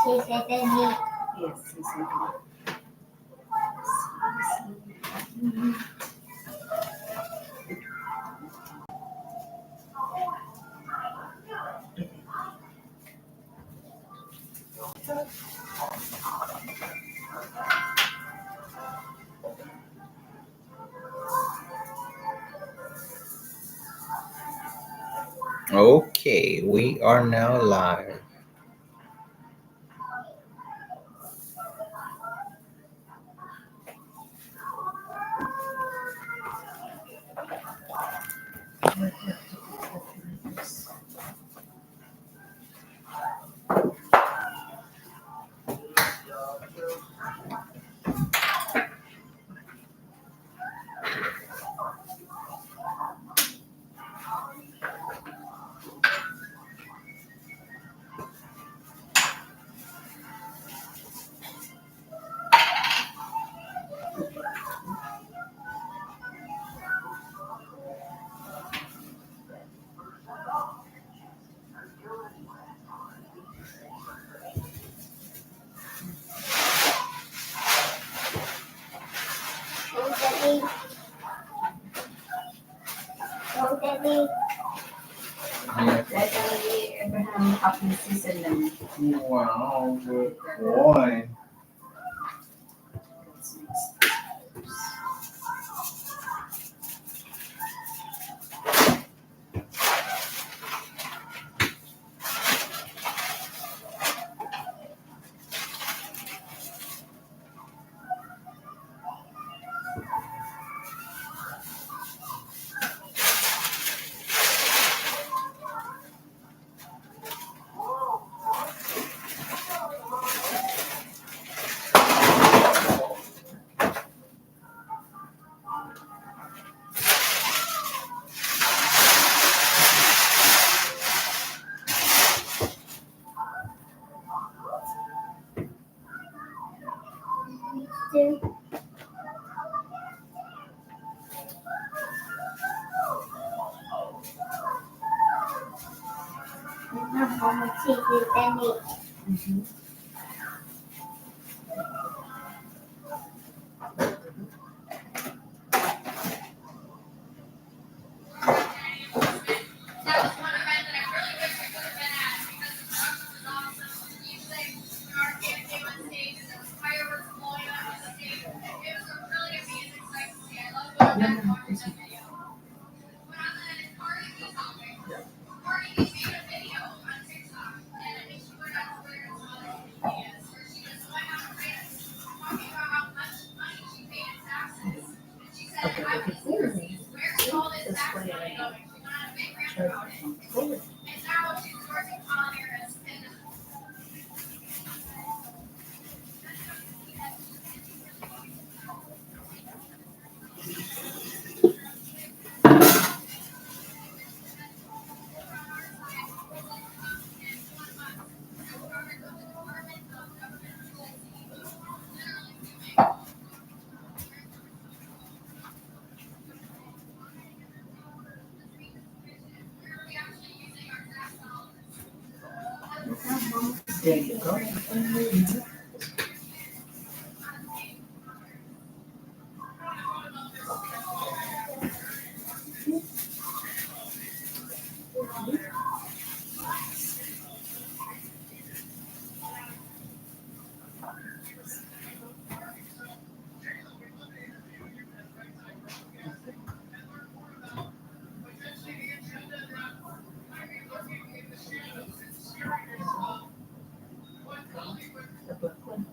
She's eating meat. Yes, he's eating. Okay, we are now live. Oh, Daddy. Oh, Daddy. Daddy Abraham happy season lang. Wow, good boy. That's next. Two. Mama, she's eating meat. Mhm. No, no, this one. Okay, okay. See, that's why I try to control it. There you go. The black one.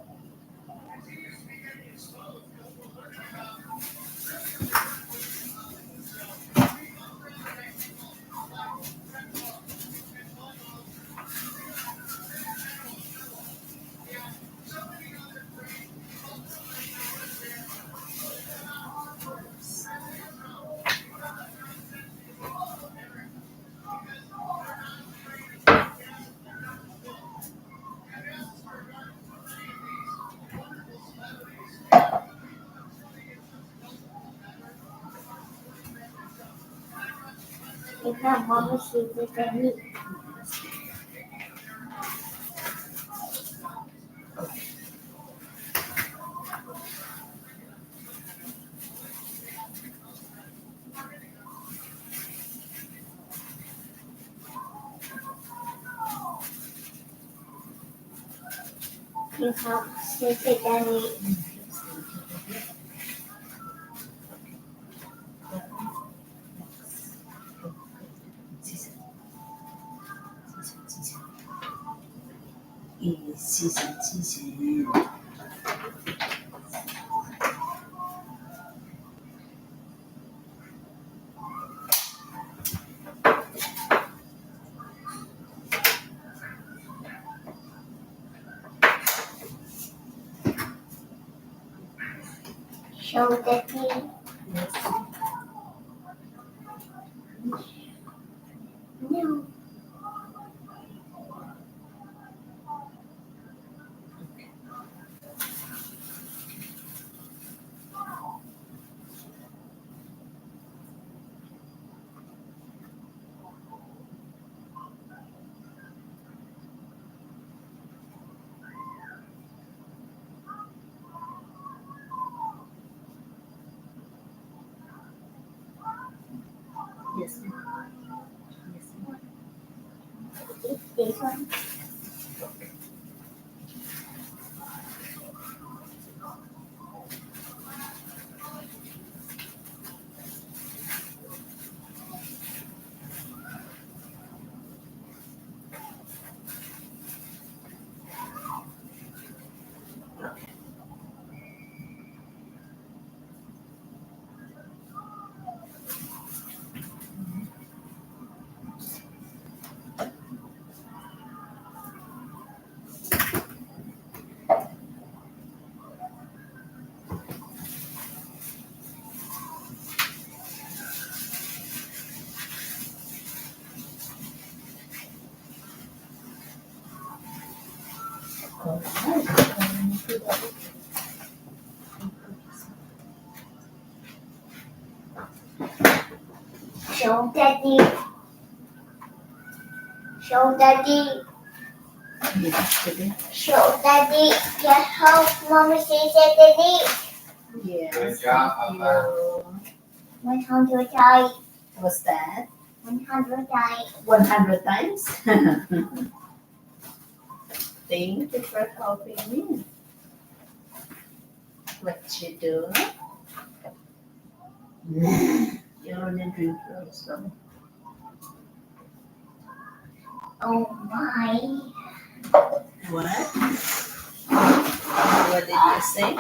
If not, Mama, she's eating meat. King Kong, Sneaky Danny, Show Daddy, no, Yes, ma'am. Yes, ma'am. it's this one. All right. Show Daddy, show Daddy, Yes, today. show Daddy. Yes, hope Mommy sees it, Daddy. Yes, Good job, thank you. 100 times, What's that? 100 times. 100 times? Thank you for helping me. What you do? You only drink yours, so. Oh my. What? What did you say?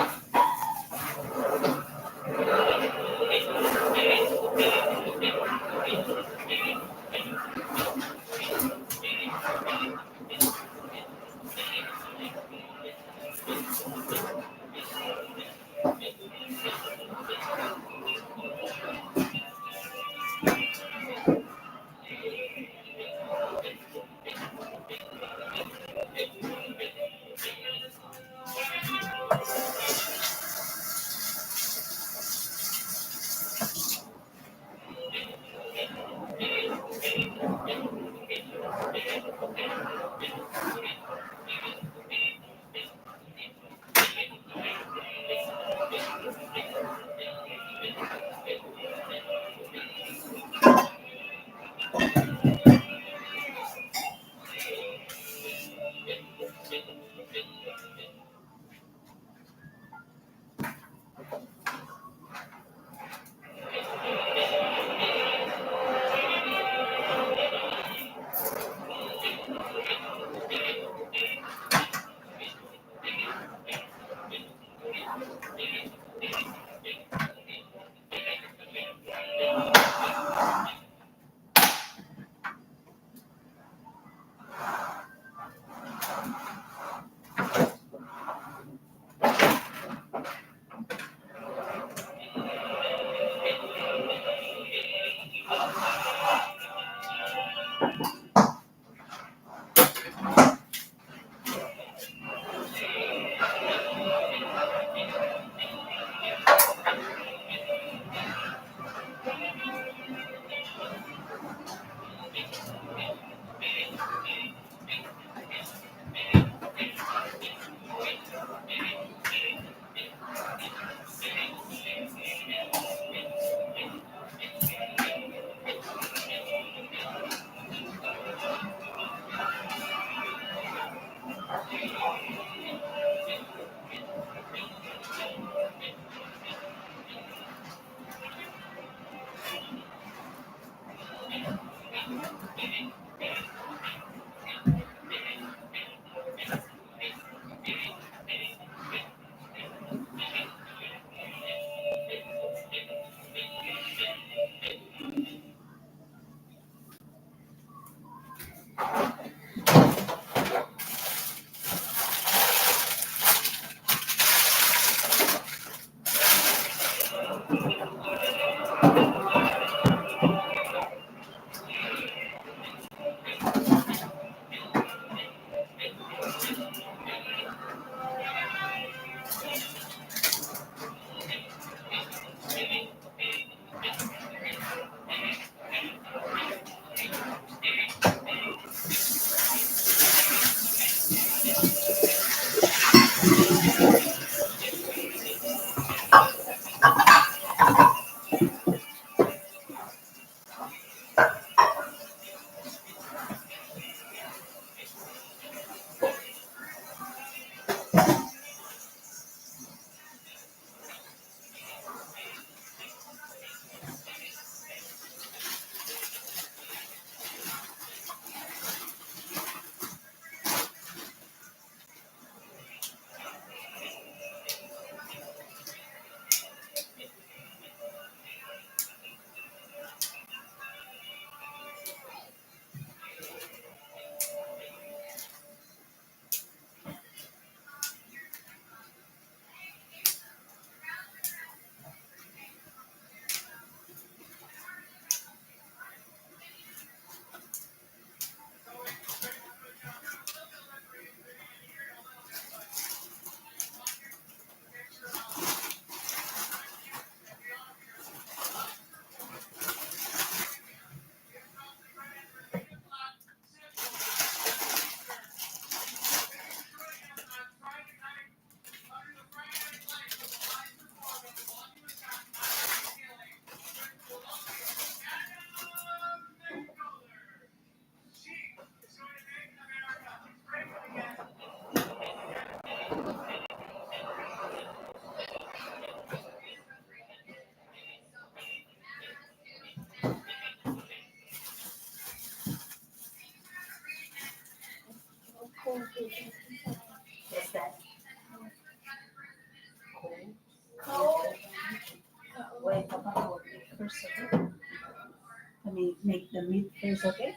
It's okay?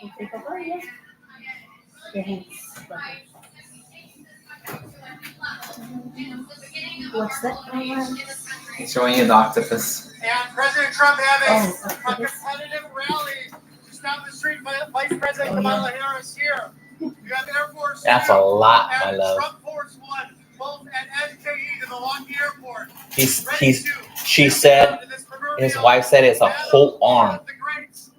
You take over? Yes. Your hands. What's that? He's showing you the octopus. And President Trump having Oh, a competitive rally just down the street. Vice President Kamala Harris here. You have Air Force That's Two a lot, my and love. Trump Force One, both at NKE to the Milwaukee Airport. She said, his wife said it's a whole arm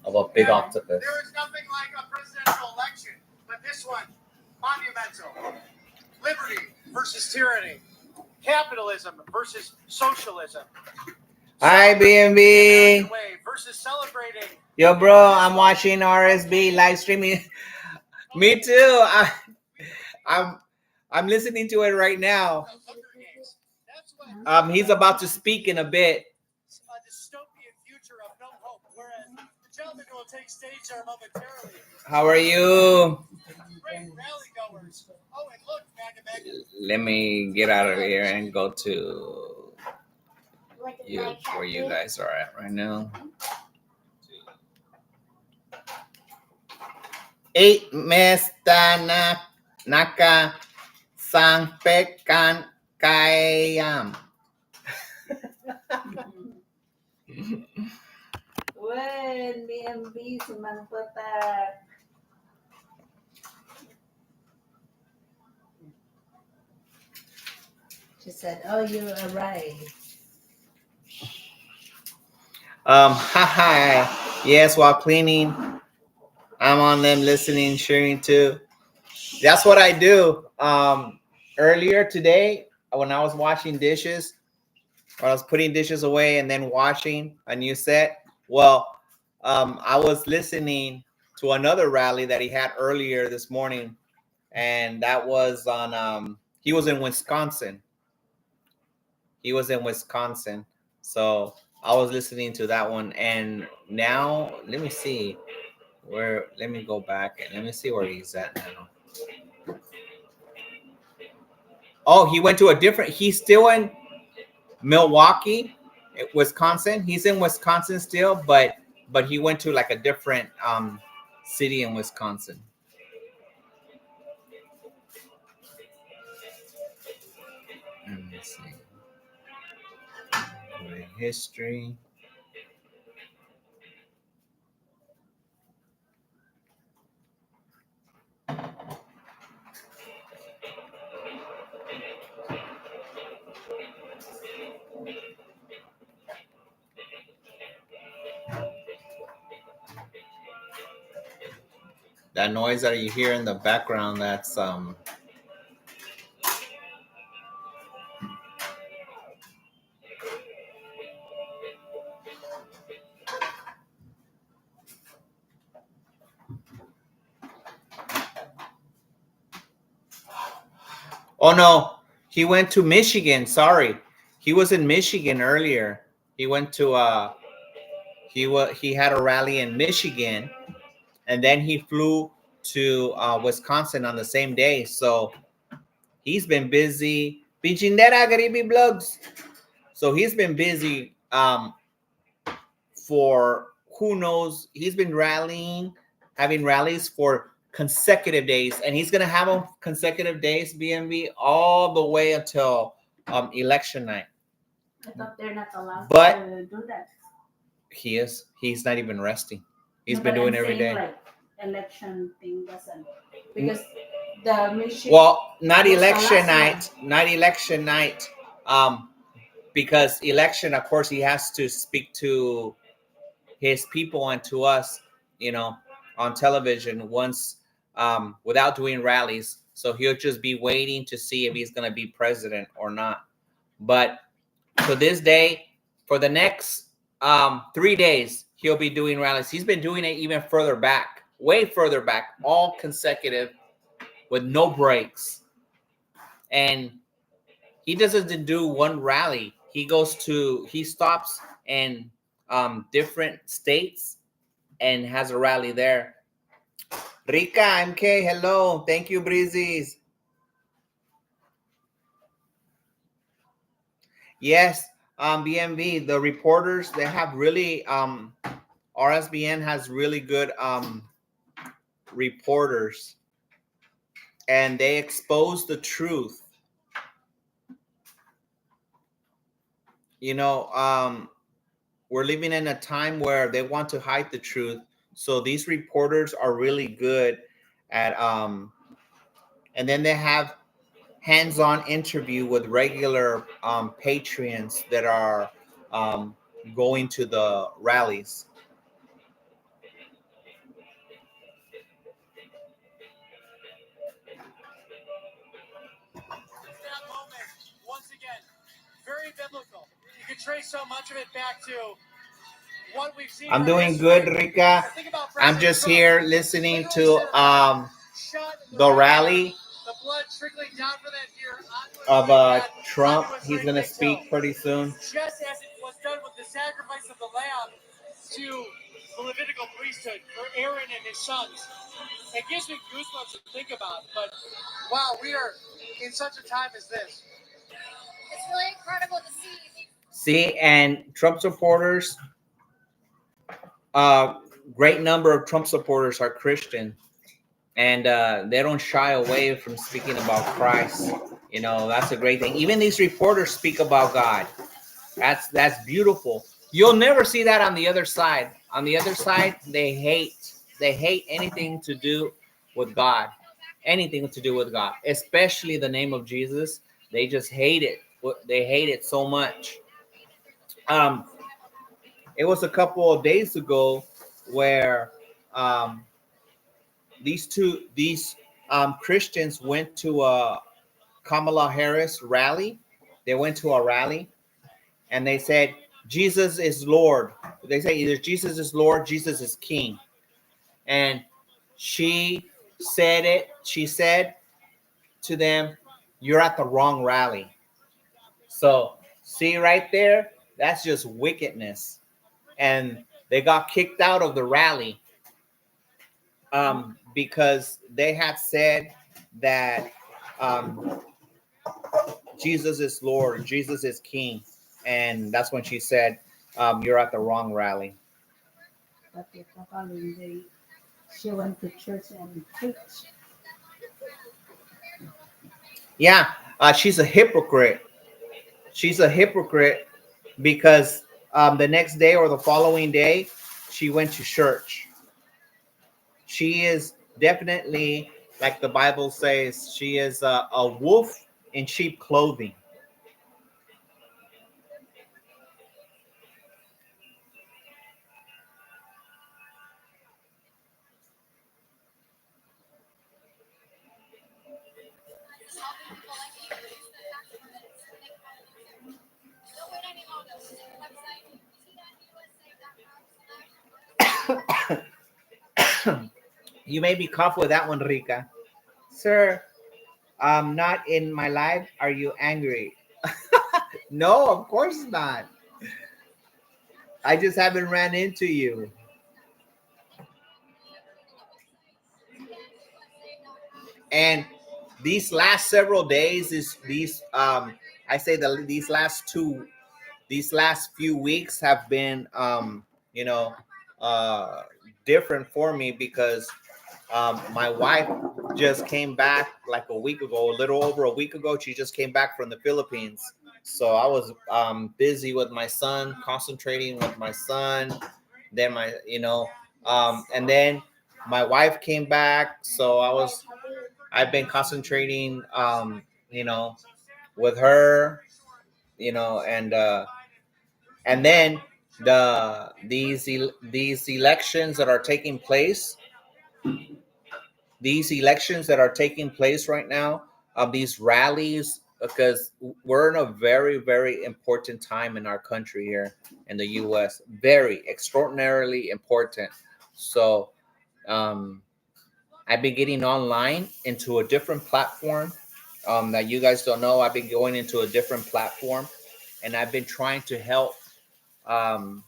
of a big octopus. There is nothing like a presidential election, but this one, monumental. Liberty versus tyranny. Capitalism versus socialism. Hi, BNB. Versus celebrating. Yo, bro, I'm watching RSB live streaming. Me too. I'm listening to it right now. He's about to speak in a bit. A dystopian future of no hope, whereas the gentleman who will take stage there momentarily. How are you? Great rally goers. Oh, and look, Maga. Let me get out of here and go to where you guys are at right now. 8 Mesta Naka Sangpekan Kayam. When BMB sumampatak. She said, "Oh, you arrived." Hi. Yes, while cleaning, I'm on them listening, sharing too. That's what I do. Earlier today, when I was washing dishes, I was putting dishes away and then washing a new set. Well, I was listening to another rally that he had earlier this morning, and that was on. He was in Wisconsin. So I was listening to that one, and now let me see where. Let me go back and let me see where he's at now. Oh, he went to a different. He's still in Milwaukee, Wisconsin. He's in Wisconsin still, but he went to like a different city in Wisconsin. Let me see. History. That noise that you hear in the background, that's oh no, he went to Michigan. Sorry. He was in Michigan earlier. He went to he had a rally in Michigan, and then he flew to Wisconsin on the same day. So he's been busy. Pichindera Garibi Blogs. So he's been busy for who knows. He's been having rallies for consecutive days, and he's gonna have them consecutive days, BNB, all the way until election night. I thought they're not allowed But to do that. he is. He's not even resting. He's No, been but doing I'm every saying, day. like, election thing doesn't, because the mission. Well, not was the election last night. Not election night. Because election, of course, he has to speak to his people and to us, on television once, without doing rallies. So he'll just be waiting to see if he's going to be president or not. But for this day, for the next 3 days, he'll be doing rallies. He's been doing it even further back, way further back, all consecutive with no breaks. And he doesn't do one rally. He stops in different states and has a rally there. Rika MK, hello. Thank you, Breezes. Yes, BMV, the reporters, they have really RSBN has really good reporters, and they expose the truth. You know, we're living in a time where they want to hide the truth. So these reporters are really good at and then they have hands-on interview with regular patrons that are going to the rallies. That moment, once again, very biblical. You can trace so much of it back to what we've seen. I'm doing good, Rica. Think about I'm President just Trump. here listening to Shot in the rally the blood trickling down for that deer of Trump. He's gonna speak pretty soon. Just as it was done with the sacrifice of the lamb to the Levitical priesthood for Aaron and his sons. It gives me goosebumps to think about, but wow, we are in such a time as this. It's really incredible to see. See, and Trump supporters, great number of Trump supporters are Christian, and they don't shy away from speaking about Christ. You know, that's a great thing. Even these reporters speak about God. That's beautiful. You'll never see that on the other side. On the other side, they hate anything to do with God. Anything to do with God, especially the name of Jesus. They just hate it. They hate it so much. It was a couple of days ago where these Christians went to a Kamala Harris rally. They went to a rally and they said, Jesus is Lord. They say either Jesus is Lord, Jesus is King. And she said to them, you're at the wrong rally. So see right there, that's just wickedness. And they got kicked out of the rally because they had said that Jesus is Lord, Jesus is King. And that's when she said, you're at the wrong rally. But she went to church and preached. Yeah, she's a hypocrite. She's a hypocrite because the next day or the following day, she went to church. She is definitely, like the Bible says, she is a wolf in sheep clothing. You made me cough with that one, Rica. Sir, not in my life. Are you angry? No, of course not. I just haven't ran into you. And these last several days these last few weeks have been you know uh different for me because my wife just came back like a week ago, a little over a week ago. She just came back from the Philippines. So I was busy with my son, concentrating with my son. Then and then my wife came back. So I've been concentrating, you know, with her, you know, and then these elections that are taking place, right now, of these rallies, because we're in a very, very important time in our country here in the U.S. Very extraordinarily important. So I've been getting online into a different platform that you guys don't know. I've been going into a different platform, and I've been trying to help, um,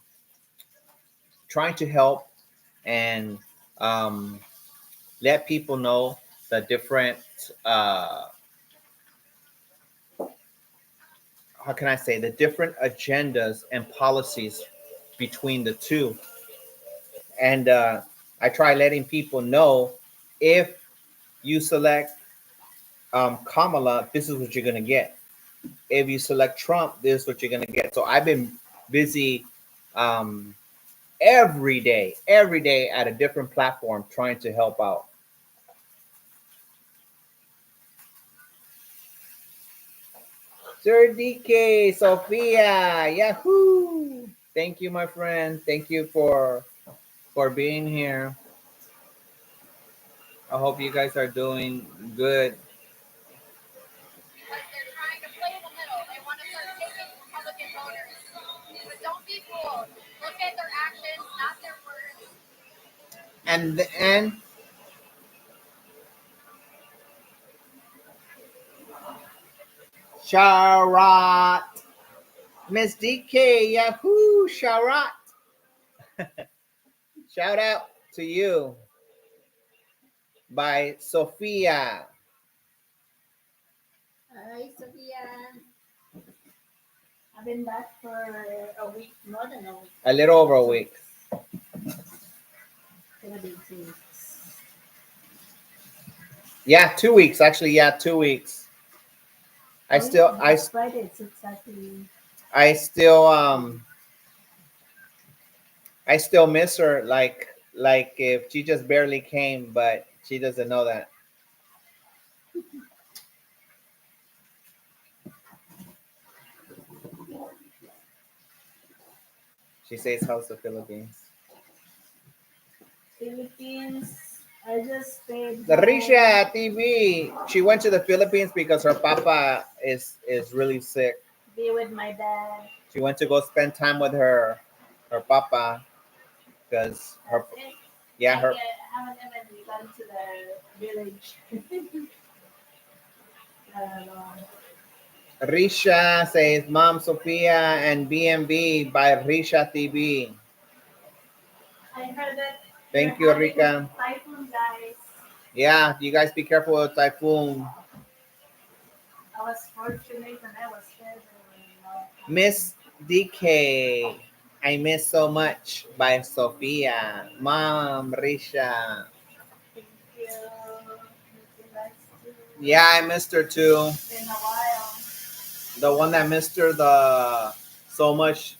and let people know the different, how can I say, the different agendas and policies between the two. And I try letting people know, if you select Kamala, this is what you're gonna get. If you select Trump, this is what you're gonna get. So I've been busy um, every day at a different platform trying to help out. Sir DK, Sophia, Yahoo! Thank you, my friend. Thank you for being here. I hope you guys are doing good. But they're trying to play the middle. They want to start taking Republican voters. But don't be fooled. Look at their actions, not their words. And Sharat, Miss DK, Yahoo, Sharat. Shout out to you by Sophia. Hi, Sophia. I've been back for a week, more than a week. A little over a week. Gonna be 2 weeks. Yeah, 2 weeks. Actually, yeah, 2 weeks. I Friday, it's exactly. I still miss her, like if she just barely came, but she doesn't know that. She says how's the Philippines. Philippines. I just stayed. The Risha TV. She went to the Philippines because her papa is really sick. Be with my dad. She went to go spend time with her papa because her I haven't even gone to the village. I don't know. Risha says Mom Sophia and BMB by Risha TV. I heard that. Thank you, Rika. Typhoon, guys. Yeah, you guys be careful with typhoon. I was fortunate and I was scared. Miss DK, I miss so much by Sophia. Mom, Risha. Thank you. Yeah, I missed her too. Been a while. The one that missed her so much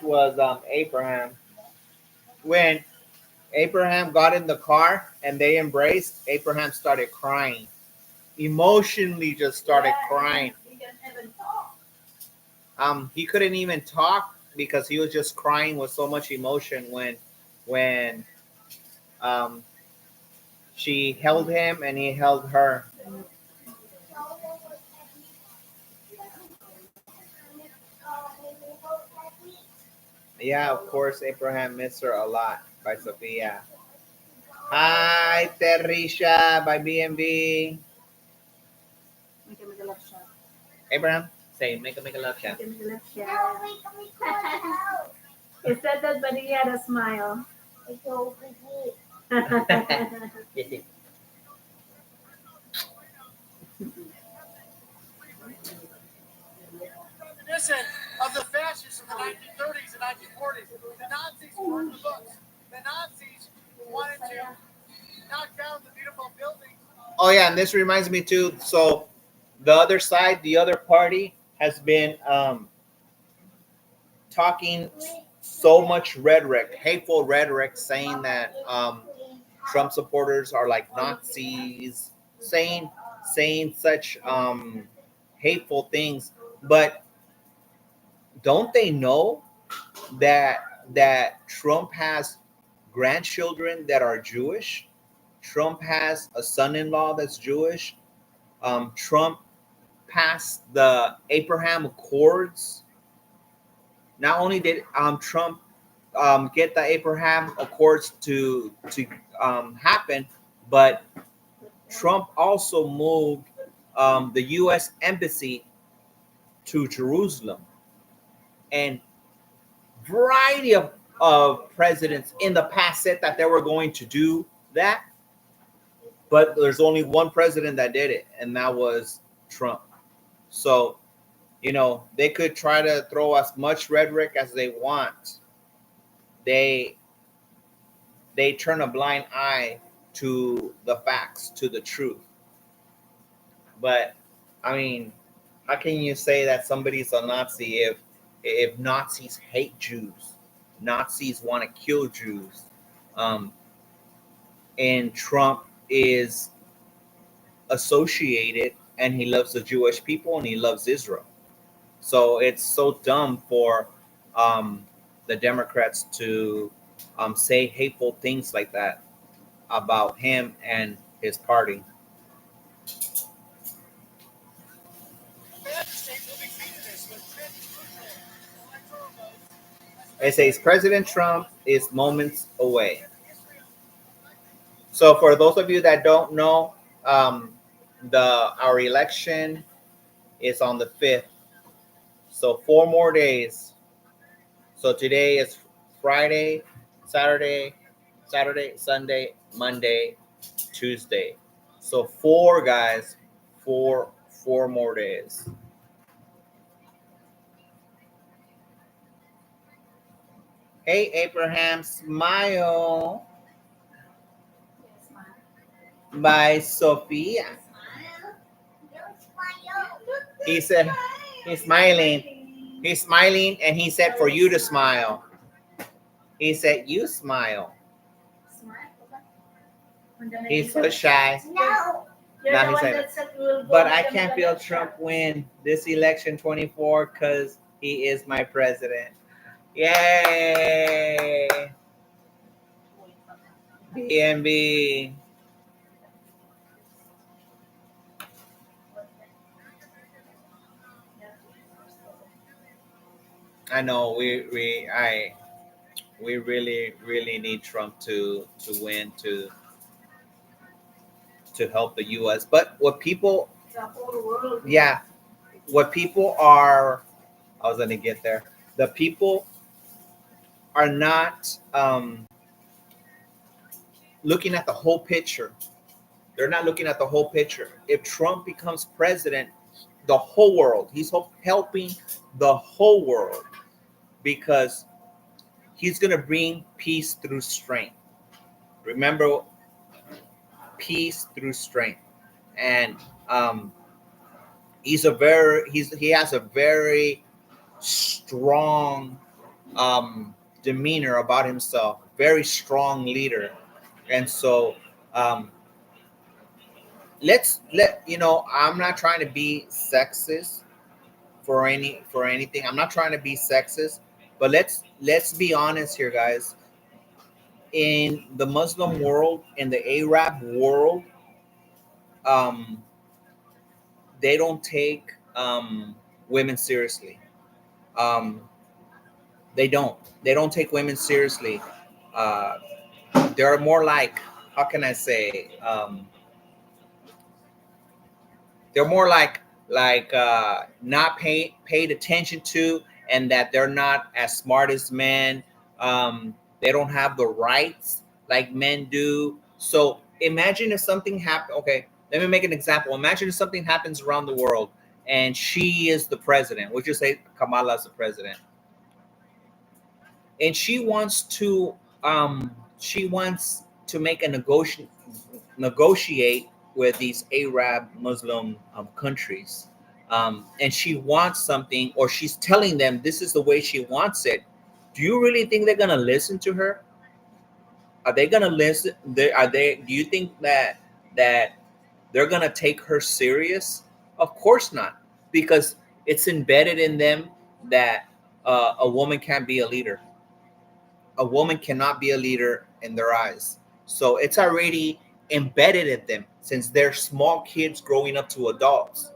was Abraham. When Abraham got in the car and they embraced, Abraham started crying. Emotionally just started crying. He can even talk. He couldn't even talk because he was just crying with so much emotion when she held him and he held her. Yeah, of course, Abraham missed her a lot by Sophia. Hi, Terisha by BMB. Make a love shot. Abraham, say, make a love shot. Make a love shot. He said that, but he had a smile. Reminiscent of the fascists in the 1930s and 1940s. The Nazis burned the books. The Nazis wanted to knock down the beautiful buildings. Oh yeah, and this reminds me too. So the other side, the other party has been talking so much rhetoric, hateful rhetoric, saying that Trump supporters are like Nazis, saying such hateful things. But don't they know that Trump has grandchildren that are Jewish? Trump has a son-in-law that's Jewish. Trump passed the Abraham Accords. Not only did Trump get the Abraham Accords to happen, but Trump also moved the U.S. Embassy to Jerusalem, and variety of presidents in the past said that they were going to do that, but there's only one president that did it, and that was Trump. So, they could try to throw as much rhetoric as they want. They they turn a blind eye to the facts, to the truth. But I mean, how can you say that somebody's a Nazi if Nazis hate Jews? Nazis want to kill Jews. Um, and Trump is associated, and he loves the Jewish people and he loves Israel. So it's so dumb for the Democrats to say hateful things like that about him and his party. It says President Trump is moments away. So for those of you that don't know, our election is on the 5th. So 4 more days. So today is Friday, Saturday, Sunday, Monday, Tuesday. So 4 guys, 4 more days. Hey Abraham, smile. By Sophia. He said he's smiling. He's smiling, and he said for you to smile. He said you smile. He's so shy. No. Now he said, but I can't feel Trump win this election 24 because he is my president. Yay! BNB. I know we really need Trump to win to help the U.S. But what people, yeah, what people are, I was gonna get there. The people are not looking at the whole picture. They're not looking at the whole picture. If Trump becomes president, the whole world, he's helping the whole world, because he's going to bring peace through strength. Remember, peace through strength. And he has a very strong demeanor about himself, very strong leader. And so I'm not trying to be sexist for anything. I'm not trying to be sexist, but let's be honest here, guys. In the Muslim world, in the Arab world, they don't take women seriously. They don't take women seriously. They're more like, how can I say? They're more like not paid attention to, and that they're not as smart as men. They don't have the rights like men do. So imagine if something happened. Okay, let me make an example. Imagine if something happens around the world and she is the president. We'll just say Kamala is the president, and she wants to make a negotiate with these Arab Muslim countries, and she wants something, or she's telling them this is the way she wants it. Do you really think they're gonna listen to her? Are they gonna listen? Do you think that they're gonna take her serious? Of course not, because it's embedded in them that a woman can't be a leader. A woman cannot be a leader in their eyes. So it's already embedded in them since they're small kids growing up to adults.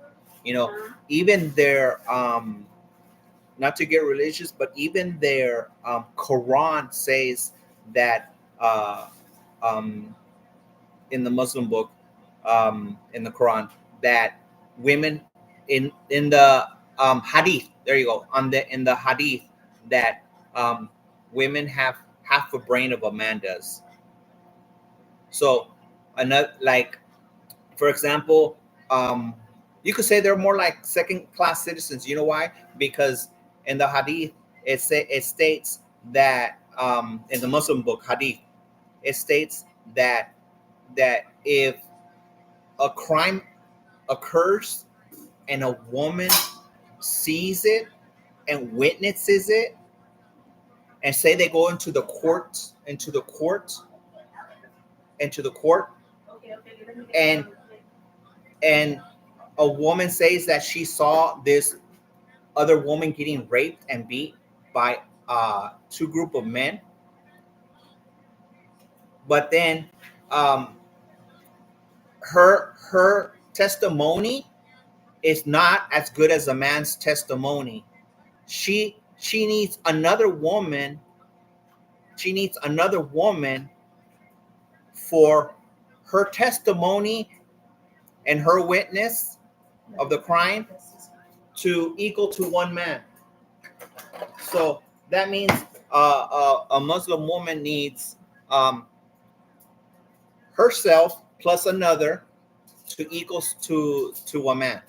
Even their not to get religious, but even their Quran says that in the Muslim book, in the Quran, that women in the Hadith, there you go, in the Hadith, that women have half a brain of a man does. So, for example, you could say they're more like second-class citizens. You know why? Because in the Hadith, it states that in the Muslim book Hadith, it states that if a crime occurs and a woman sees it and witnesses it, and say they go into the court, and and a woman says that she saw this other woman getting raped and beat by two group of men, but then her testimony is not as good as a man's testimony. She needs another woman. She needs another woman for her testimony and her witness of the crime to equal to one man. So that means a Muslim woman needs herself plus another to equals to a man.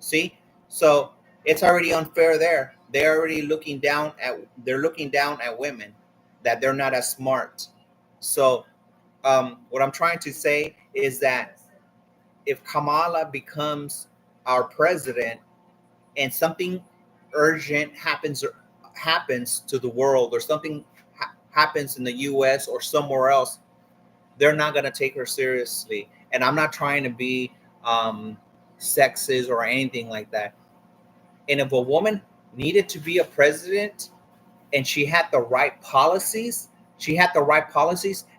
See, so it's already unfair there. They're already looking down at women, that they're not as smart. So what I'm trying to say is that if Kamala becomes our president and something urgent happens to the world, or something happens in the US or somewhere else, they're not going to take her seriously. And I'm not trying to be sexist or anything like that. And if a woman needed to be a president and she had the right policies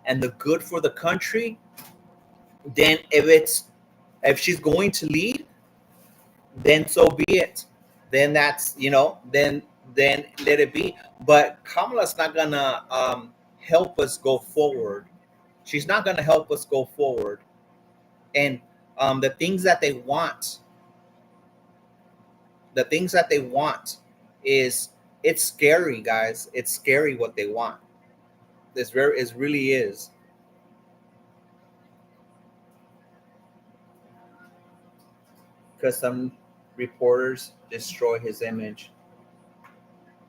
and the good for the country, then if she's going to lead, then so be it. Then that's, then let it be. But Kamala's not gonna help us go forward. She's not gonna help us go forward. And the things that they want is, it's scary, guys. It's scary what they want. It really is. Because some reporters destroy his image.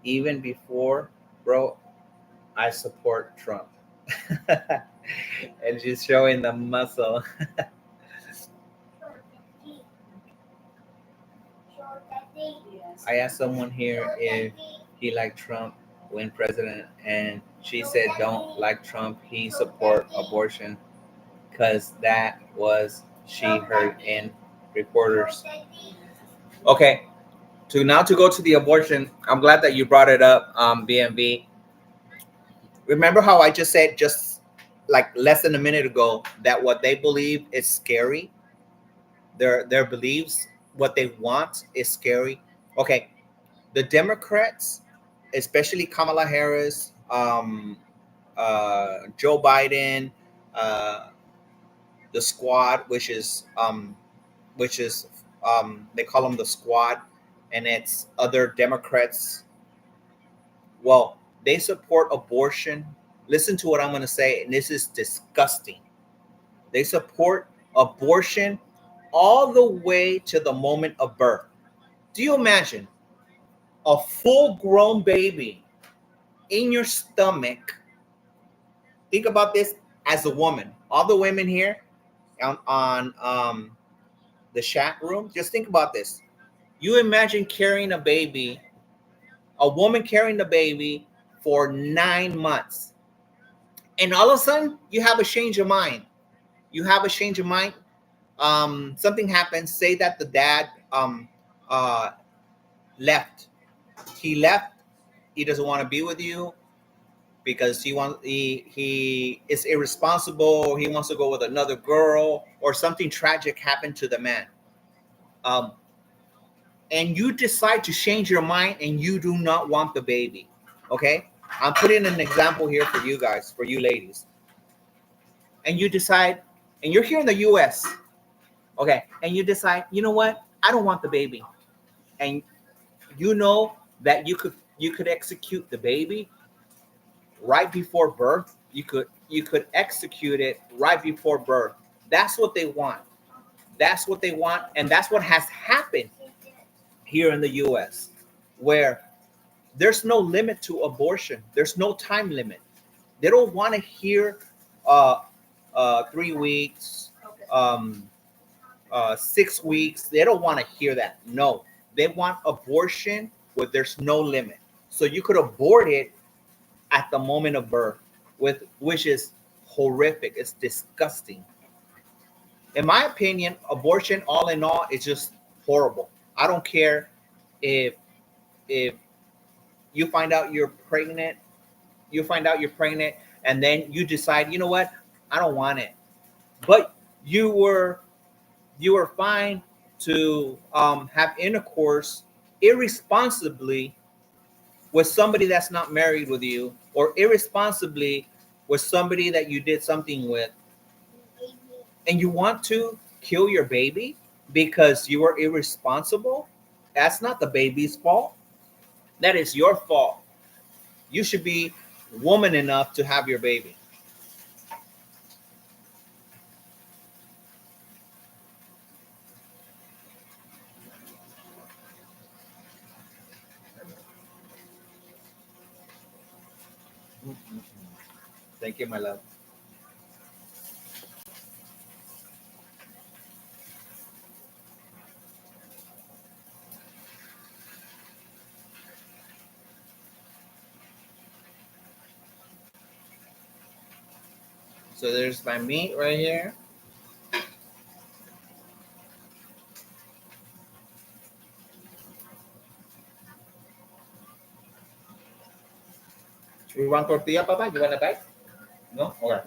Even before, bro, I support Trump. And she's showing the muscle. I asked someone here if he liked Trump when president, and she said don't like Trump, he support abortion, because that was she heard in reporters. Okay, to go to the abortion, I'm glad that you brought it up, BMV. Remember how I just said just like less than a minute ago that what they believe is scary? Their beliefs, what they want is scary. Okay, the Democrats, especially Kamala Harris, Joe Biden, the squad, which is they call them the squad, and it's other Democrats. Well, they support abortion. Listen to what I'm going to say, and this is disgusting. They support abortion all the way to the moment of birth. Do you imagine a full-grown baby in your stomach? Think about this as a woman. All the women here on the chat room, just think about this. You imagine carrying a baby, a woman carrying the baby for 9 months, and all of a sudden you have a change of mind. Something happens. Say that the dad left. He left. He doesn't want to be with you because he is irresponsible. He wants to go with another girl, or something tragic happened to the man. And you decide to change your mind and you do not want the baby. Okay? I'm putting an example here for you guys, for you ladies. And you decide, and you're here in the US. Okay, and you decide, you know what? I don't want the baby. And you know that you could execute the baby right before birth. You could execute it right before birth. That's what they want. And that's what has happened here in the US, where there's no limit to abortion. There's no time limit. They don't want to hear 3 weeks, Okay. 6 weeks. They don't want to hear that. No, they want abortion where there's no limit. So you could abort it at the moment of birth, which is horrific. It's disgusting. In my opinion, abortion, all in all, is just horrible. I don't care if if you find out you're pregnant, and then you decide, you know what, I don't want it. But you were fine to have intercourse irresponsibly with somebody that's not married with you, or irresponsibly with somebody that you did something with, and you want to kill your baby because you were irresponsible. That's not the baby's fault. That is your fault. You should be woman enough to have your baby. Thank you, my love. So there's my meat right here. You want tortilla, Papa? You want a bite? No? Okay.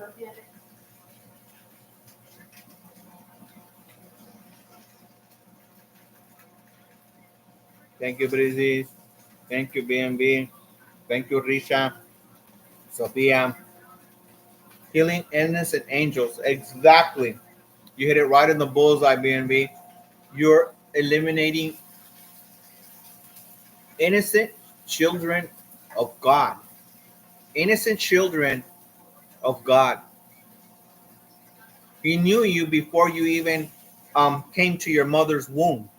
Thank you, Breezy. Thank you, BNB. Thank you, Risha, Sophia. Healing innocent angels. Exactly. You hit it right in the bullseye, BNB. You're eliminating innocent children of God. Innocent children of God. He knew you before you even came to your mother's womb.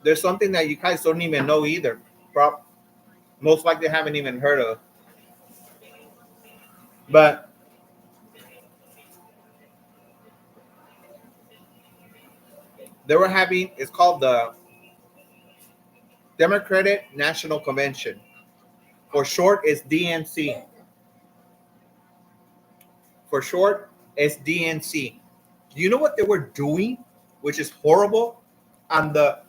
There's something that you guys don't even know either. Most likely haven't even heard of. But they were having, it's called the Democratic National Convention. For short, it's DNC. For short, it's DNC. Do you know what they were doing, which is horrible? On the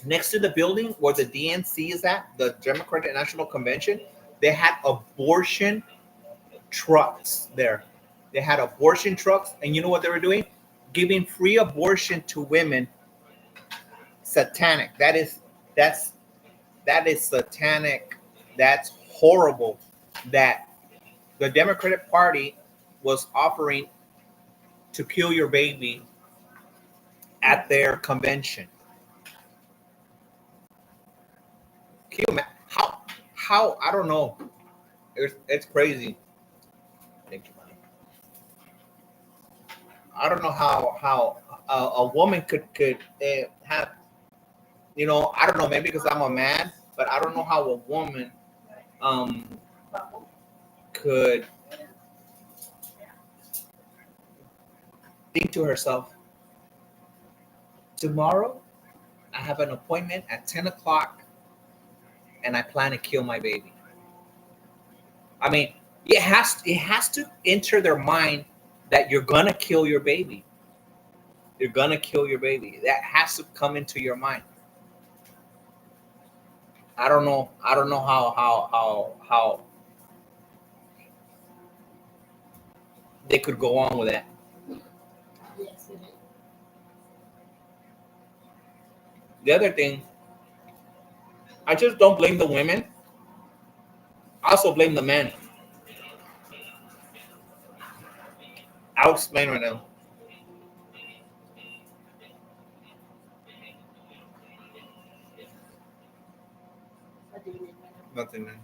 next to the building where the DNC is at, the Democratic National Convention, they had abortion trucks there. They had abortion trucks, and you know what they were doing? Giving free abortion to women. Satanic. That's that is satanic. That's horrible. That the Democratic Party was offering to kill your baby at their convention. Can you how I don't know. It's crazy. Thank you, money. I don't know how a woman could have, I don't know, maybe because I'm a man, but I don't know how a woman um could think to herself, tomorrow I have an appointment at 10 o'clock and I plan to kill my baby. I mean, it has to enter their mind that you're gonna kill your baby. You're gonna kill your baby. That has to come into your mind. I don't know. I don't know how they could go on with that. Yes, it is. The other thing, I just don't blame the women. I also blame the men. I'll explain right now. What do you mean? Nothing, man.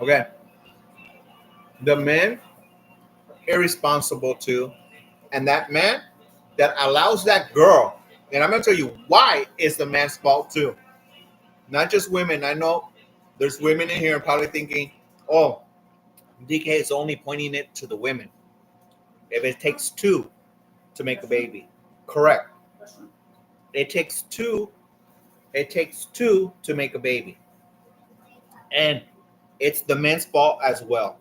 Okay, the men irresponsible too, and that man that allows that girl, and I'm gonna tell you why it's the man's fault too, not just women. I know there's women in here probably thinking, oh, DK is only pointing it to the women. If it takes two to make a baby, correct. It takes two. It takes two to make a baby, and it's the men's fault as well.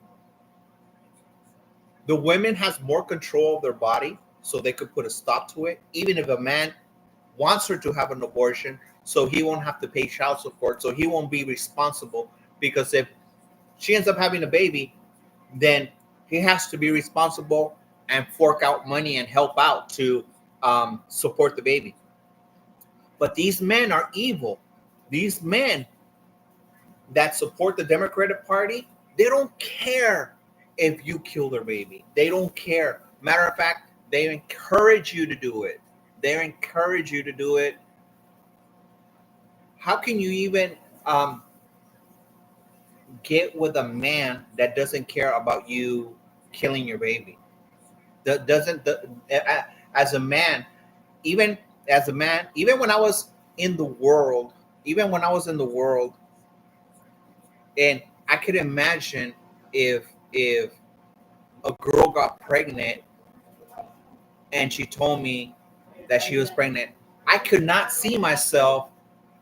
The women has more control of their body, so they could put a stop to it. Even if a man wants her to have an abortion, so he won't have to pay child support, so he won't be responsible. Because if she ends up having a baby, then he has to be responsible and fork out money and help out to support the baby. But these men are evil. These men that support the Democratic Party, they don't care if you kill their baby. They don't care. Matter of fact, they encourage you to do it. They encourage you to do it. How can you even get with a man that doesn't care about you killing your baby? That doesn't, as a man, even as a man, even when I was in the world, even when I was in the world, and I could imagine if a girl got pregnant and she told me that she was pregnant, I could not see myself.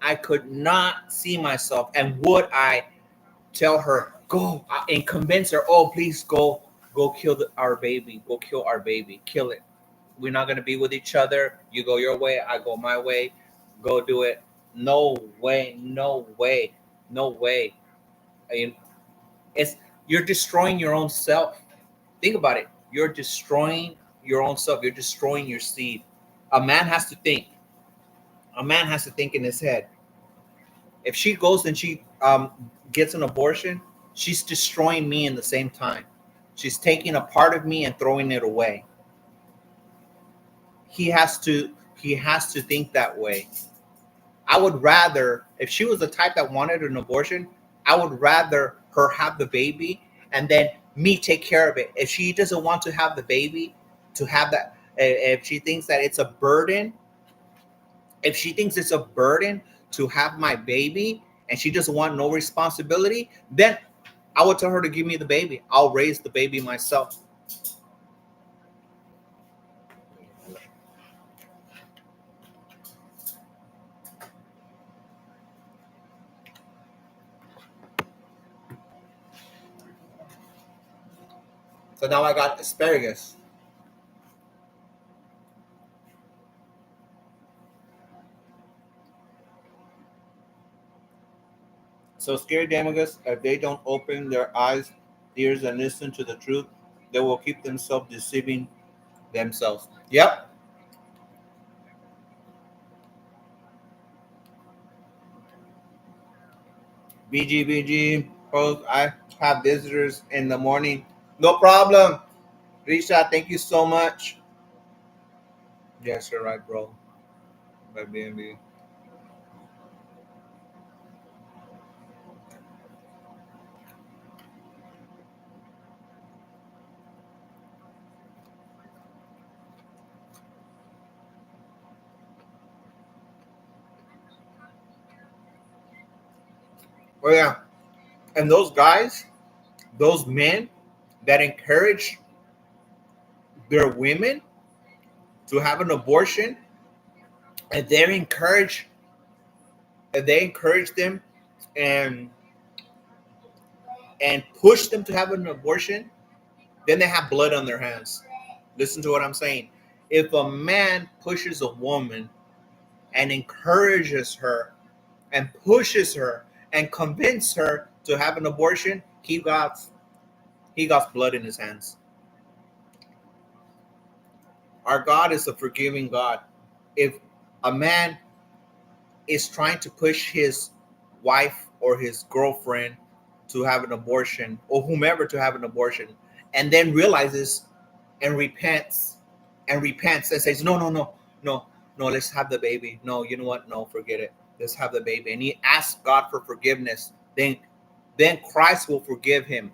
I could not see myself. And would I tell her, go and convince her, oh, please go kill our baby. Go kill our baby. Kill it. We're not going to be with each other. You go your way. I go my way. Go do it. No way. No way. No way. I mean, it's you're destroying your own self. Think about it. You're destroying your own self. You're destroying your seed. A man has to think. A man has to think in his head. If she goes and she gets an abortion, she's destroying me in the same time. She's taking a part of me and throwing it away. He has to think that way. I would rather, if she was the type that wanted an abortion, I would rather her have the baby and then me take care of it. If she doesn't want to have the baby, to have that, if she thinks that it's a burden, if she thinks it's a burden to have my baby and she doesn't want no responsibility, then I would tell her to give me the baby. I'll raise the baby myself. So now I got asparagus. So scary demagogues, if they don't open their eyes, ears, and listen to the truth, they will keep themselves deceiving themselves. Yep. BG, post. I have visitors in the morning. No problem. Risha, thank you so much. Yes, you're right, bro. By BNB. Oh yeah. And those guys, those men that encourage their women to have an abortion, and they encourage them and push them to have an abortion, then they have blood on their hands. Listen to what I'm saying. If a man pushes a woman and encourages her and pushes her and convinces her to have an abortion, he got blood in his hands. Our God is a forgiving God. If a man is trying to push his wife or his girlfriend to have an abortion, or whomever to have an abortion, and then realizes and repents and says, no, let's have the baby. No, you know what? No, forget it. Let's have the baby. And he asks God for forgiveness. Then then Christ will forgive him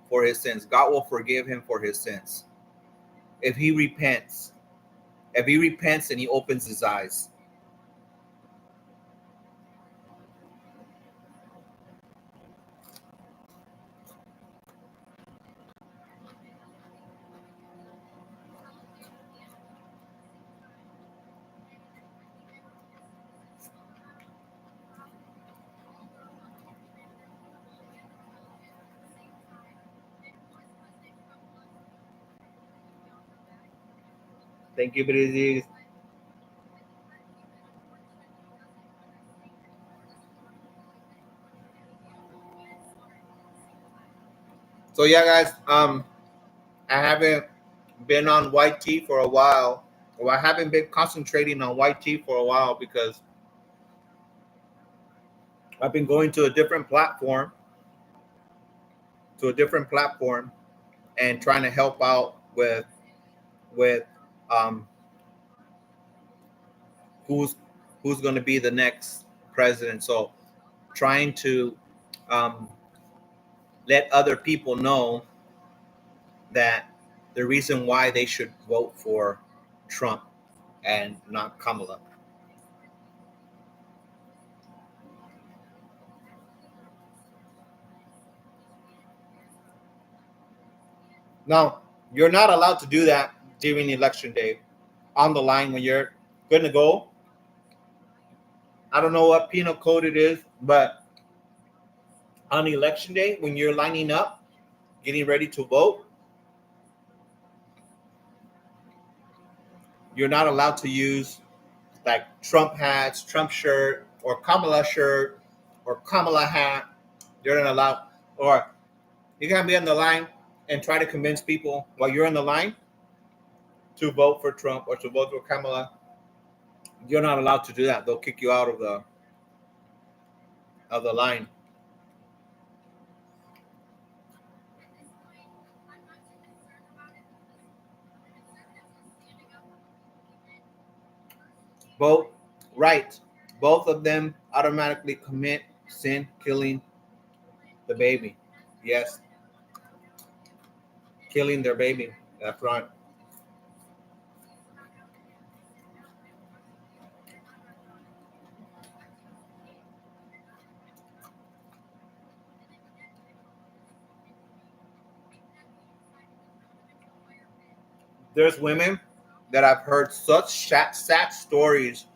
for his sins. God will forgive him for his sins. If he repents and he opens his eyes. Thank you, Brizzy. So yeah, guys, I haven't been on YT for a while. Or I haven't been concentrating on YT for a while because I've been going to a different platform, and trying to help out with um, who's going to be the next president. So trying to um, let other people know that the reason why they should vote for Trump and not Kamala. Now, you're not allowed to do that during election day on the line when you're going to go. I don't know what penal code it is, but on election day, when you're lining up, getting ready to vote, you're not allowed to use like Trump hats, Trump shirt, or Kamala shirt, or Kamala hat. You're not allowed, or you can't be on the line and try to convince people while you're in the line to vote for Trump or to vote for Kamala. You're not allowed to do that. They'll kick you out of the line. Both right. Both of them automatically commit sin, killing the baby. Yes, killing their baby. That's right. There's women that I've heard such sad stories,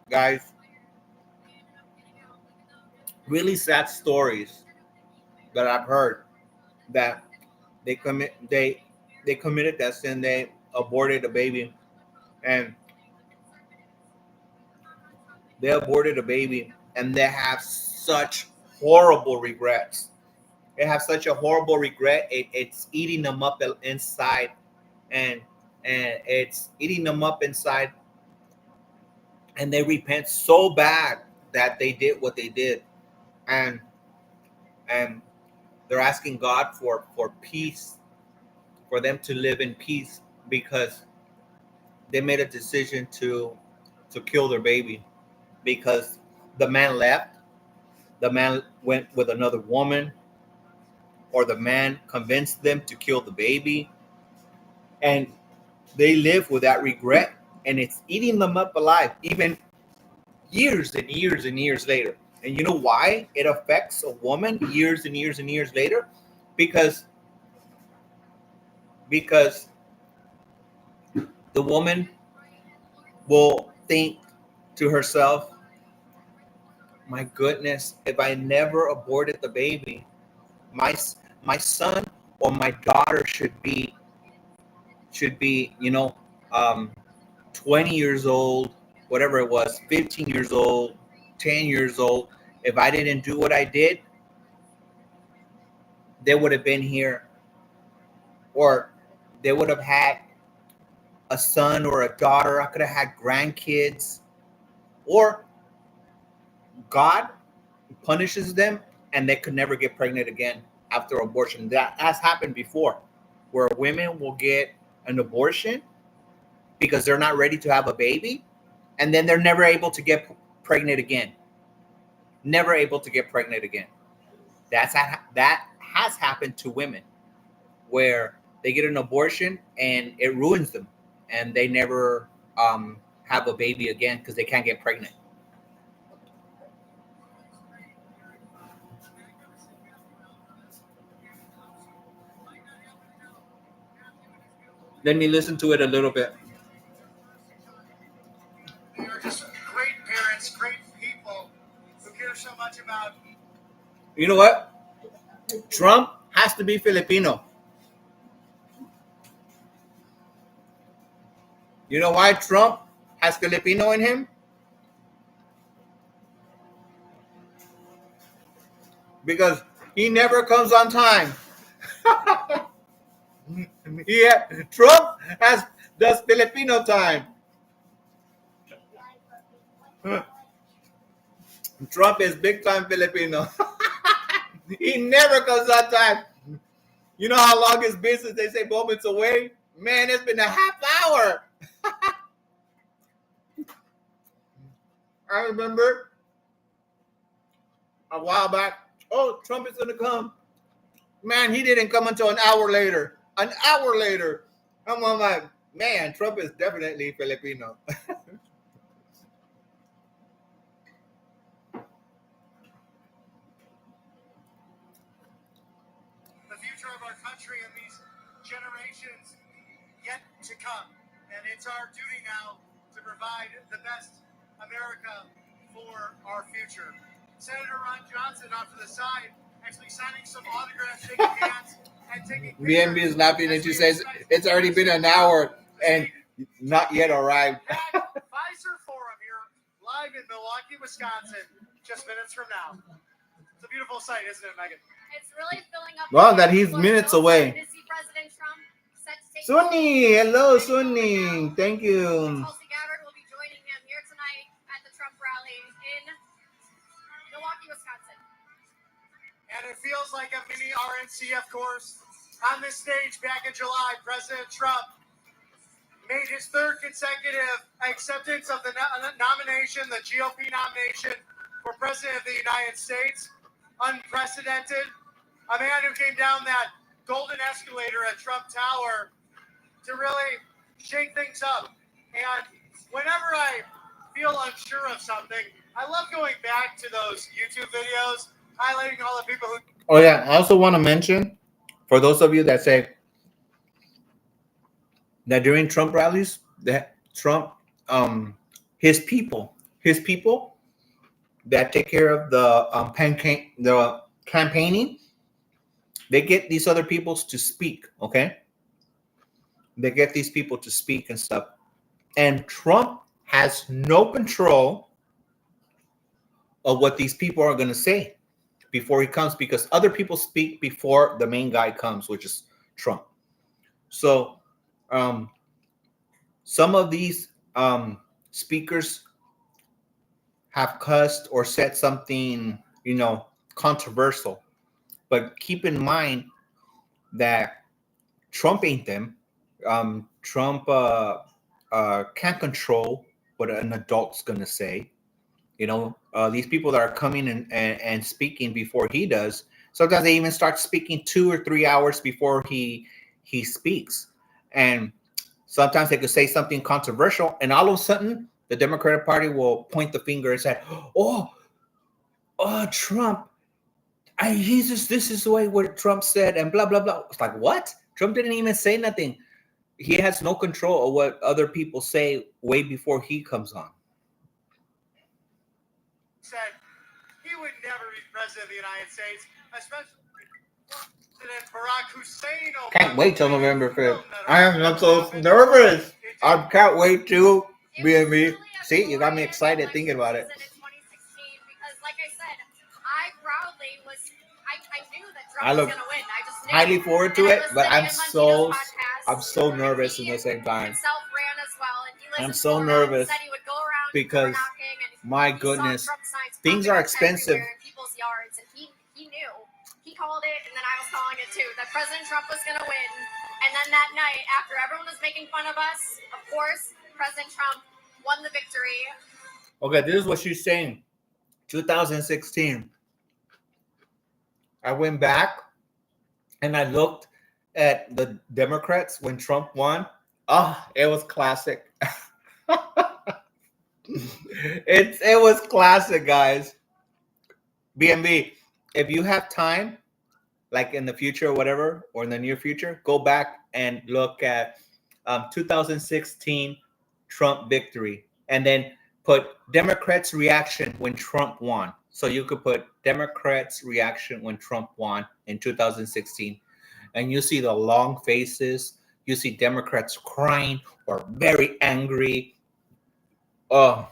guys. Really sad stories that I've heard that they committed that sin. They aborted a baby, and they aborted a baby, and they have such horrible regrets. They have such a horrible regret. It's eating them up inside, and it's eating them up inside, and they repent so bad that they did what they did, and and they're asking God for peace, for them to live in peace because they made a decision to kill their baby because the man left, the man went with another woman, or the man convinced them to kill the baby, and they live with that regret, and it's eating them up alive even years and years and years later. And you know why it affects a woman years and years and years later? Because the woman will think to herself, my goodness, if I never aborted the baby, my my son or my daughter should be um, 20 years old, whatever it was, 15 years old, 10 years old. If I didn't do what I did, they would have been here, or they would have had a son or a daughter. I could have had grandkids, or God punishes them and they could never get pregnant again after abortion. That has happened before, where women will get an abortion because they're not ready to have a baby, and then they're never able to get pregnant again. Never able to get pregnant again. That has happened to women where they get an abortion and it ruins them, and they never have a baby again because they can't get pregnant. Let me listen to it a little bit. They are just great parents, great people who care so much about. You know what? Trump has to be Filipino. You know why Trump has Filipino in him? Because he never comes on time. Yeah, Trump does Filipino time. Trump is big time Filipino. He never comes on time. You know how long his business? They say moments away. Man, it's been a half hour. I remember a while back. Oh, Trump is gonna come. Man, he didn't come until an hour later. An hour later. I'm like, man, Trump is definitely Filipino. The future of our country and these generations yet to come. And it's our duty now to provide the best America for our future. Senator Ron Johnson off to the side, actually signing some autographs, shaking hands, and taking BNB is laughing and she says it's already been an hour and not yet arrived. Pfizer Forum here live in Milwaukee, Wisconsin, just minutes from now. It's a beautiful sight, isn't it, Megan? It's really filling up. Well, that he's minutes So away. excited to see President Trump set to take Sunny, hello, Sunny. Thank you. Tulsi Gabbard will be joining him here tonight at the Trump rally in Milwaukee, Wisconsin. And it feels like a mini RNC, of course. On this stage back in July, President Trump made his third consecutive acceptance of the nomination, the GOP nomination for President of the United States. Unprecedented. A man who came down that golden escalator at Trump Tower to really shake things up. And whenever I feel unsure of something, I love going back to those YouTube videos highlighting all the people who. Oh yeah, I also want to mention for those of you that say that during Trump rallies, that Trump, his people that take care of the campaigning, they get these other people to speak. Okay, they get these people to speak and stuff, and Trump has no control of what these people are going to say before he comes, because other people speak before the main guy comes, which is Trump. So some of these speakers have cussed or said something, controversial. But keep in mind that Trump ain't them. Trump can't control what an adult's going to say. These people that are coming and speaking before he does, sometimes they even start speaking 2 or 3 hours before he speaks. And sometimes they could say something controversial, and all of a sudden the Democratic Party will point the finger and say, oh, Trump, this is the way what Trump said, and blah, blah, blah. It's like, what? Trump didn't even say nothing. He has no control of what other people say way before he comes on. Said he would never be president of the United States, especially President Barack Hussein Obama. Can't wait till November 5th. I'm so nervous. I can't wait to be in me. See, you got me excited thinking about it. In 2016, because like I said, I proudly was, I knew that I Trump look was going to win. I just knew. highly forward to And I it, listened but to I'm him on so Tito's podcast. nervous at the same He time. himself ran as well, and he listened I'm so to nervous said he would go around because, door knocking, and my he saw goodness, Trump signs things popping are up expensive. everywhere in people's yards, and he knew. He called it, and then I was calling it too, that President Trump was going to win. And then that night, after everyone was making fun of us, of course, President Trump won the victory. Okay, this is what she's saying. 2016. I went back and I looked at the Democrats when Trump won. Oh, it was classic. it was classic, guys. BMB, if you have time, like in the future or whatever, or in the near future, go back and look at 2016 Trump victory, and then put Democrats' reaction when Trump won. So you could put Democrats' reaction when Trump won in 2016, and you see the long faces. You see Democrats crying or very angry. Oh,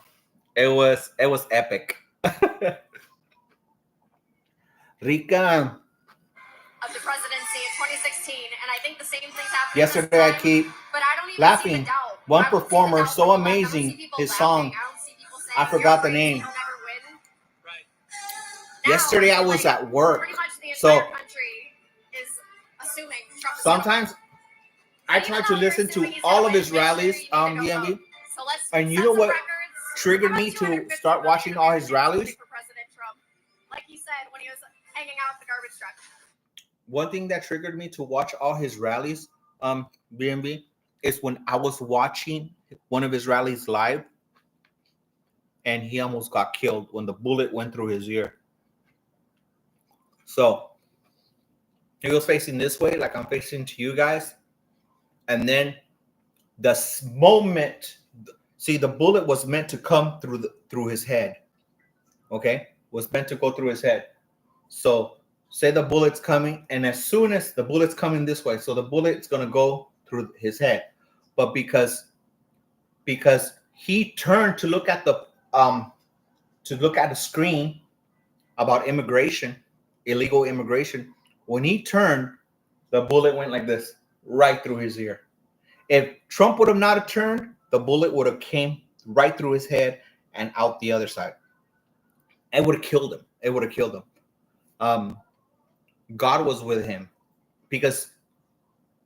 it was epic. Rika, Of the presidency in 2016, and I think the same things happened. yesterday I keep but I don't even laughing. see the doubt. One I don't see the performer doubt so level. I don't amazing, see people his laughing. song, I don't see people saying, I forgot "You're the crazy, name. you'll never win." Right. Yesterday I was at work, Pretty much the so entire country is assuming Trump is sometimes I And try even to though you're listen assuming to he's gonna all of win, his make sure rallies, you need to go BMB, vote. So let's and you set know some what records. triggered How me about to 250 start million watching all his Americans rallies. voting for President Trump, like he said when he was hanging out the garbage truck. One thing that triggered me to watch all his rallies, BMB, is when I was watching one of his rallies live, and he almost got killed when the bullet went through his ear. So he was facing this way, like I'm facing to you guys, and then the moment, see, the bullet was meant to come through his head. Okay, was meant to go through his head. So say the bullet's coming, and as soon as the bullet's coming this way, so the bullet's gonna go through his head, but because he turned to look at the screen about immigration, illegal immigration. When he turned, the bullet went like this, right through his ear. If Trump would have not have turned, the bullet would have came right through his head and out the other side. It would have killed him. It would have killed him. God was with him, because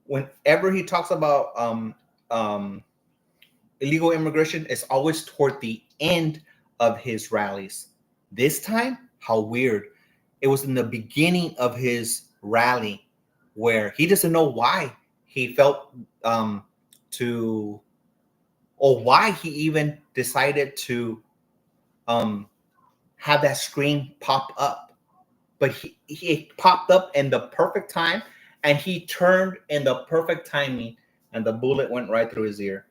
whenever he talks about illegal immigration, it's always toward the end of his rallies. This time, how weird. It was in the beginning of his rally where he doesn't know why he felt to, or why he even decided to have that screen pop up. But he popped up in the perfect time, and he turned in the perfect timing, and the bullet went right through his ear.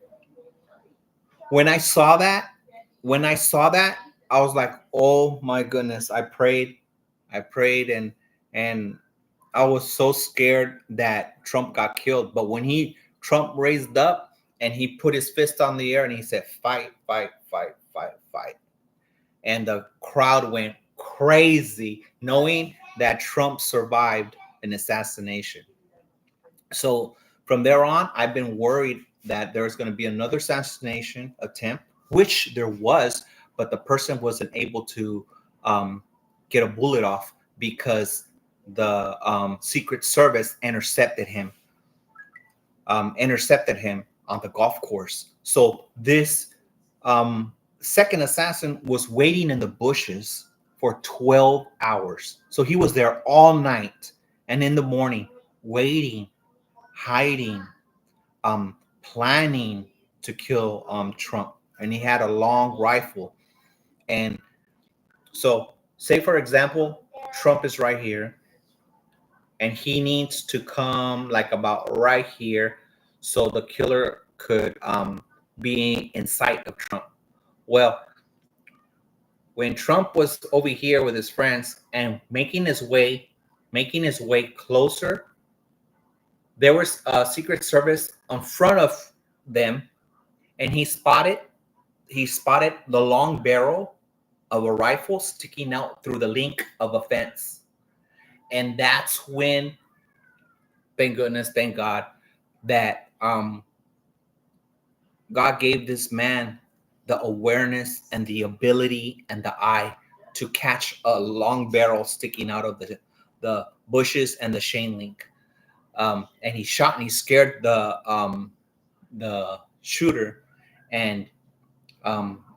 When I saw that, I was like, oh my goodness. I prayed, and I was so scared that Trump got killed. But when Trump raised up and he put his fist on the air and he said, fight, fight, fight, fight, fight. And the crowd went crazy knowing that Trump survived an assassination. So from there on, I've been worried that there's going to be another assassination attempt, which there was, but the person wasn't able to get a bullet off because the Secret Service intercepted him on the golf course. So this second assassin was waiting in the bushes for 12 hours. So he was there all night and in the morning, waiting, hiding, planning to kill Trump. And he had a long rifle. And so, say for example, Trump is right here, and he needs to come like about right here, so the killer could be in sight of Trump. Well, when Trump was over here with his friends and making his way closer, there was a Secret Service in front of them, and he spotted the long barrel of a rifle sticking out through the link of a fence. And that's when, thank goodness, thank God, that God gave this man the awareness and the ability and the eye to catch a long barrel sticking out of the bushes and the chain link. And he shot and he scared the shooter, and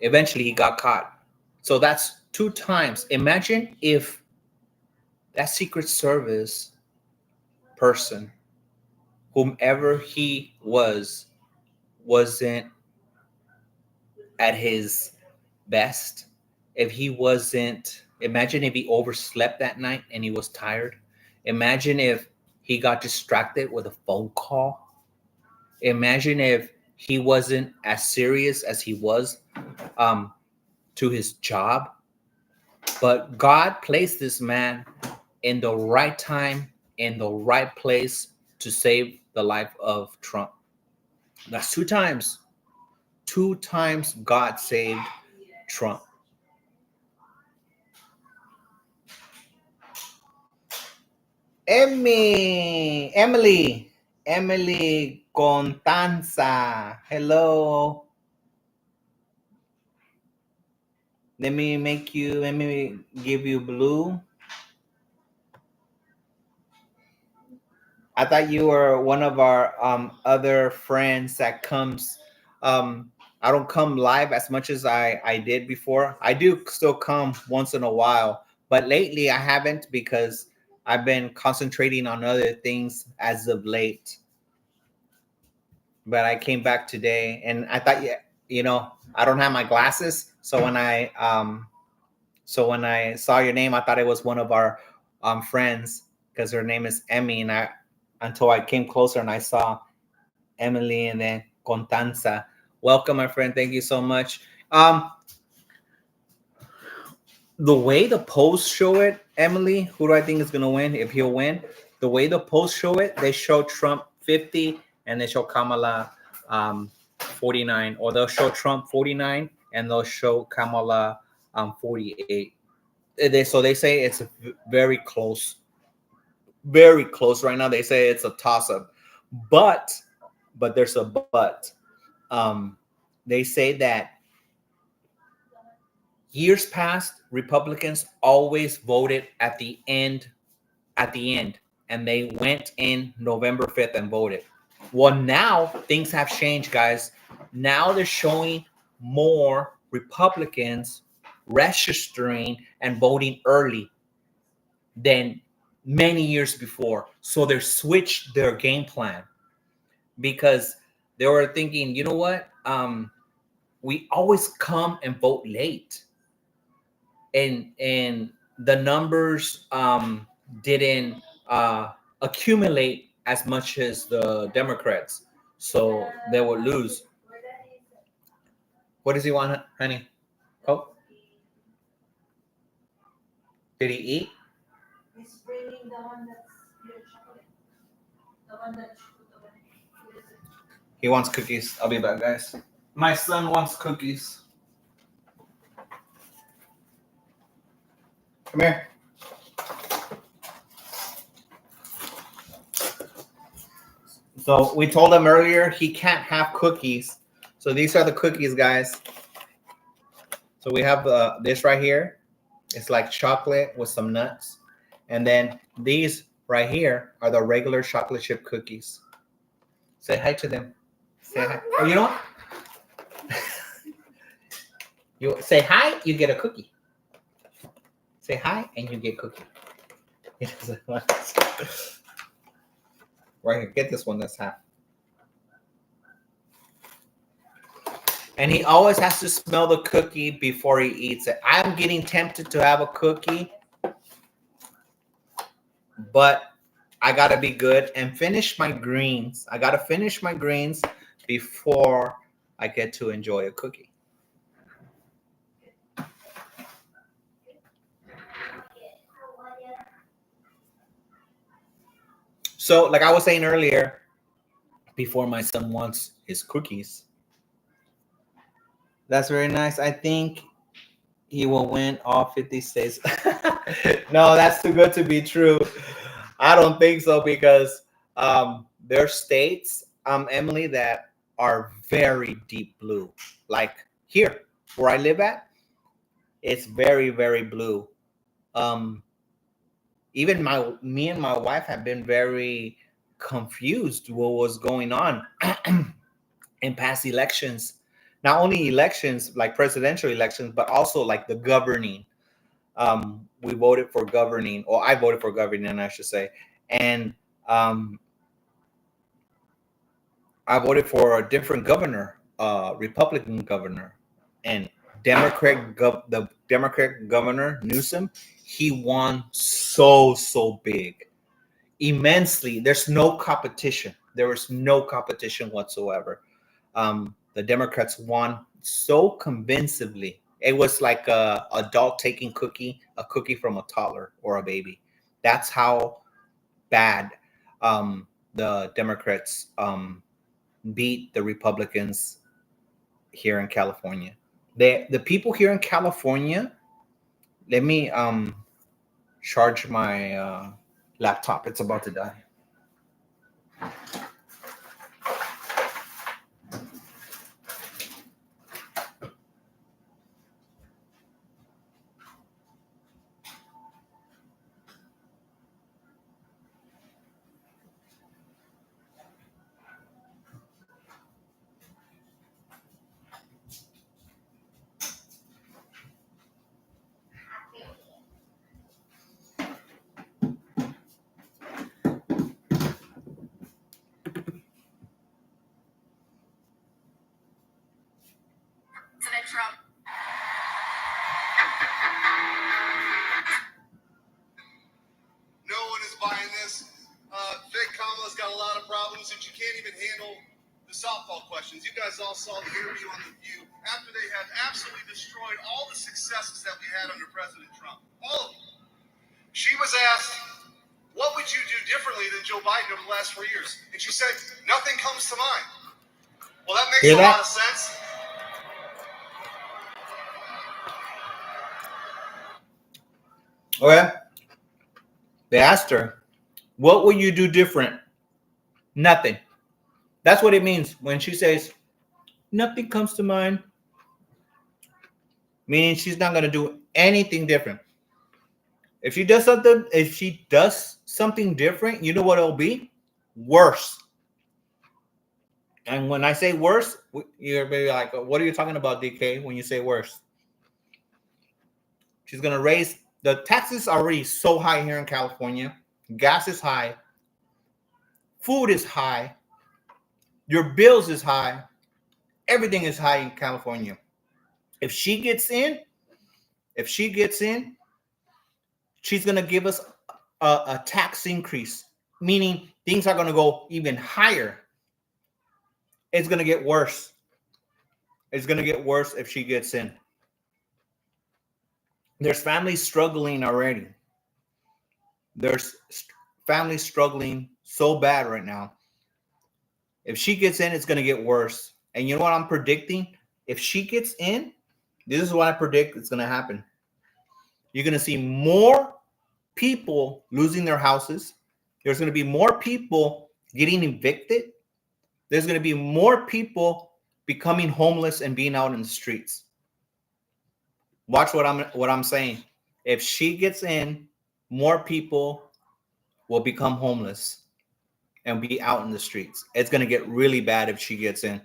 eventually he got caught. So that's 2 times. Imagine if that Secret Service person, whomever he was, wasn't at his best. If he wasn't, imagine if he overslept that night and he was tired. Imagine if he got distracted with a phone call. Imagine if he wasn't as serious as he was to his job. But God placed this man in the right time, in the right place to save the life of Trump. That's 2 times. 2 times God saved Trump. Emily Contanza. Hello. Let me give you blue. I thought you were one of our other friends that comes. I don't come live as much as I did before. I do still come once in a while, but lately I haven't because I've been concentrating on other things as of late. But I came back today, and I thought, I don't have my glasses, so when I saw your name, I thought it was one of our friends because her name is Emmy, and until I came closer and I saw Emily and then Contanza. Welcome, my friend. Thank you so much. The way the polls show it, Emily, who do I think is going to win if he'll win? The way the polls show it, they show Trump 50 and they show Kamala 49, or they'll show Trump 49 and they'll show Kamala 48. So they say it's very close right now. They say it's a toss-up, but there's a but. They say that years past, Republicans always voted at the end, and they went in November 5th and voted. Well, now things have changed, guys. Now they're showing more Republicans registering and voting early than many years before. So they switched their game plan because they were thinking, you know what? We always come and vote late. And the numbers didn't accumulate as much as the Democrats. So they would lose. What does he want, honey? Coke? Did he eat? He's bringing the one that's your chocolate. The one that He wants cookies. I'll be back, guys. My son wants cookies. Come here. So we told him earlier he can't have cookies. So these are the cookies, guys. So we have this right here. It's like chocolate with some nuts. And then these right here are the regular chocolate chip cookies. Say hi to them. Say hi. Oh, you know what? You say hi, you get a cookie. Say hi, and you get cookie. Right here, get this one that's half. And he always has to smell the cookie before he eats it. I'm getting tempted to have a cookie, but I gotta be good and finish my greens. I gotta finish my greens before I get to enjoy a cookie. So, like I was saying earlier, before my son wants his cookies. That's very nice. I think he will win all 50 states. No, that's too good to be true. I don't think so because there are states, Emily, that are very deep blue. Like here, where I live at, it's very, very blue. Even me and my wife have been very confused what was going on in past elections. Not only elections, like presidential elections, but also like the governing. we voted for governing, or I voted for governing, I should say, and I voted for a different governor, Republican governor, and the Democrat governor Newsom. He won so big, immensely. There's no competition. There was no competition whatsoever. The Democrats won so convincingly. It was like a adult taking a cookie from a toddler or a baby. That's how bad the Democrats beat the Republicans here in California. The people here in California. Let me charge my laptop. It's about to die. President Trump. No one is buying this. Big Kamala's got a lot of problems that you can't even handle the softball questions. You guys all saw the interview on The View after they had absolutely destroyed all the successes that we had under President Trump. All of them. She was asked, what would you do differently than Joe Biden over the last 4 years? And she said, nothing comes to mind. Well, that makes a lot of sense. Okay. They asked her, what would you do different? Nothing. That's what it means when she says, nothing comes to mind. Meaning she's not going to do anything different. If she does something different, you know what it'll be? Worse. And when I say worse, you're maybe like, what are you talking about, DK, when you say worse? She's going to raise the taxes are already so high here in California. Gas is high. Food is high. Your bills is high. Everything is high in California. If she gets in, she's going to give us a tax increase, meaning things are going to go even higher. It's going to get worse. It's going to get worse if she gets in. There's families struggling already. There's families struggling so bad right now. If she gets in, it's going to get worse. And you know what I'm predicting? If she gets in, this is what I predict is going to happen. You're going to see more people losing their houses. There's going to be more people getting evicted. There's going to be more people becoming homeless and being out in the streets. Watch what I'm saying. If she gets in, more people will become homeless and be out in the streets. It's going to get really bad if she gets in.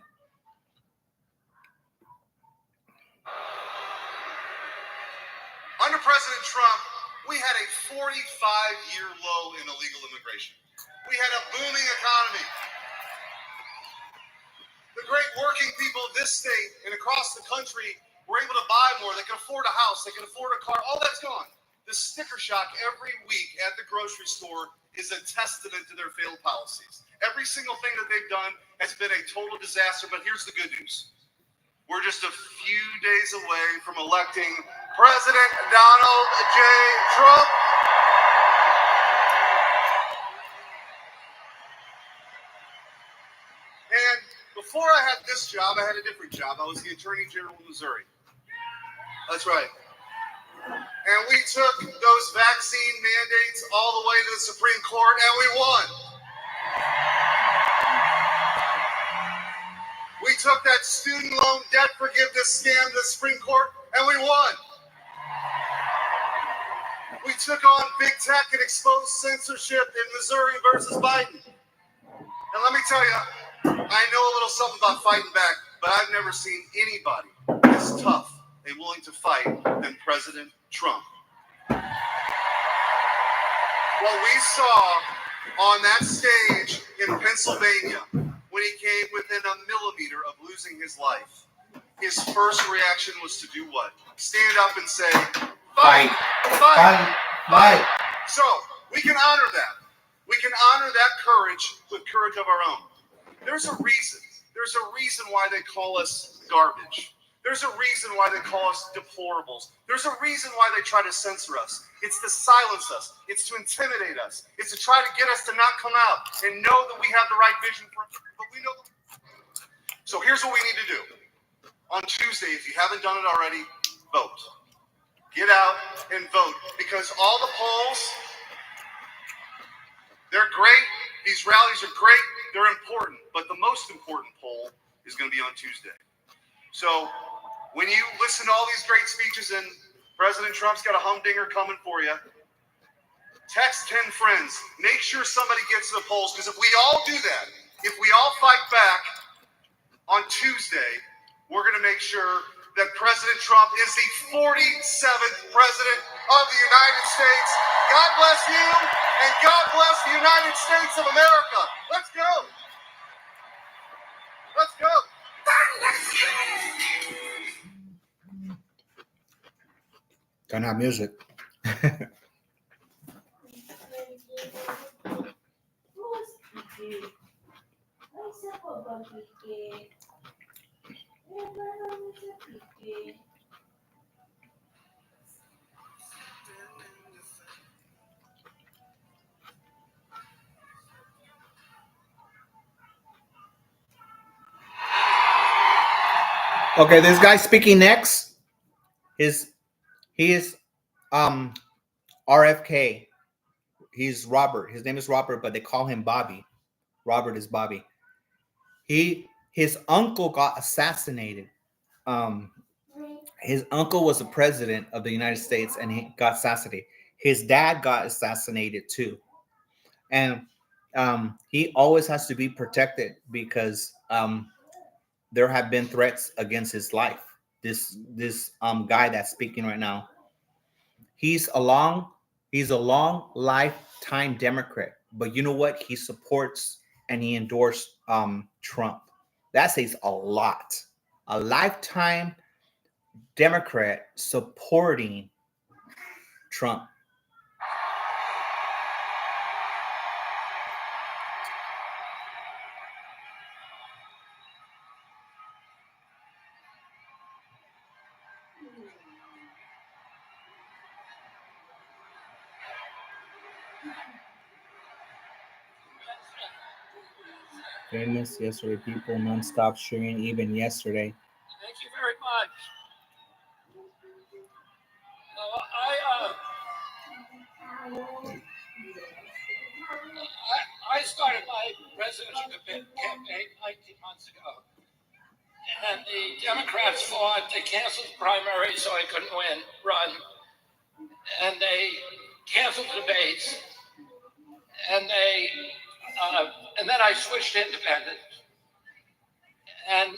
Under President Trump, we had a 45-year low in illegal immigration. We had a booming economy. The great working people of this state and across the country were able to buy more. They could afford a house. They could afford a car. All that's gone. The sticker shock every week at the grocery store is a testament to their failed policies. Every single thing that they've done has been a total disaster. But here's the good news. We're just a few days away from electing President Donald J. Trump. And before I had this job, I had a different job. I was the Attorney General of Missouri. That's right. And we took those vaccine mandates all the way to the Supreme Court, and we won. We took that student loan debt forgiveness scam to the Supreme Court, and we won. We took on big tech and exposed censorship in Missouri versus Biden. And let me tell you, I know a little something about fighting back, but I've never seen anybody as tough and willing to fight than President Trump. what we saw on that stage in Pennsylvania when he came within a millimeter of losing his life. His first reaction was to do what? Stand up and say, fight, fight, fight. So we can honor that. We can honor that courage with courage of our own. There's a reason. There's a reason why they call us garbage. There's a reason why they call us deplorables. There's a reason why they try to censor us. It's to silence us. It's to intimidate us. It's to try to get us to not come out and know that we have the right vision for it. But we know. So here's what we need to do. On Tuesday, if you haven't done it already, vote. Get out and vote, because all the polls, they're great. These rallies are great. They're important. But the most important poll is going to be on Tuesday. So when you listen to all these great speeches and President Trump's got a humdinger coming for you, text 10 friends. Make sure somebody gets to the polls, because if we all do that, if we all fight back on Tuesday, we're going to make sure that President Trump is the 47th president of the United States. God bless you, and God bless the United States of America. Let's go. Let's go. Don't have music. Okay, this guy speaking next he is RFK. He's Robert. His name is Robert, but they call him Bobby. Robert is Bobby. His uncle got assassinated. His uncle was the president of the United States, and he got assassinated. His dad got assassinated too, and he always has to be protected because there have been threats against his life. This guy that's speaking right now, he's a long lifetime Democrat, but you know what? He supports and he endorsed Trump. That says a lot. A lifetime Democrat supporting Trump. Famous yesterday, people non-stop sharing even yesterday. Thank you very much. I started my presidential campaign 19 months ago, and the Democrats fought. They canceled the primary so I couldn't run, and they canceled the debates, and then I switched to independent. And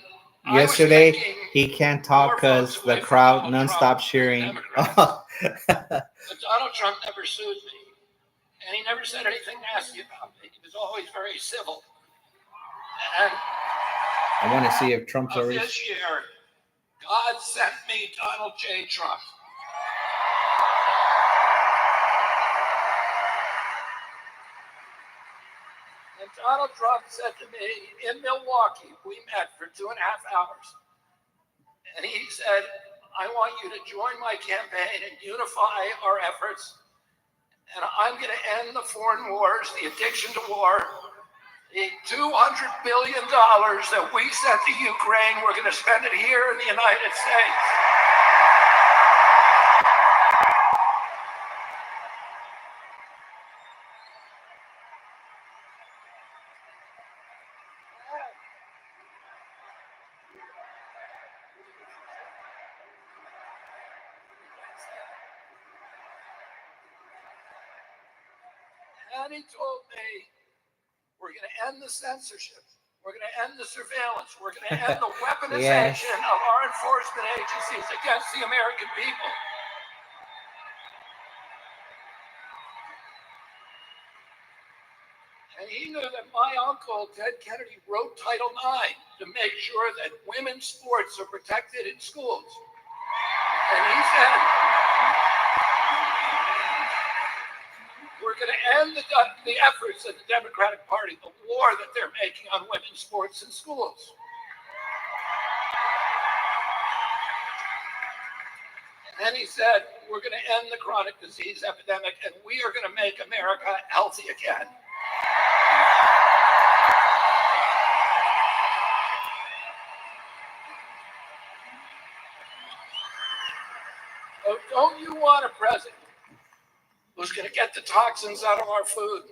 yesterday he can't talk because the crowd non-stop cheering. But Donald Trump never sued me, and he never said anything nasty about me. He was always very civil. And I want to see if Trump's already. This year, God sent me Donald J. Trump. And Donald Trump said to me in Milwaukee, we met for 2.5 hours. And he said, I want you to join my campaign and unify our efforts. And I'm going to end the foreign wars, the addiction to war. The $200 billion that we sent to Ukraine, we're going to spend it here in the United States. And he told me, we're going to end the censorship. We're going to end the surveillance. We're going to end the weaponization of our enforcement agencies against the American people. knew that my uncle, Ted Kennedy, wrote Title IX to make sure that women's sports are protected in schools. And he said, we're going to end the efforts of the Democratic Party, the war that they're making on women's sports in schools. And he said, we're going to end the chronic disease epidemic, and we are going to make America healthy again. Oh, don't you want a president who's going to get the toxins out of our food?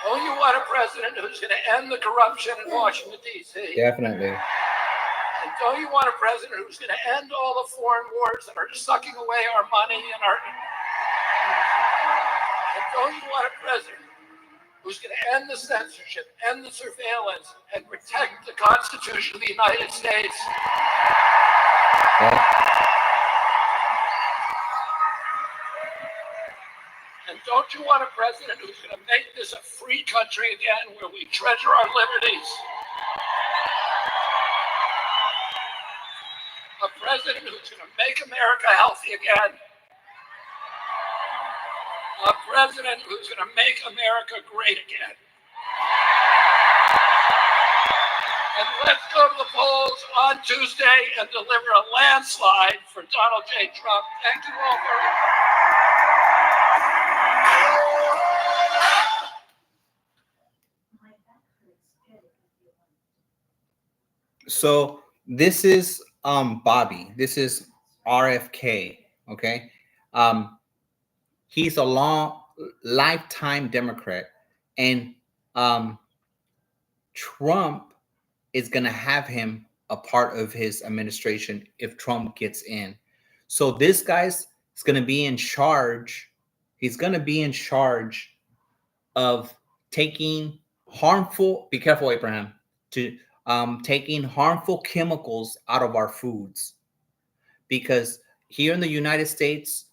Don't you want a president who's going to end the corruption in Washington, D.C.? Definitely. And don't you want a president who's going to end all the foreign wars that are sucking away our money and our... And don't you want a president who's going to end the censorship, end the surveillance, and protect the Constitution of the United States? Yeah. And don't you want a president who's going to make this a free country again, where we treasure our liberties? A president who's going to make America healthy again. A president who's going to make America great again. And let's go to the polls on Tuesday and deliver a landslide for Donald J. Trump. Thank you all very much. So this is Bobby. This is RFK. Okay. He's a lifetime Democrat, and Trump is going to have him a part of his administration if Trump gets in. So this guy's going to be in charge. He's going to be in charge of taking harmful, be careful, Abraham, to taking harmful chemicals out of our foods. Because here in the United States,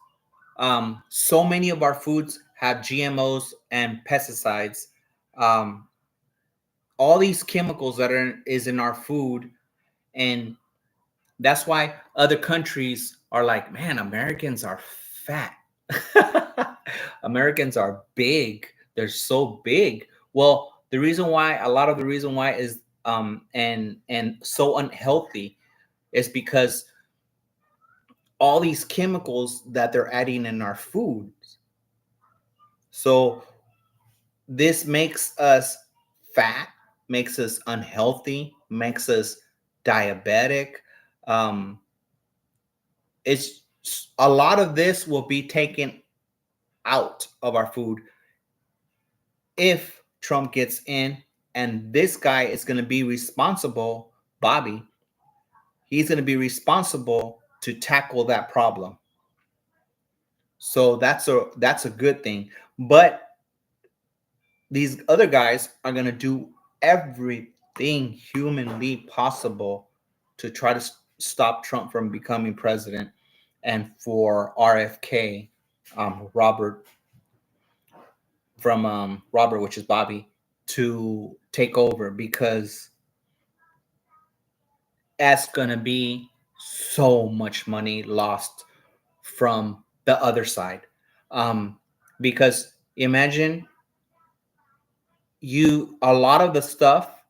so many of our foods have GMOs and pesticides. All these chemicals that is in our food, and that's why other countries are like, man, Americans are fat. Americans are big. They're so big. Well, a lot of the reason why is and so unhealthy is because all these chemicals that they're adding in our foods. So this makes us fat, makes us unhealthy, makes us diabetic. It's a lot of this will be taken out of our food if Trump gets in, and this guy is going to be responsible, Bobby. He's going to be responsible to tackle that problem. So that's a good thing. But these other guys are going to do everything humanly possible to try to stop Trump from becoming president, and for RFK, Robert, which is Bobby, to take over, because that's going to be so much money lost from the other side. Because imagine a lot of the stuff,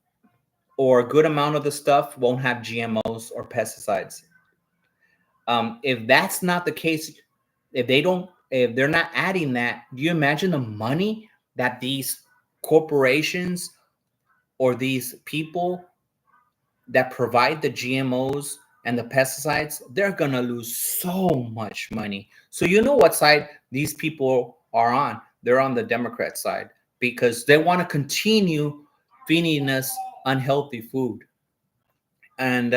or a good amount of the stuff, won't have GMOs or pesticides. If that's not the case, if they're not adding that, do you imagine the money that these corporations or these people that provide the GMOs and the pesticides, they're going to lose so much money. So you know what side these people are on? They're on the Democrat side, because they want to continue feeding us unhealthy food. And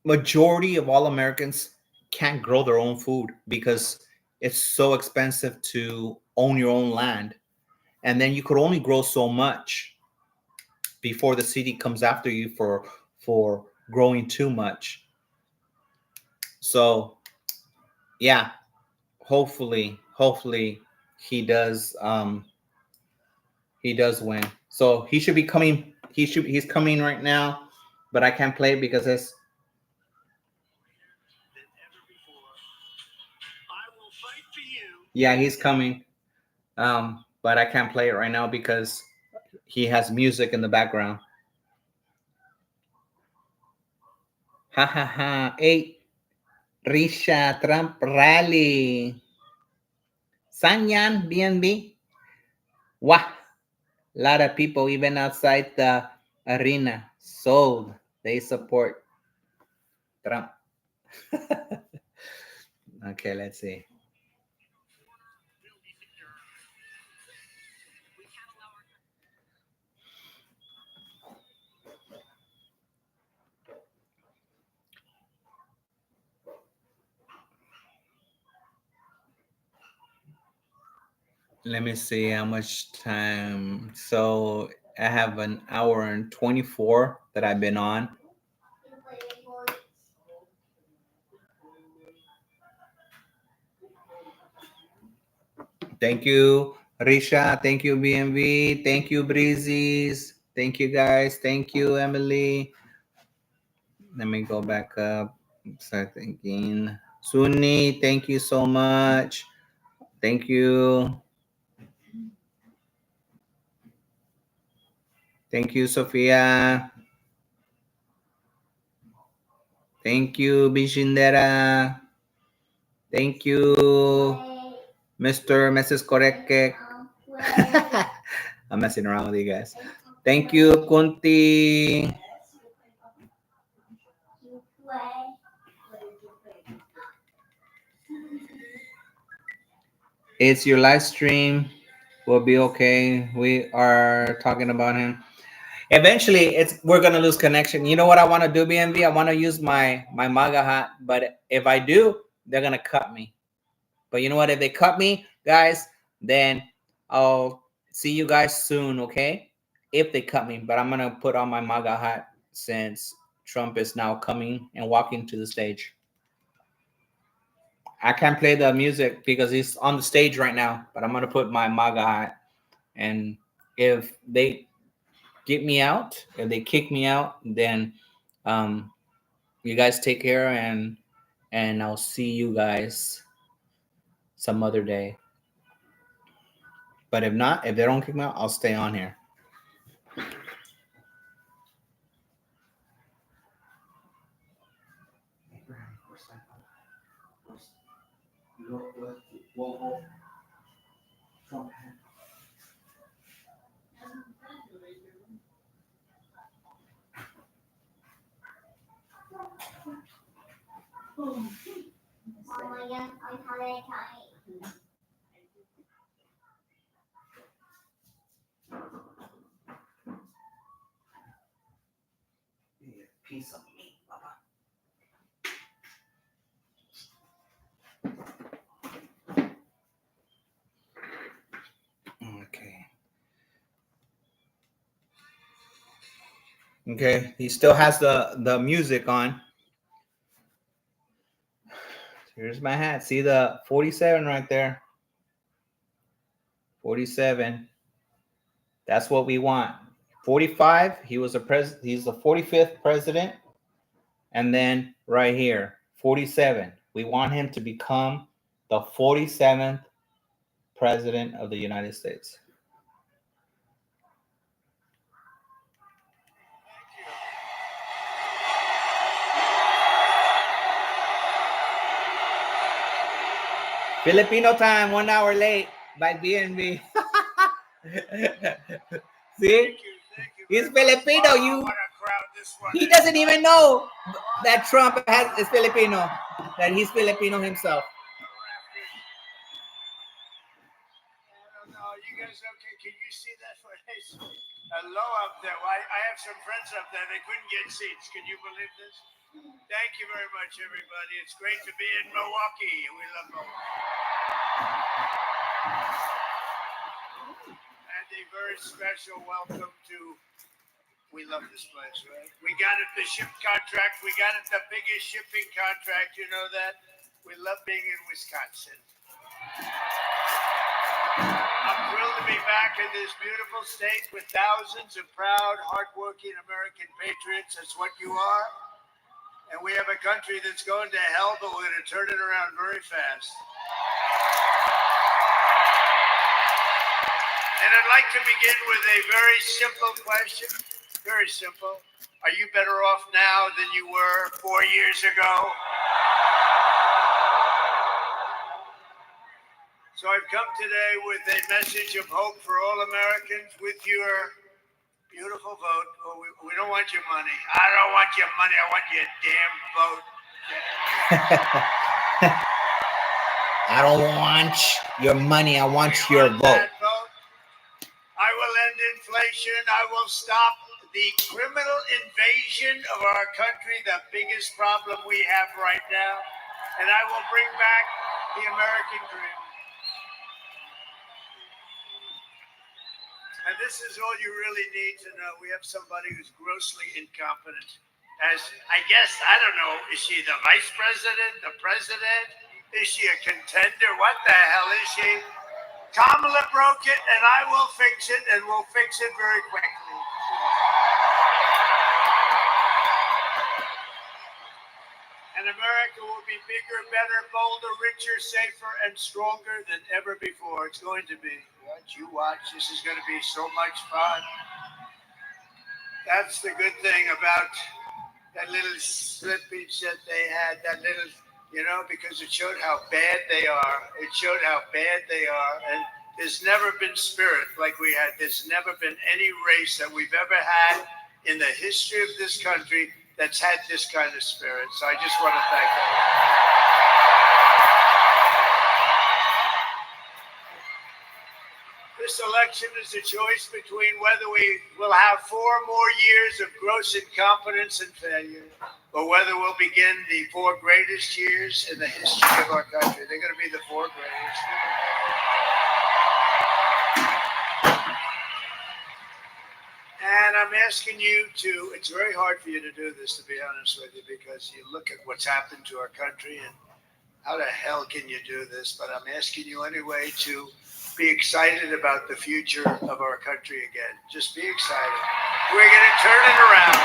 majority of all Americans can't grow their own food because it's so expensive to own your own land. And then you could only grow so much before the city comes after you for growing too much. So yeah, hopefully he does win. So he should be coming. He's coming right now, but I can't play because it's yeah, he's coming. But I can't play it right now because he has music in the background. Ha ha ha. 8 Risha Trump rally. Sanyan BNB. Wow. A lot of people, even outside the arena, sold. They support Trump. Okay, let's see. Let me see how much time. So I have an hour and 24 that I've been on. Thank you, Risha. Thank you, BMV. Thank you, Breezes. Thank you, guys. Thank you, Emily. Let me go back up. Start thinking. Sunni, thank you so much. Thank you. Thank you, Sophia. Thank you, Bishindera. Thank you, Mr. and Mrs. Koreke. I'm messing around with you guys. Thank you, Kunti. It's your live stream. We'll be okay. We are talking about him. Eventually, we're gonna lose connection. You know what I want to do, BNB? I want to use my MAGA hat, but if I do, they're gonna cut me. But you know what? If they cut me, guys, then I'll see you guys soon, okay? If they cut me, but I'm gonna put on my MAGA hat since Trump is now coming and walking to the stage. I can't play the music because he's on the stage right now, but I'm gonna put my MAGA hat. And if they get me out, if they kick me out, then you guys take care, and I'll see you guys some other day. But if not, if they don't kick me out, I'll stay on here. Piece of meat, Baba. Okay, he still has the music on. Here's my hat. See the 47 right there. 47. That's what we want. 45. He was he's the 45th president. And then right here, 47. We want him to become the 47th president of the United States. Filipino time, 1 hour late by BNB. See? He's Filipino. He doesn't even know that Trump is Filipino, that he's Filipino himself. I don't know. You guys okay? Can you see that place? Low up there. Well, I have some friends up there. They couldn't get seats. Can you believe this? Thank you very much, everybody. It's great to be in Milwaukee. We love Milwaukee. And a very special welcome to, we love this place, right? We got it, the ship contract. We got it, the biggest shipping contract. You know that? We love being in Wisconsin. I'm thrilled to be back in this beautiful state with thousands of proud, hardworking American patriots. That's what you are. And we have a country that's going to hell, but we're going to turn it around very fast. And I'd like to begin with a very simple question. Very simple. Are you better off now than you were 4 years ago? So I've come today with a message of hope for all Americans with your beautiful vote. Oh, we don't want your money. I don't want your money. I want your damn vote. I don't want your money. I want your vote. I will end inflation. I will stop the criminal invasion of our country, the biggest problem we have right now. And I will bring back the American dream. And this is all you really need to know. We have somebody who's grossly incompetent. As I guess, I don't know, is she the vice president, the president? Is she a contender? What the hell is she? Kamala broke it, and I will fix it, and we'll fix it very quickly. And America will be bigger, better, bolder, richer, safer, and stronger than ever before. It's going to be. You watch. This is going to be so much fun. That's the good thing about that little slippage that they had, that little, because it showed how bad they are. It showed how bad they are. And there's never been spirit like we had. There's never been any race that we've ever had in the history of this country that's had this kind of spirit. So I just want to thank them. This election is a choice between whether we will have 4 more years of gross incompetence and failure, or whether we'll begin the 4 greatest years in the history of our country. They're going to be the 4 greatest. And I'm asking you to, it's very hard for you to do this, to be honest with you, because you look at what's happened to our country and how the hell can you do this? But I'm asking you anyway to be excited about the future of our country again. Just be excited. We're going to turn it around.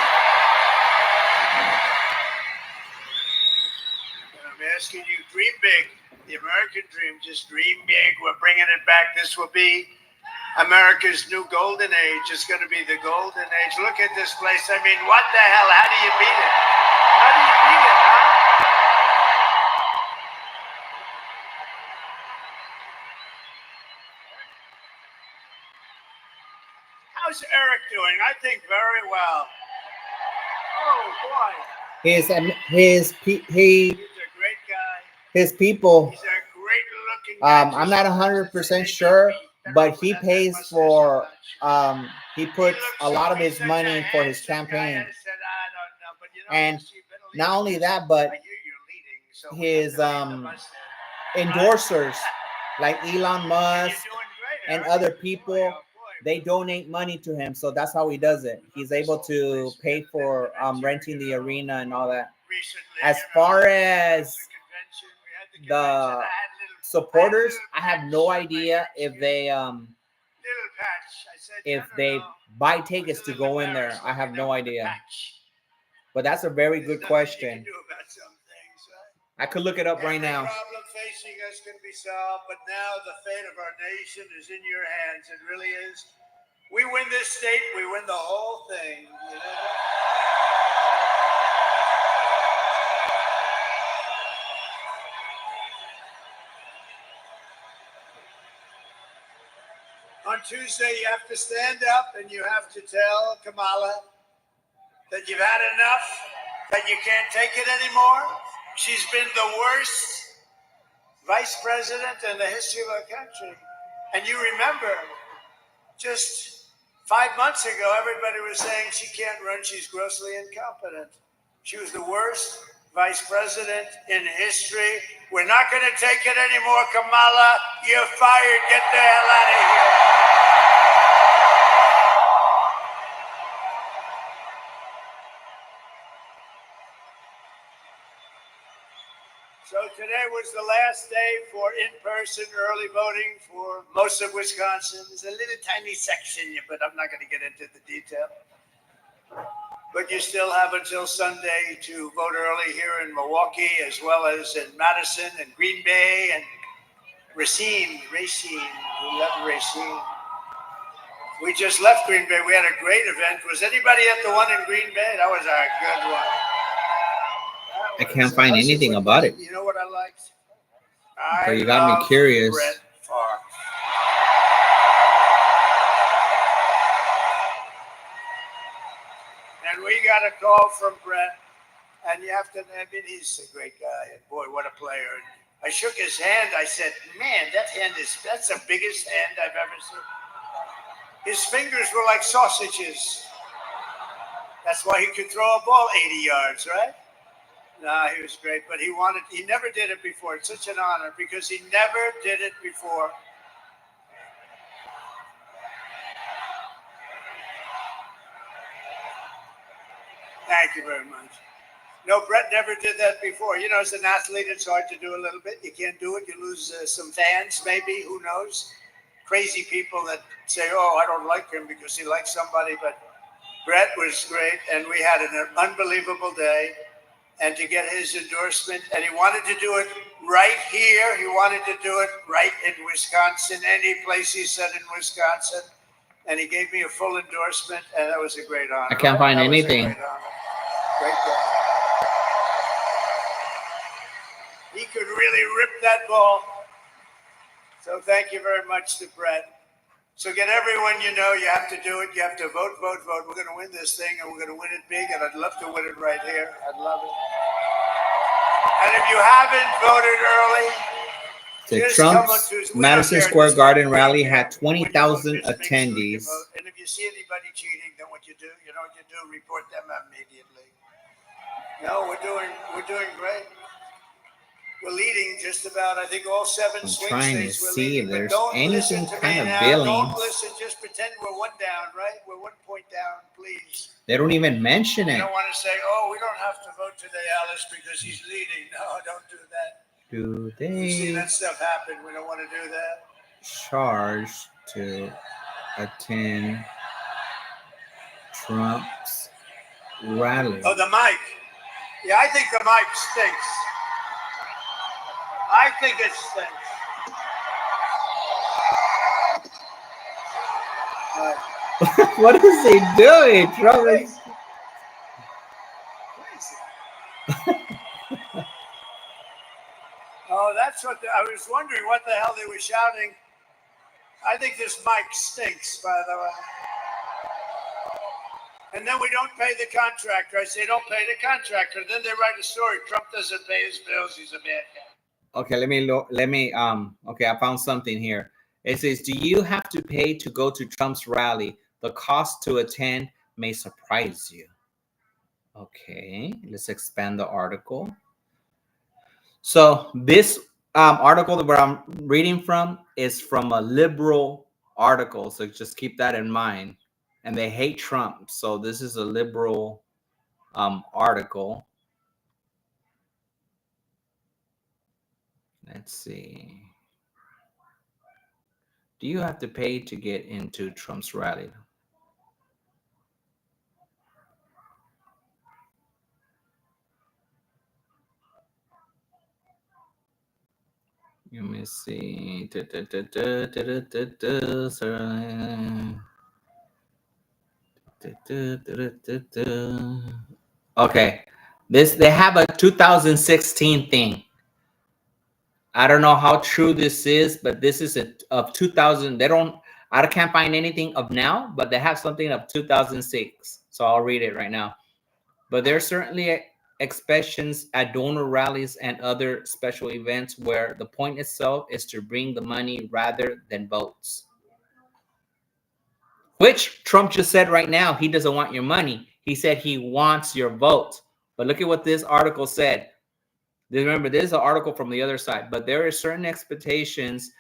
And I'm asking you, dream big. The American dream, just dream big. We're bringing it back. This will be America's new golden age. It's going to be the golden age. Look at this place. I mean, what the hell? How do you beat it? How do you beat it, huh? How's Eric doing? I think very well. Oh boy. He's a great guy. His people. He's a great looking guy. I'm not 100% sure, but he pays for. He puts a lot of his money for his campaign, and not only that, but his endorsers like Elon Musk and other people. They donate money to him, so that's how he does it. He's able to pay for renting the arena and all that. As far as the supporters, I have no idea if they buy tickets to go in there. I have no idea. But that's a very good question. I could look it up right now. The problem facing us can be solved, but now the fate of our nation is in your hands. It really is. We win this state, we win the whole thing. You know? On Tuesday, you have to stand up and you have to tell Kamala that you've had enough, that you can't take it anymore. She's been the worst vice president in the history of our country. And you remember, just 5 months ago, everybody was saying she can't run, she's grossly incompetent. She was the worst vice president in history. We're not going to take it anymore, Kamala. You're fired. Get the hell out of here. So today was the last day for in-person early voting for most of Wisconsin. There's a little tiny section, but I'm not going to get into the detail. But you still have until Sunday to vote early here in Milwaukee, as well as in Madison and Green Bay and Racine. We love Racine. We just left Green Bay. We had a great event. Was anybody at the one in Green Bay? That was a good one. I can't find anything about it. You know what I liked? But you got me curious. Brett Favre. And we got a call from Brett, and you have to, I mean, he's a great guy, and boy, what a player. I shook his hand. I said, man, that's the biggest hand I've ever seen. His fingers were like sausages. That's why he could throw a ball 80 yards, right? No, he was great, but he never did it before. It's such an honor because he never did it before. Thank you very much. No, Brett never did that before. You know, as an athlete, it's hard to do a little bit. You can't do it. You lose some fans, maybe. Who knows? Crazy people that say, oh, I don't like him because he likes somebody. But Brett was great, and we had an unbelievable day. And to get his endorsement, and he wanted to do it right here. He wanted to do it right in Wisconsin, any place he said in Wisconsin. And he gave me a full endorsement, and that was a great honor. I can't find anything. Great guy. He could really rip that ball. So thank you very much to Brett. So get everyone you know, you have to do it. You have to vote, vote, vote. We're going to win this thing, and we're going to win it big, and I'd love to win it right here. I'd love it. And if you haven't voted early, the Trump's Madison Square Garden rally had 20,000 attendees. And if you see anybody cheating, then what you do, you know what you do, report them immediately. No, we're doing great. We're leading just about, I think, all 7 I'm swing trying to states. see if there's Don't anything listen to kind me of now. billing. Don't listen, just pretend we're 1 down, right? We're 1 point down, please. They don't even mention You it. don't want to say, oh, we don't have to vote today, Alice, because he's leading. No, don't do that. Do We see they that stuff happen. We don't want to do that. charge to attend Trump's rally? Oh, the mic. Yeah, I think the mic stinks. I think it stinks. What is he doing, Trump? is- Oh, that's what I was wondering what the hell they were shouting. I think this mic stinks, by the way. And then we don't pay the contractor. I say, don't pay the contractor. Then they write a story. Trump doesn't pay his bills. He's a bad guy. Okay, okay, I found something here. It says, do you have to pay to go to Trump's rally? The cost to attend may surprise you. Okay, let's expand the article. So this article that I'm reading from is from a liberal article. So just keep that in mind. And they hate Trump. So this is a liberal article. Let's see. Do you have to pay to get into Trump's rally? Let me see. Okay. They have a 2016 thing. I don't know how true this is, but this is of 2000. I can't find anything of now, but they have something of 2006. So I'll read it right now. But there's certainly expressions at donor rallies and other special events where the point itself is to bring the money rather than votes. Which Trump just said right now, he doesn't want your money. He said he wants your vote. But look at what this article said. Remember, this is an article from the other side, but there are certain expectations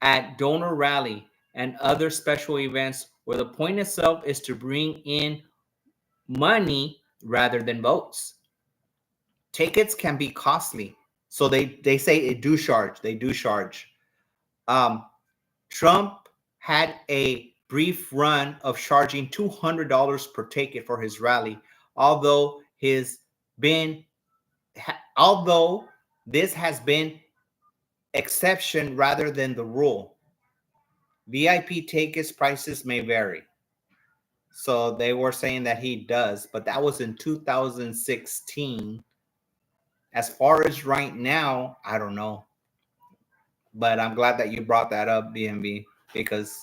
at donor rally and other special events where the point itself is to bring in money rather than votes. tickets can be costly. So they say they do charge. Trump had a brief run of charging $200 per ticket for his rally, although although this has been exception rather than the rule. VIP tickets prices may vary. So they were saying that he does, but that was in 2016. As far as right now, I don't know. But I'm glad that you brought that up, BMB, because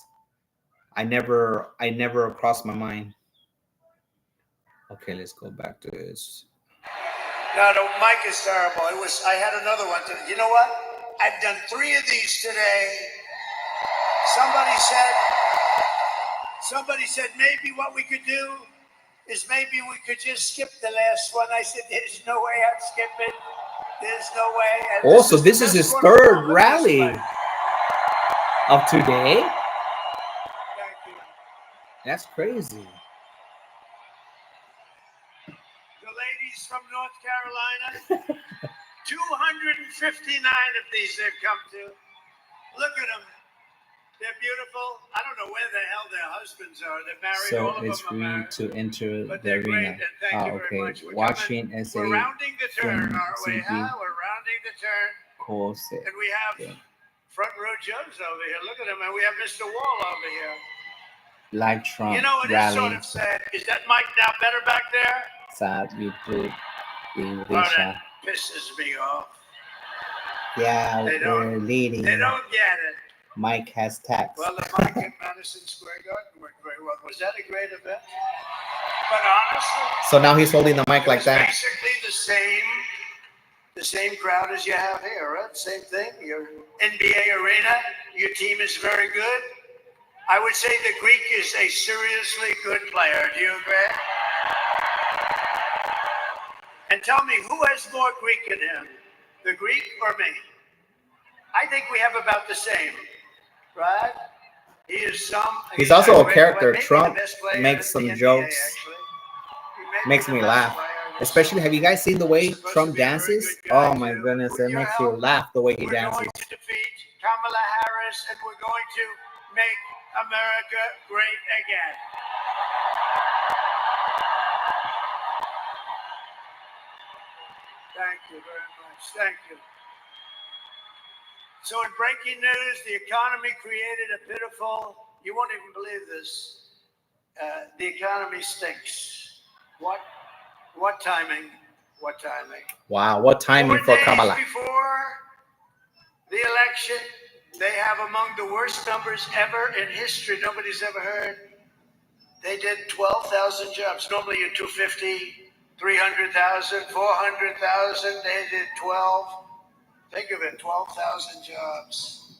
I never crossed my mind. Okay, let's go back to this. No, the mic is terrible. I had another one. You know what? I've done 3 of these today. Somebody said maybe what we could do is maybe we could just skip the last one. I said, there's no way I'm skipping. There's no way. And Oh, so this is his third rally of today? Thank you. That's crazy. The ladies from North Carolina, 259 of these they've come to. Look at them. They're beautiful. I don't know where the hell their husbands are. They're married. All So of it's them are free married. to enter But the they're arena. great, and thank you very much. We're Watching coming. as We're a rounding the turn, from aren't we? CP Huh? We're rounding the turn. course And we have front row Joes over here. Look at them. And we have Mr. Wall over here. live Trump You know, it is sort rally of sad. Is that mic now better back there? sa YouTube in Oh, Russia. that pisses me off. Yeah, They we're don't- leading. They don't get it. Mike has tax. Well, the mic at Madison Square Garden worked very well. Was that a great event? But honestly, So now he's holding the mic it like was that. basically the same crowd as you have here, right? Same thing. Your NBA arena, your team is very good. I would say the Greek is a seriously good player. Do you agree? And tell me, who has more Greek in him, the Greek or me? I think we have about the same, right? He is He's also a great character. player, maybe Trump the best player makes in some the NBA, jokes. actually. He may be Makes the me best laugh. player in this- Especially, have you guys seen the way He's supposed Trump to be a very dances? good guy, Oh my too. goodness, With it your makes you help, laugh the way he we're dances. going to defeat Kamala Harris, and we're going to make America great again. Thank you very much. Thank you. So in breaking news, the economy created a pitiful, you won't even believe this, the economy stinks. What timing? What timing? Wow, what timing 4 for days Kamala. before the election, they have among the worst numbers ever in history. Nobody's ever heard. They did 12,000 jobs. Normally you're 250, 300,000, 400,000. They did 12. Think of it, 12,000 jobs.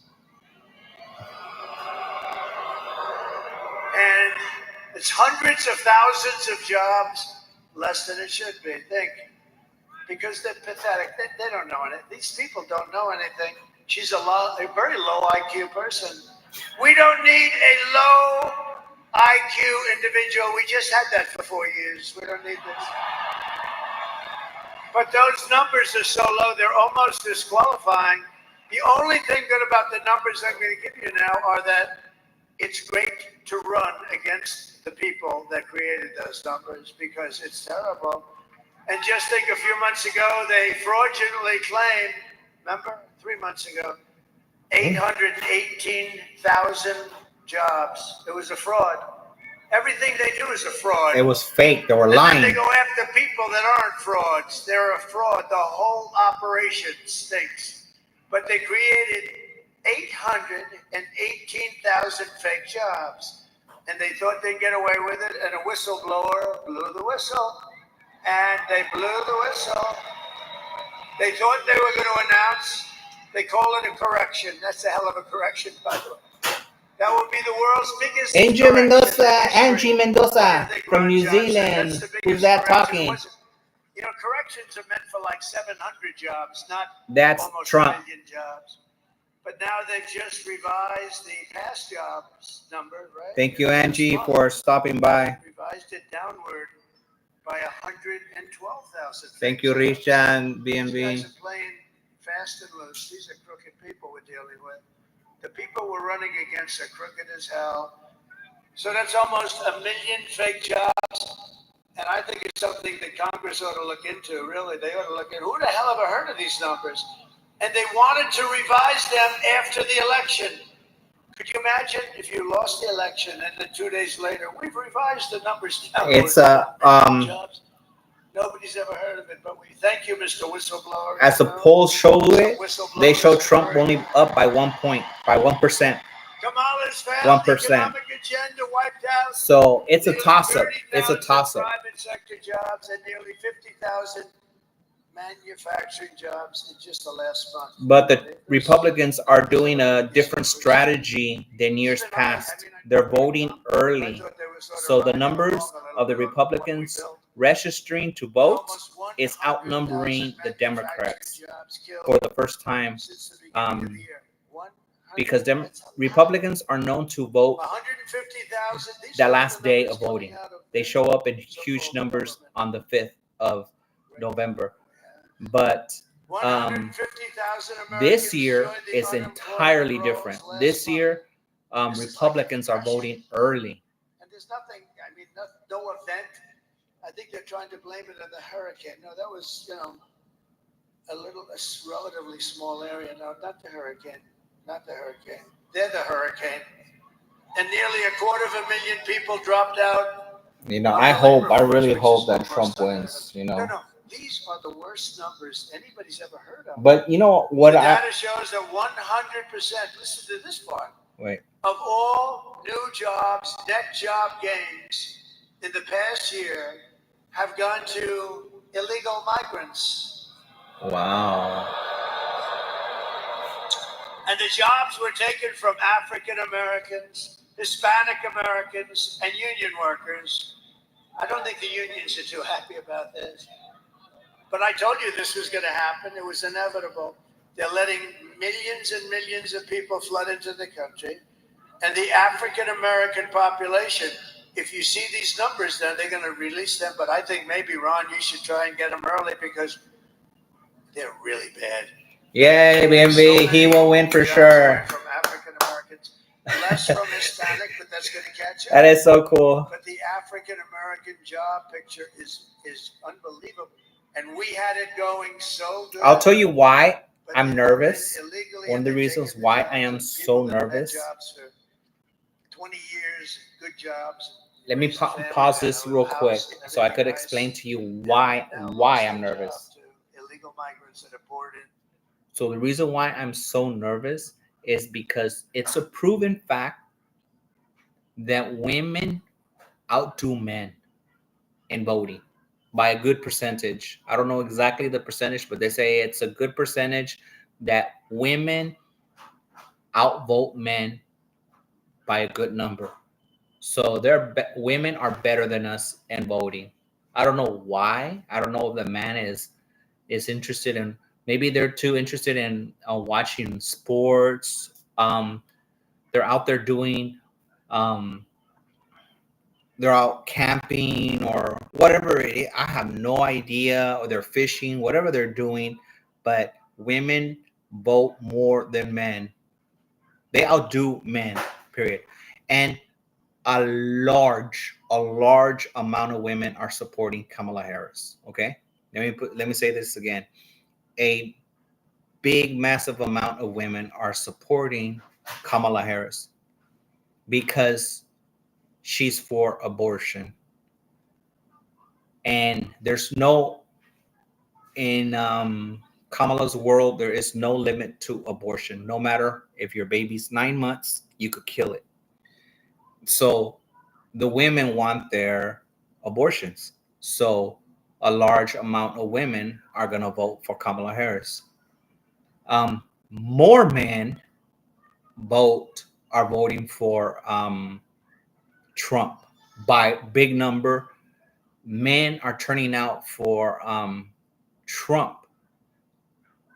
And it's hundreds of thousands of jobs less than it should be. Think. Because they're pathetic. They don't know anything. These people don't know anything. She's a very low IQ person. We don't need a low IQ individual. We just had that for 4 years. We don't need this. But those numbers are so low, they're almost disqualifying. The only thing good about the numbers I'm going to give you now are that it's great to run against the people that created those numbers because it's terrible. And just think a few months ago, they fraudulently claimed, remember, 3 months ago, 818,000 jobs. It was a fraud. Everything they do is a fraud. It was fake. They were And then lying. they go after people that aren't frauds. They're a fraud. The whole operation stinks. But they created 818,000 fake jobs. And they thought they'd get away with it. And a whistleblower blew the whistle. And they blew the whistle. They thought they were going to announce. They call it a correction. That's a hell of a correction, by the way. That would be the world's biggest. Angie correction Mendoza, in history. Angie Mendoza What do you think, from Ron New Johnson? Zealand. That's the biggest Who's that correction. talking? You know, corrections are meant for like 700 jobs, not That's almost Trump. 1 million jobs. But now they've just revised the past jobs number, right? Thank you, Angie, for stopping by. Revised it downward by 112,000. Thank you, Richard, These BNB. guys are playing fast and loose. These are crooked people we're dealing with. The people we're running against are crooked as hell. So that's almost 1 million fake jobs. And I think it's something that Congress ought to look into, really. They ought to look at who the hell ever heard of these numbers? And they wanted to revise them after the election. Could you imagine if you lost the election and then 2 days later, we've revised the numbers down? It's jobs. Nobody's ever heard of it, but we thank you, Mr. Whistleblower. as the polls show it, they show Trump only up by 1 point, by 1%. Kamala's failed 1%. economic agenda wiped out. So it's a Nearly toss-up. It's a 30,000 toss-up. Private sector jobs and nearly 50,000 manufacturing jobs in just the last month. But the Republicans are doing a different strategy than years past. They're voting early. So the numbers of the Republicans registering to vote is outnumbering the Democrats for the first time, because Republicans are known to vote 150,000. the last day of voting. They show up in huge numbers on the 5th of November. But 150,000 this Americans year joined the is unemployment entirely rolls different. last This month. year, Republicans are voting early. And there's nothing, I mean, no event. I think they're trying to blame it on the hurricane. No, that was, a relatively small area. No, not the hurricane. Not the hurricane. They're the hurricane. And nearly 250,000 people dropped out. I really hope that Trump wins, No, these are the worst numbers anybody's ever heard of. But you know what The data shows that 100%, listen to this part, wait. of all new jobs, net job gains in the past year have gone to illegal migrants. Wow. And the jobs were taken from African Americans, Hispanic Americans, and union workers. I don't think the unions are too happy about this. But I told you this was going to happen. It was inevitable. They're letting millions and millions of people flood into the country. And the African American population, if you see these numbers, then they're going to release them. But I think maybe, Ron, you should try and get them early because they're really bad. Yay, BNB. He will win for sure. From African Americans, less from Hispanic, but that's going to catch up. That is so cool. But the African American job picture is unbelievable. And we had it going so good. I'll tell you why But I'm they nervous. illegally One of the have reasons taken why the I am jobs of so people that have had nervous. Jobs for 20 years, good jobs. Let me raised a family, pause had a this little real quick house, and so I could everything explain nice. to you And why now I'm lost their nervous. job to illegal migrants that are poured in. So the reason why I'm so nervous is because it's a proven fact that women outdo men in voting by a good percentage. I don't know exactly the percentage, but they say it's a good percentage that women outvote men by a good number. So women are better than us in voting. I don't know why. I don't know if the man is interested in. Maybe they're too interested in watching sports. They're out there doing. They're out camping or whatever it is. I have no idea. Or they're fishing, whatever they're doing. But women vote more than men. They outdo men, period. And a large amount of women are supporting Kamala Harris. Okay, let me say this again. A big, massive amount of women are supporting Kamala Harris because she's for abortion. And there's no, in Kamala's world, there is no limit to abortion. No matter if your baby's 9 months, you could kill it. So the women want their abortions. So a large amount of women are going to vote for Kamala Harris. More men are voting for Trump by big number. Men are turning out for Trump.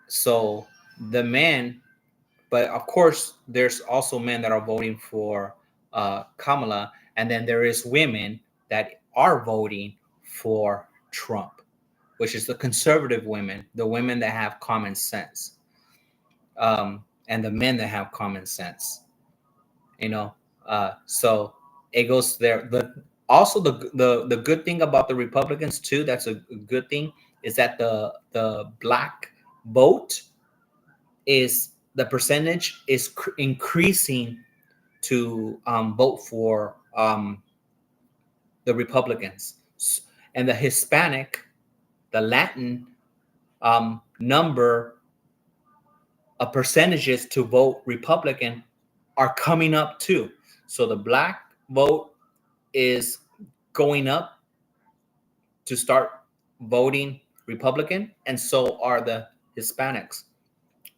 So the men, but of course, there's also men that are voting for Kamala, and then there is women that are voting for Trump, which is the conservative women, the women that have common sense, and the men that have common sense. You know, so it goes there. But also the good thing about the Republicans too, that's a good thing, is that the black vote is the percentage is increasing to vote for the Republicans, and the Hispanic, the Latin number of percentages to vote Republican are coming up too. So the black vote is going up to start voting Republican, and so are the Hispanics.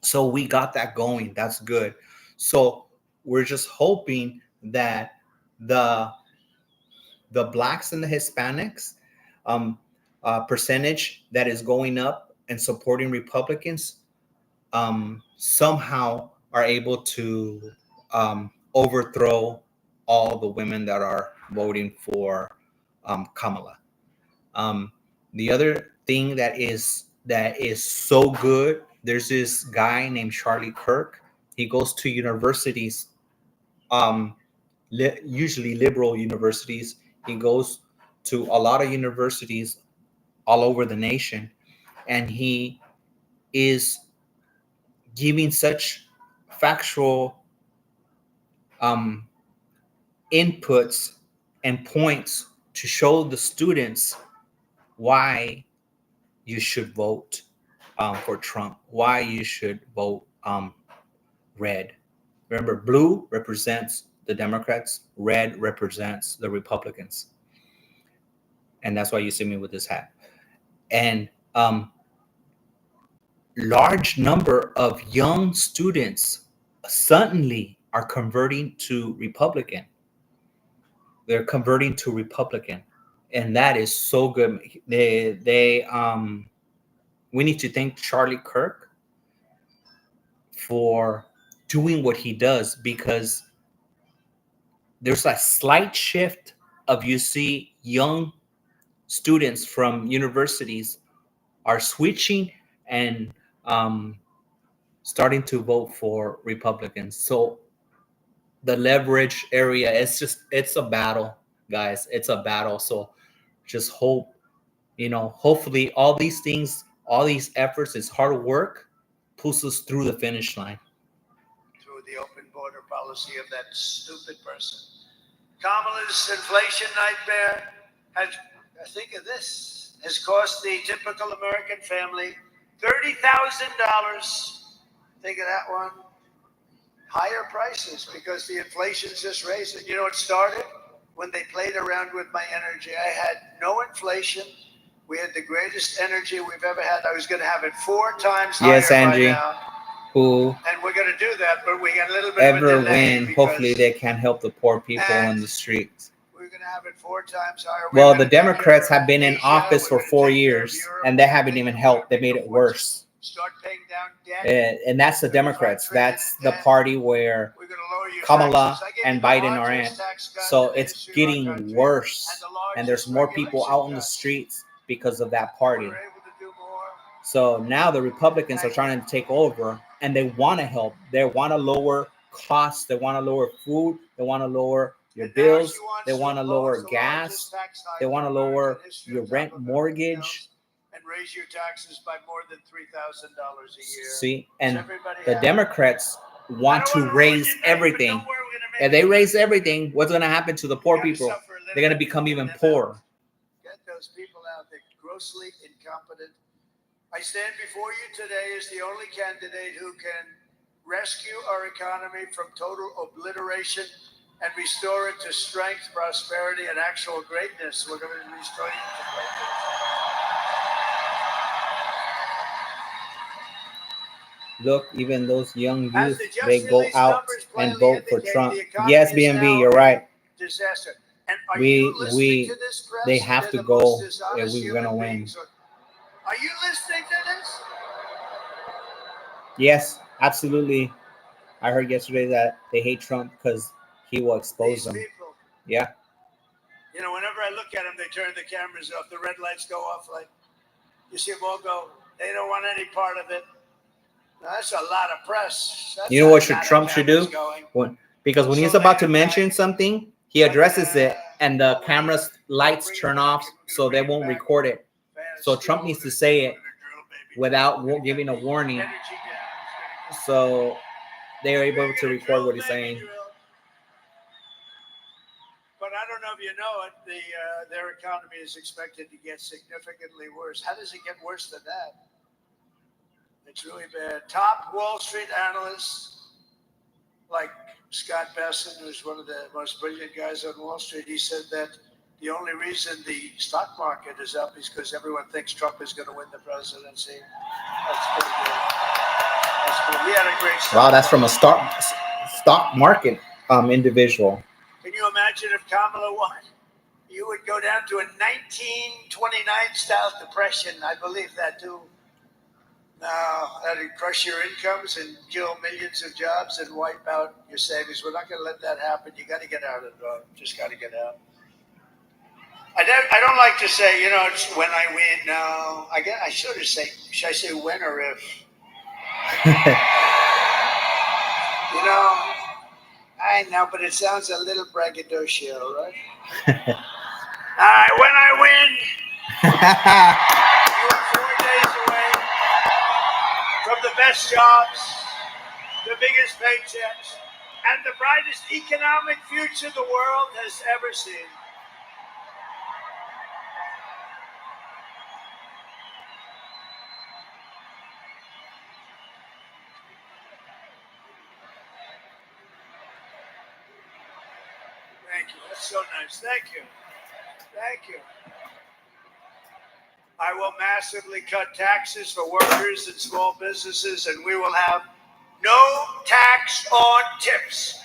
So we got that going. That's good. So we're just hoping that the blacks and the Hispanics percentage that is going up and supporting Republicans somehow are able to overthrow all the women that are voting for Kamala. The other thing that is so good, there's this guy named Charlie Kirk. He goes to universities, usually liberal universities. He goes to a lot of universities all over the nation, and he is giving such factual inputs and points to show the students why you should vote for Trump, why you should vote red. Remember, blue represents the Democrats, red represents the Republicans. And that's why you see me with this hat. And large number of young students suddenly are converting to Republican. They're converting to Republican, and that is so good. We need to thank Charlie Kirk for doing what he does, because there's a slight shift of, you see young students from universities are switching and starting to vote for Republicans. So the leverage area, it's a battle, guys. It's a battle. So just hope, hopefully all these things, all these efforts, this hard work pulls us through the finish line. Through the open border policy of that stupid person. Kamala's inflation nightmare think of this, has cost the typical American family $30,000. Think of that one. Higher prices because the inflation's just raising. You know, it started when they played around with my energy. I had no inflation. We had the greatest energy we've ever had. I was going to have it 4 times higher. Yes, Angie. By now. Who And we're going to do that, but we got a little bit ever of a delay win, hopefully they can help the poor people in the streets. We're going to have it 4 times higher. Well, the Democrats have been in office for 4 years, and they haven't even helped. They made it worse. Start paying down debt. And that's the Democrats. That's the party where Kamala and Biden are in. So it's getting worse, and there's more people out on the streets because of that party. So now the Republicans are trying to take over, and they want to help. They want to lower costs. They want to lower food. They want to lower your bills. They want to lower gas. They want to lower your rent mortgage. And raise your taxes by more than $3,000 a year. See, and the Democrats want to raise everything. If they raise everything, what's going to happen to the poor people? They're going to become even poorer. Get those people out there grossly incompetent. I stand before you today as the only candidate who can rescue our economy from total obliteration and restore it to strength, prosperity, and actual greatness. We're going to restore it to greatness. Look, even those young youth, they go out and vote for Trump. Yes, BMV, you're right. Disaster. And they have to go if we're going to win. Are you listening to this? Yes, absolutely. I heard yesterday that they hate Trump because he will expose them. People. Yeah. You know, whenever I look at them, they turn the cameras off. The red lights go off. Like, you see them all go. They don't want any part of it. Now, that's a lot of press. That's You know a what lot of Trump should do? cameras Because when he's about to mention something, he addresses it and the camera's lights turn off so they won't record it. So Trump needs to say it without giving a warning, so they're able to record what he's saying. But I don't know if you know it, their economy is expected to get significantly worse. How does it get worse than that? It's really bad. Top Wall Street analysts, like Scott Bessent, who's one of the most brilliant guys on Wall Street, he said that the only reason the stock market is up is because everyone thinks Trump is going to win the presidency. That's pretty good. That's good. We had a great stock Wow, that's from a market. stock market individual. Can you imagine if Kamala won? You would go down to a 1929 style depression. I believe that too. Now, that'd crush your incomes and kill millions of jobs and wipe out your savings. We're not going to let that happen. You got to get out of it. Just got to get out. I don't like to say, you know, it's when I win. No, I should say when or if. You know, I know, but it sounds a little braggadocio, right? All right, when I win, you are 4 days away from the best jobs, the biggest paychecks, and the brightest economic future the world has ever seen. Thank you. That's so nice. Thank you. Thank you. I will massively cut taxes for workers and small businesses, and we will have no tax on tips.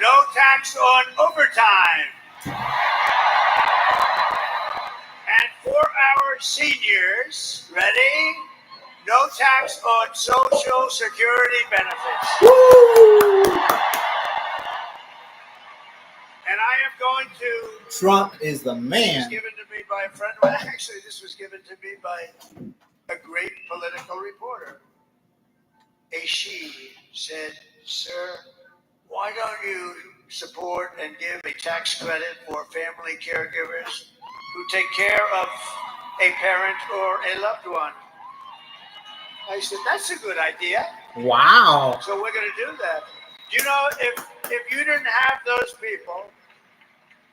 No tax on overtime. And for our seniors, ready? No tax on Social Security benefits. Woo! And I am going to. Trump is the This was man. given to me by a friend. Well, actually, this was given to me by a great political reporter. A she said, "Sir, why don't you support and give a tax credit for family caregivers who take care of a parent or a loved one?" I said, "That's a good idea." Wow. So we're going to do that. You know, if you didn't have those people,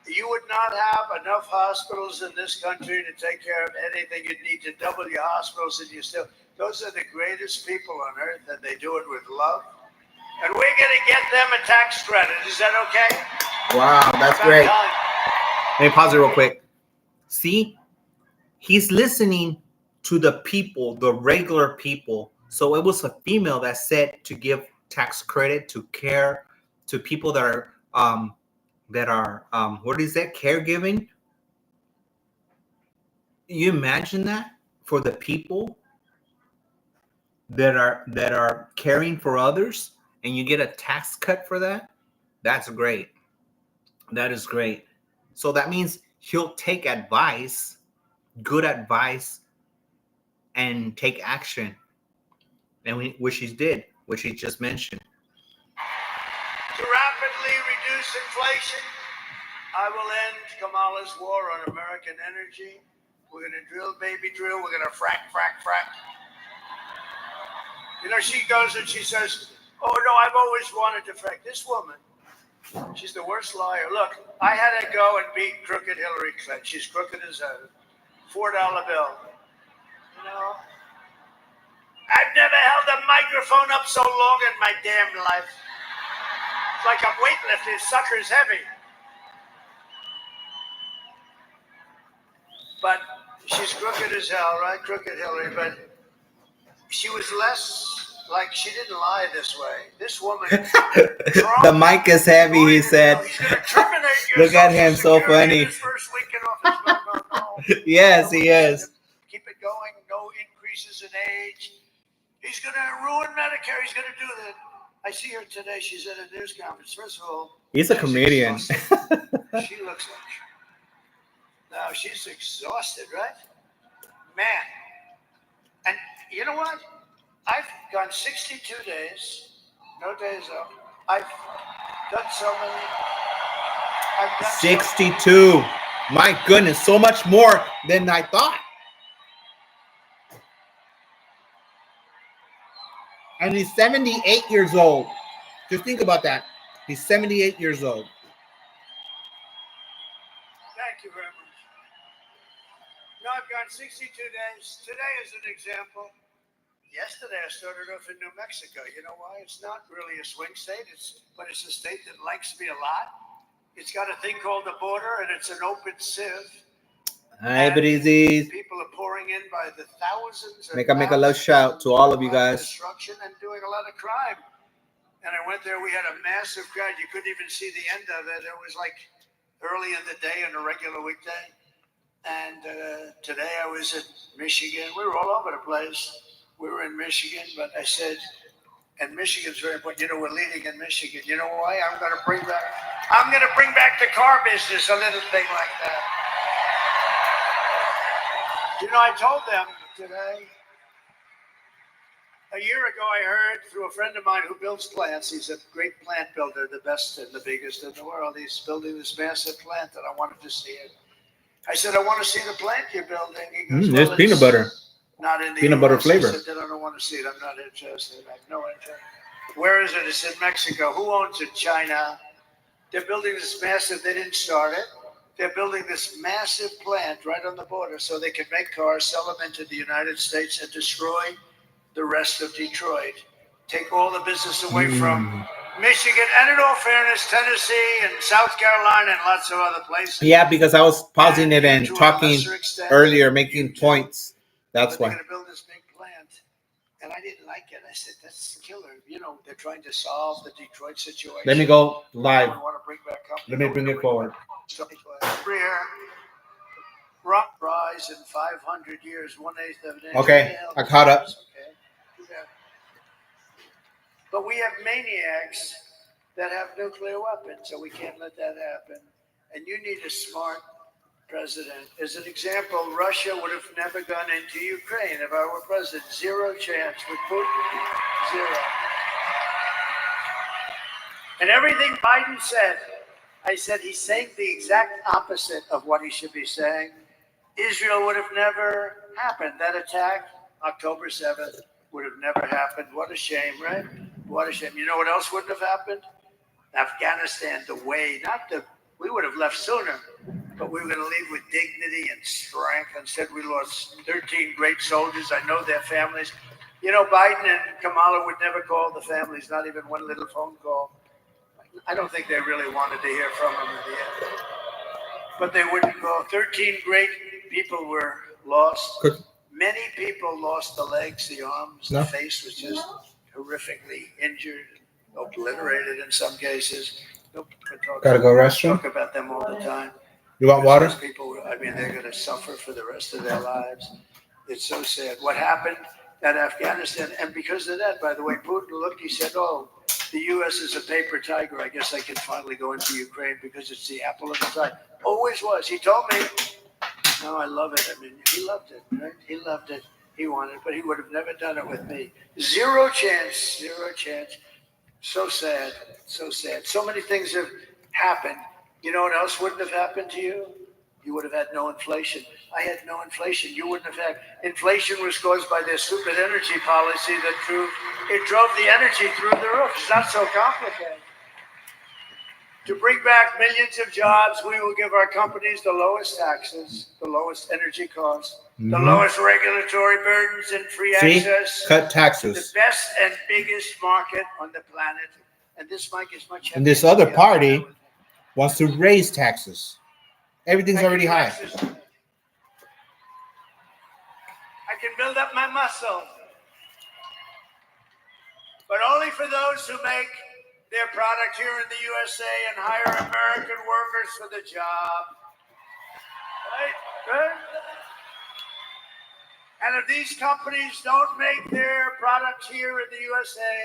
you would not have enough hospitals in this country to take care of anything. You'd need to double your hospitals, and you still. Those are the greatest people on earth, and they do it with love. And we're going to get them a tax credit. Is that okay? Wow, that's I'm great. done. Let me pause it real quick. See, he's listening to the people, the regular people. So it was a female that said to give tax credit to care to people that are what is that, caregiving? You imagine that for the people that are caring for others, and you get a tax cut for that? That's great. That is great. So that means he'll take advice, good advice, and take action, and which he did, which he just mentioned. To rapidly reduce inflation, I will end Kamala's war on American energy. We're going to drill, baby, drill. We're going to frack. You know, she goes and she says, "Oh, no, I've always wanted to frack." This woman, she's the worst liar. Look, I had to go and beat crooked Hillary Clinton. She's crooked as a $4 bill. You know, I've never held a microphone up so long in my damn life. It's like I'm weightlifting. Sucker's heavy. But she's crooked as hell, right? Crooked Hillary. But she was less like, she didn't lie this way. This woman. The mic is heavy, he said. Look at him, so funny. First week in office, no. Yes, he is. Keep it going. No increases in age. He's going to ruin Medicare. He's going to do that. I see her today. She's at a news conference. First of all, He's a she's comedian. exhausted. She looks like. Now she's exhausted, right? Man. And you know what? I've gone 62 days, no days off. I've done so many. I've done 62. My goodness, so much more than I thought. And he's 78 years old. Just think about that. He's 78 years old. Thank you very much. No, I've gone 62 days. Today is an example. Yesterday I started off in New Mexico. You know why? It's not really a swing state, but it's a state that likes me a lot. It's got a thing called the border, and it's an open sieve. Hi, Breezy. People are pouring in by the thousands. Make a love shout to all of you guys. Destruction and doing a lot of crime. And I went there. We had a massive crowd. You couldn't even see the end of it. It was like early in the day on a regular weekday. And today I was in Michigan. We were all over the place. We were in Michigan, but I said, and Michigan's very important. You know, we're leading in Michigan. You know why? I'm going to bring back the car business, a little thing like that. You know, I told them today, a year ago, I heard through a friend of mine who builds plants. He's a great plant builder, the best and the biggest in the world. He's building this massive plant, and I wanted to see it. I said, I want to see the plant you're building. He goes, There's peanut butter. Not in the Peanut US. butter flavor. I said, I don't want to see it. I'm not interested. I have no interest. Where is it? It's in Mexico. Who owns it? China. They're building this massive, they didn't start it. They're building this massive plant right on the border so they can make cars, sell them into the United States, and destroy the rest of Detroit. Take all the business away from Michigan, and in all fairness, Tennessee and South Carolina and lots of other places. Yeah, because I was pausing it and talking earlier, making points. That's They're why. going to build this big plant. And I didn't like it. I said, that's killer. You know, they're trying to solve the Detroit situation. Let me go live. We want to bring back company. Let me bring it forward. Here, rock rise in 500 years, 1/8 of an inch. Okay, I caught up. Okay. Yeah. But we have maniacs that have nuclear weapons, so we can't let that happen. And you need a smart president. As an example, Russia would have never gone into Ukraine if I were president. Zero chance with Putin. Zero. And everything Biden said, I said he's saying the exact opposite of what he should be saying. Israel would have never happened. That attack, October 7th, would have never happened. What a shame, right? What a shame. You know what else wouldn't have happened? Afghanistan, we would have left sooner, but we were going to leave with dignity and strength. Instead, we lost 13 great soldiers. I know their families. You know, Biden and Kamala would never call the families, not even one little phone call. I don't think they really wanted to hear from them in the end. But they wouldn't call. 13 great people were lost. Many people lost the legs, the arms, the face was just horrifically injured, obliterated in some cases. Gotta go restroom. Talk about them all the time. You want water? Those people, they're going to suffer for the rest of their lives. It's so sad. What happened at Afghanistan, and because of that, by the way, Putin looked, he said, oh, the U.S. is a paper tiger. I guess I can finally go into Ukraine because it's the apple of his eye. Always was. He told me, no, I love it. I mean, he loved it, right? He loved it. He wanted it, but he would have never done it with me. Zero chance. Zero chance. So sad. So sad. So many things have happened. You know what else wouldn't have happened to you? You would have had no inflation. I had no inflation. You wouldn't have had. Inflation was caused by their stupid energy policy that drove the energy through the roof. It's not so complicated. To bring back millions of jobs, we will give our companies the lowest taxes, the lowest energy costs, the lowest regulatory burdens and free access. Cut taxes. The best and biggest market on the planet. And this mic is much heavier. And this other party wants to raise taxes. Everything's already high. I can build up my muscle. But only for those who make their product here in the USA and hire American workers for the job. Right? Good? And if these companies don't make their products here in the USA,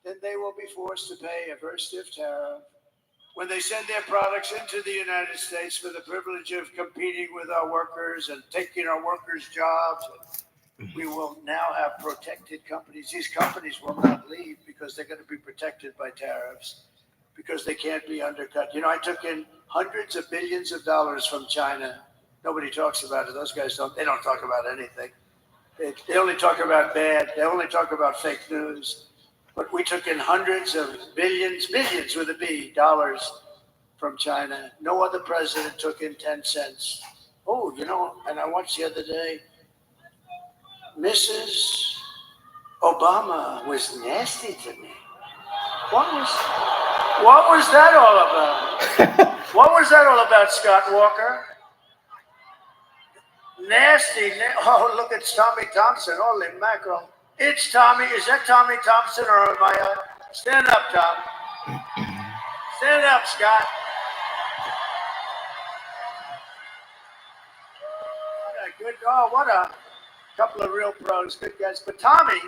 then they will be forced to pay a very stiff tariff. When they send their products into the United States for the privilege of competing with our workers and taking our workers' jobs, we will now have protected companies. These companies will not leave because they're going to be protected by tariffs, because they can't be undercut. You know, I took in hundreds of billions of dollars from China. Nobody talks about it. Those guys don't talk about anything. They only talk about bad. They only talk about fake news. But we took in hundreds of billions with a B, dollars from China. No other president took in 10 cents. Oh, you know, and I watched the other day, Mrs. Obama was nasty to me. What was that all about? What was that all about, Scott Walker? Nasty. Oh, look, it's Tommy Thompson. Holy mackerel. It's Tommy. Is that Tommy Thompson or am I? Stand up, Tom. Stand up, Scott. What a couple of real pros, good guys. But Tommy,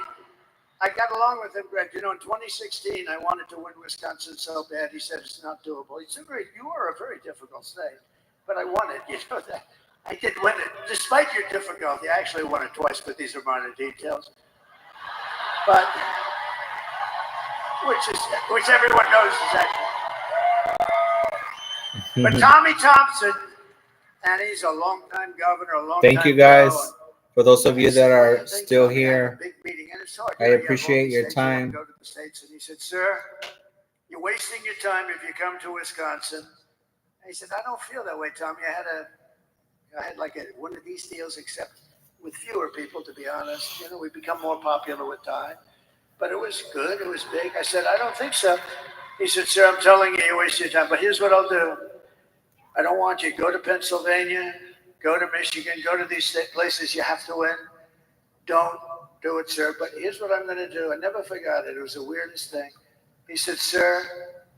I got along with him, Greg. You know, in 2016, I wanted to win Wisconsin so bad. He said it's not doable. He said, you are a very difficult state, but I won it. You know that. I did win it. Despite your difficulty, I actually won it twice, but these are minor details. But, which everyone knows is actually. But Tommy Thompson, and he's a longtime governor, Thank you guys. For those of you that are still here, I appreciate your time. Go to the States, and he said, "Sir, you're wasting your time if you come to Wisconsin." And he said, "I don't feel that way, Tommy. I had like one of these deals, except with fewer people, to be honest. You know, we become more popular with time, but it was good. It was big." I said, "I don't think so." He said, "Sir, I'm telling you, you're wasting your time. But here's what I'll do. I don't want you to go to Pennsylvania, go to Michigan, go to these places you have to win. Don't do it, sir. But here's what I'm going to do." I never forgot it. It was the weirdest thing. He said, "Sir,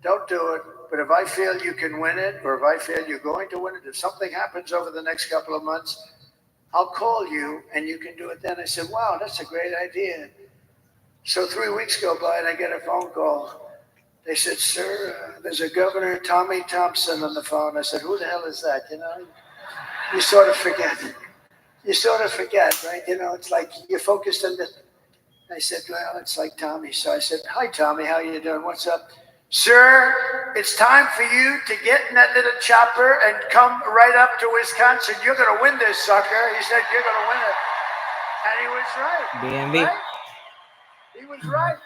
don't do it. But if I feel you can win it, or if I feel you're going to win it, if something happens over the next couple of months, I'll call you and you can do it then." I said, "Wow, that's a great idea." So 3 weeks go by and I get a phone call. They said, "Sir, there's a Governor Tommy Thompson on the phone." I said, "Who the hell is that?" You know, you sort of forget. You sort of forget, right? You know, it's like you're focused on the. I said, "Well, it's like Tommy." So I said, "Hi, Tommy. How you doing? What's up?" "Sir, it's time for you to get in that little chopper and come right up to Wisconsin. You're going to win this, sucker." He said, "You're going to win it." And he was right. BNB. Right? He was right.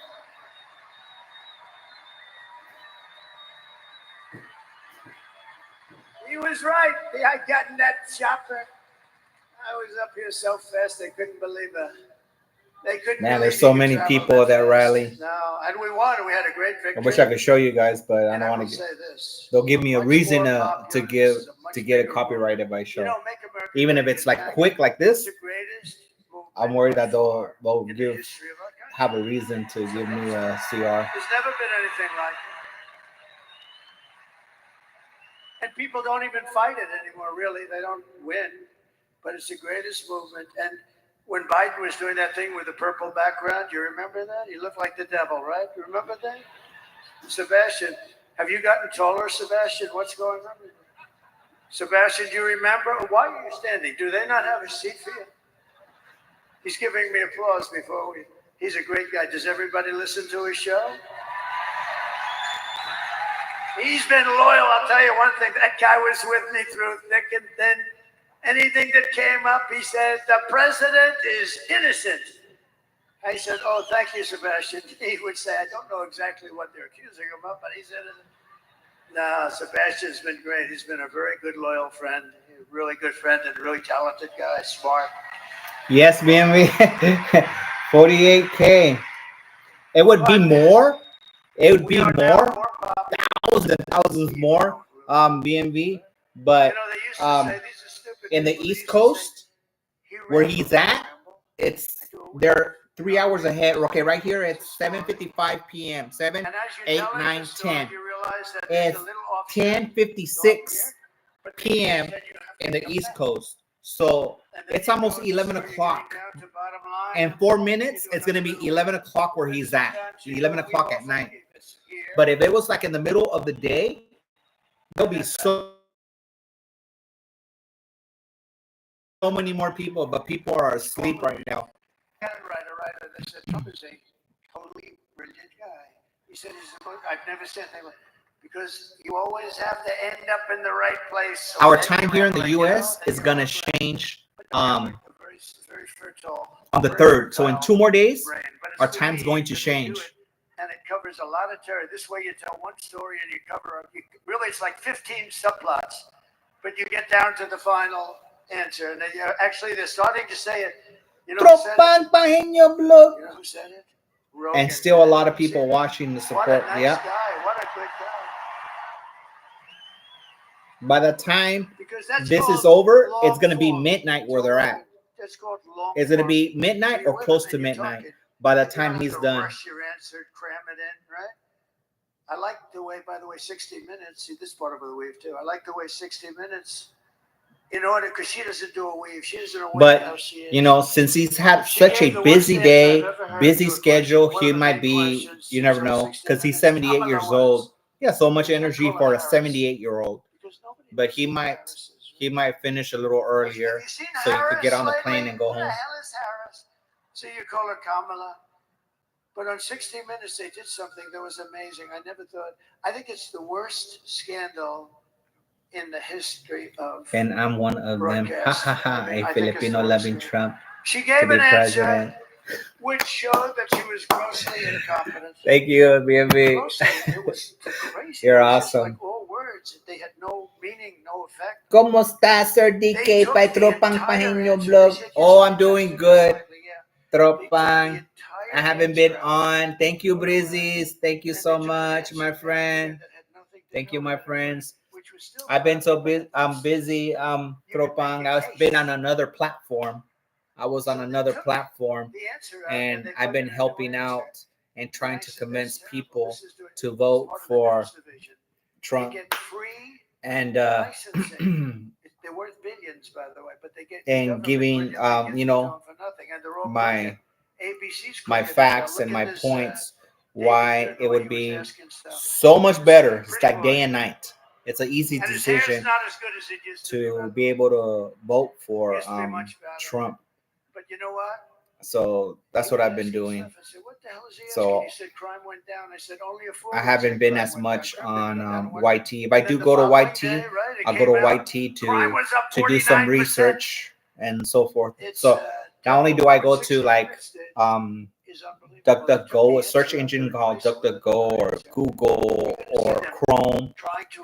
He was right. I got in that chopper. I was up here so fast they couldn't believe it. They couldn't. Man, there's so many people at that rally. No, and we won. We had a great victory. I wish I could show you guys, but I don't want to. say this. They'll give me a Much reason more to popular. give This is a much to get a bigger copyright if I You show. know, Make America Even if Great it's like Again. quick like this, It's the greatest movement I'm worried that they'll in the give history of our country. have a reason to give me a CR. There's never been anything like it. And people don't even fight it anymore, really. They don't win. But it's the greatest movement. And when Biden was doing that thing with the purple background, you remember that? He looked like the devil, right? You remember that? Sebastian, have you gotten taller, Sebastian? What's going on? Sebastian, do you remember? Why are you standing? Do they not have a seat for you? He's giving me applause before we. He's a great guy. Does everybody listen to his show? He's been loyal. I'll tell you one thing. That guy was with me through thick and thin. Anything that came up, he said, "The president is innocent." I said, "Oh, thank you, Sebastian." He would say, "I don't know exactly what they're accusing him of, but he's innocent." No, Sebastian's been great. He's been a very good, loyal friend. A really good friend and really talented guy, smart. Yes, BNB. 48K. It would be more. It would be We are now more. popular. Thousands more. BNB. But You know, they used to say these are stupid in the people. They East used to Coast, say, where he's at, they're 3 hours ahead. Okay, right here it's 7:55 p.m. 7, And as you 8, tell 9, the story, 10. you realize that there's It's a little offset 10:56 but they p.m. said you have to in the come East back. Coast. So And then it's you almost go 11 so you're o'clock. getting down to bottom line. In 4 minutes, it's going to be 11 o'clock where he's at. Sometimes you 11 know, we o'clock all at night. think it's here. But if it was like in the middle of the day, there'll be so many more people, but people are asleep right now. A writer that said Trump is a totally brilliant guy. He said I've never said anything like, because you always have to end up in the right place. So Our then time you here in act the like, you know, U.S. then is you're going to right. change Very, very fertile. on the very 3rd. So in fertile 2 more days, brain. But it's our the time's way going to that they do change. it, and it covers a lot of territory. This way you tell one story and you cover, really it's like 15 subplots, but you get down to the final answer. And actually they're starting to say it. You know who said it? Tropang Pahenyo You Blog. know who said it? Rogan. And still a lot of See people it? watching the What support. a nice Yeah. guy. What a good guy. By the time Because that's this is called over, long it's going to be form. midnight where Joe they're Rogan, at. That's called long Is it going to form. be midnight So you're or with close him to and you're midnight talking. by the You don't time have he's to done? rush your answer, cram it in, right? I like the way, by the way, 60 Minutes. See this part of the weave too. I like the way 60 Minutes. In order, because she doesn't do a weave. She doesn't know But, how she is. you know, since he's had She such a gave the busy worst day, answer I've ever heard busy to a schedule, question. One he of the might big be, questions you was never on know, 60 because he's Minutes. 78 Kamala years was. old. He has so much You can't energy call for her a Harris. 78-year-old. Because nobody But knows he who might Harris is, right? he might finish a little earlier Have you seen so you could get Harris on the lately? plane and go Who the home. hell is Harris? So you call her Kamala. But on 60 Minutes, they did something that was amazing. I never thought. I think it's the worst scandal in the history of. And I'm one of them. Ha ha ha. I mean, A I think it's Filipino the loving worst Trump She to gave be an answer president. which showed that she was grossly incompetent. Thank you, BMB. Grossly, it was crazy. You're It was just awesome. like all words. They had no meaning, no effect. ¿Cómo está, Sir They DK? took By the Tropang entire Pahenyo answer. Blog. They said, Oh, yes, I'm doing yes, good. slightly, yeah. They took the Tropang. entire I haven't been answer out. on. Thank you, Brizzies. Thank you And so they took an much, answer my out friend. that had nothing to Thank do you, my with it, friends. which was still I've been so fine, busy. but I'm busy. you can Tropang. make a I've been case. on another platform. I was on So they another took platform, the answer out and they I've put been in a new helping answer. out and trying And I to said, convince "That's terrible. people This is doing to it's vote part of the for news division. They Trump. get free And licensing. They're worth billions, by the way, but they get the and government giving millions they get you to know them for nothing, and they're all my crooked. ABC's my crooked. facts Look and at my this, points David why Stern, the it way would he be was asking stuff. so much better. It's Pretty like day much. and night. It's an easy And his hair's decision not as good as it used to be. by to the be way. able to vote for Used to be much better. Trump. But you know what? So that's He what was I've been asking doing. stuff. I said, "What the hell is he So asking?" He said, "Crime went down." I said, "Only a fool I would haven't say been crime as went much down. Crime didn't go down on one YT. If I And do then go the to following YT, day, right, it I'll go to came out, YT crime was up to do some 49%. research and so forth. It's, So not only do I go what to 60 like Minutes did DuckDuckGo, is unbelievable. a search engine called DuckDuckGo or Google or Chrome,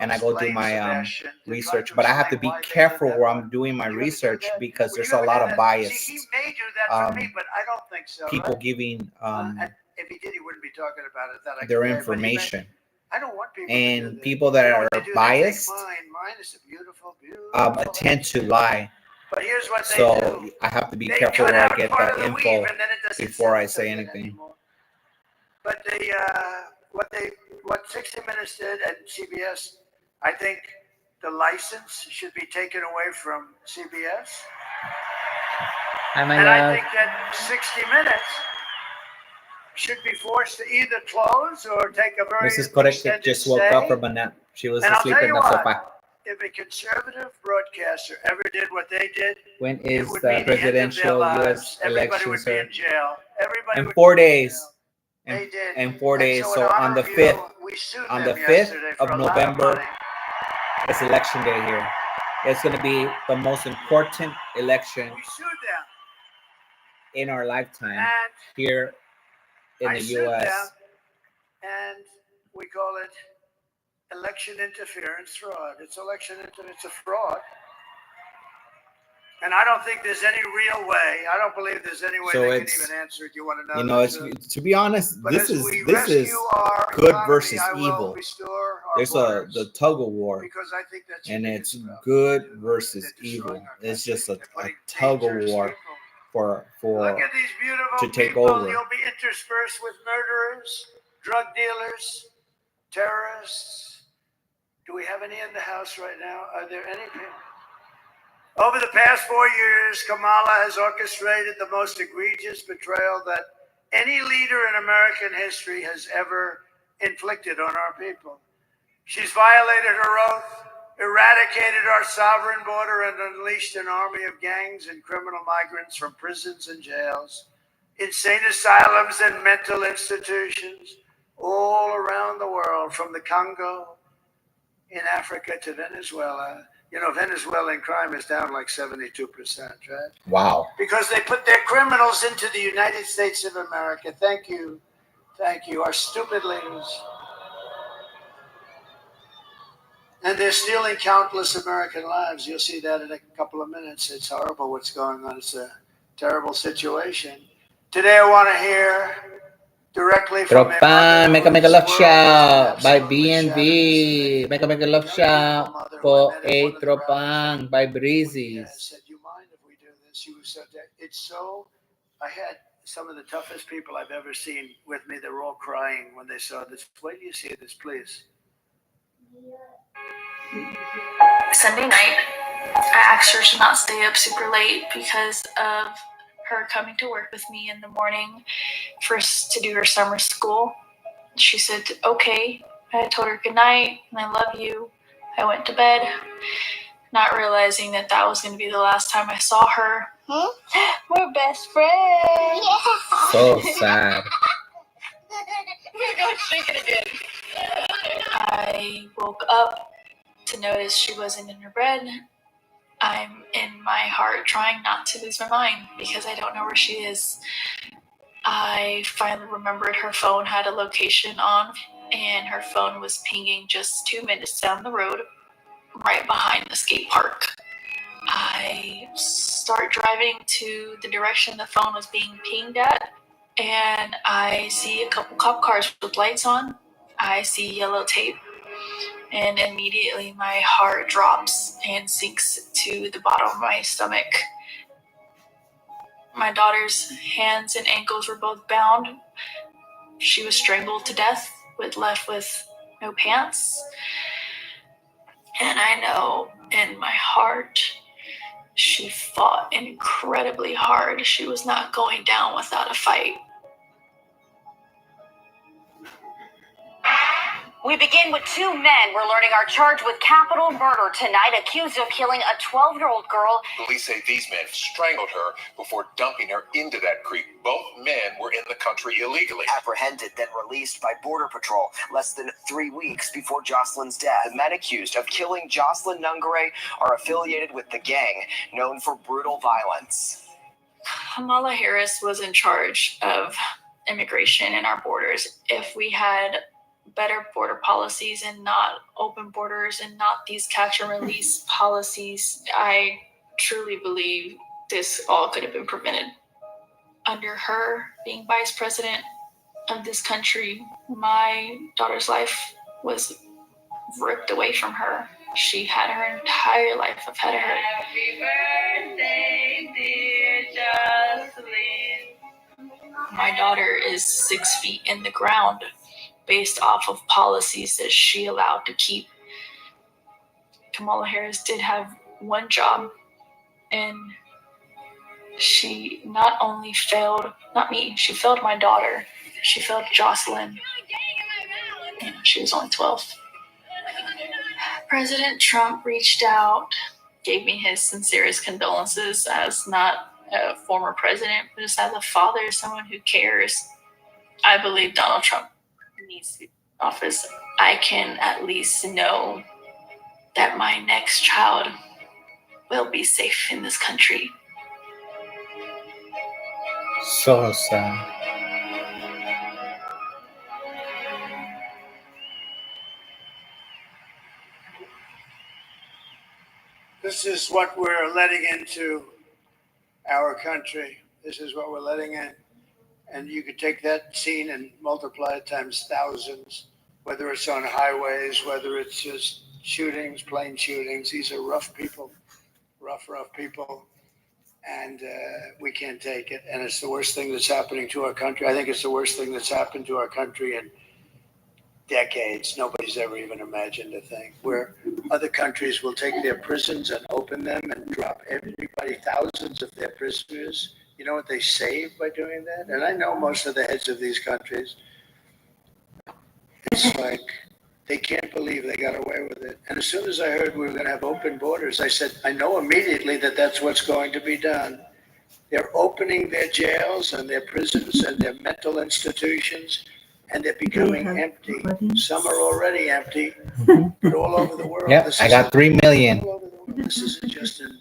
and I go do my research. But I have to be careful where I'm doing my research because there's a lot of bias. See, he may do that for me, but I don't think so. People right? giving If he did, he wouldn't be talking about it. That I their can tell you, but he may- information. I don't want people to do And that. people that You know what are they do? They take biased Mine is a beautiful, beautiful. tend to lie. But here's what they So do. I have to be They careful cut where I out get part that of the info weave, and then it doesn't before I sound so say good anything. anymore. But what 60 Minutes did and CBS, I think the license should be taken away from CBS. And I think that 60 Minutes should be forced to either close or take a very Mrs. Corrected extended just woke stay. up from a nap. She was And I'll asleep tell in you the what, sofa. if a conservative broadcaster ever did what they did, When it is would the be the end of their presidential lives. U.S. Everybody election, would be sir? in jail. Everybody In would 4 be in days. jail. In, They did. in 4 And days. so So in on honor the of 5th, you, we sued on them the 5th yesterday for of a lot November, money. it's election day here. It's going to be the most important election We sued them. in our lifetime And here in I the sued U.S. them, and we call it election interference fraud. It's it's a fraud. And I don't think there's any real way. I don't believe there's any way So they can it's, even answer it. You want to know? You know, this, it's to be honest, but this as is we this is rescue our good economy, versus I will evil. restore our There's borders, the tug of war, because I think that's and the it's biggest problem. good They're versus destroying evil. our It's country. just a They're putting tug of dangerous war people. for Look at these beautiful to take people. over. You'll be interspersed with murderers, drug dealers, terrorists. Do we have any in the house right now? Are there any people? Over the past 4 years, Kamala has orchestrated the most egregious betrayal that any leader in American history has ever inflicted on our people. She's violated her oath, eradicated our sovereign border, and unleashed an army of gangs and criminal migrants from prisons and jails, insane asylums and mental institutions all around the world, from the Congo in Africa to Venezuela. You know, Venezuelan crime is down like 72%, right? Wow. Because they put their criminals into the United States of America. Thank you. Thank you. Our stupid leaders. And they're stealing countless American lives. You'll see that in a couple of minutes. It's horrible what's going on. It's a terrible situation. Today I want to hear directly from Tropan, make a love shout by BNB. Make a love shout for A Tropan by Breezy. I said, "You mind if we do this?" She was so it's so. I had some of the toughest people I've ever seen with me. They were all crying when they saw this. Wait till you see this, please. Sunday night, I asked her to not stay up super late because of her coming to work with me in the morning to do her summer school. She said, okay. I told her good night and I love you. I went to bed, not realizing that was going to be the last time I saw her. We're best friends. Yeah. So sad. I woke up to notice she wasn't in her bed. I'm in my heart trying not to lose my mind because I don't know where she is. I finally remembered her phone had a location on, and her phone was pinging just 2 minutes down the road, right behind the skate park. I start driving to the direction the phone was being pinged at, and I see a couple cop cars with lights on. I see yellow tape, and immediately my heart drops and sinks to the bottom of my stomach. My daughter's hands and ankles were both bound. She was strangled to death, left with no pants. And I know in my heart, she fought incredibly hard. She was not going down without a fight. We begin with 2 men. We're learning are charged with capital murder tonight, accused of killing a 12-year-old girl. Police say these men strangled her before dumping her into that creek. Both men were in the country illegally. Apprehended, then released by Border Patrol less than 3 weeks before Jocelyn's death. The men accused of killing Jocelyn Nungare are affiliated with the gang known for brutal violence. Kamala Harris was in charge of immigration in our borders. If we had better border policies and not open borders and not these catch and release policies, I truly believe this all could have been prevented. Under her being vice president of this country, my daughter's life was ripped away from her. She had her entire life ahead of her. Happy birthday, dear Jocelyn. My daughter is 6 feet in the ground based off of policies that she allowed to keep. Kamala Harris did have one job, and she not only failed, not me, she failed my daughter. She failed Jocelyn. And she was only 12. President Trump reached out, gave me his sincerest condolences as not a former president, but just as a father, someone who cares. I believe Donald Trump needs to be in office. I can at least know that my next child will be safe in this country. So sad. This is what we're letting into our country. This is what we're letting in. And you could take that scene and multiply it times thousands, whether it's on highways, whether it's just shootings, plane shootings. These are rough people, rough people. And we can't take it. And it's the worst thing that's happening to our country. I think it's the worst thing that's happened to our country in decades. Nobody's ever even imagined a thing. We're other countries will take their prisons and open them and drop everybody, thousands of their prisoners. You know what they save by doing that? And I know most of the heads of these countries. It's like they can't believe they got away with it. And as soon as I heard we were going to have open borders, I said, I know immediately that that's what's going to be done. They're opening their jails and their prisons and their mental institutions, and they're becoming empty. Some are already empty, but all over the world. Yep, I got 3 million. All over the world. This isn't just in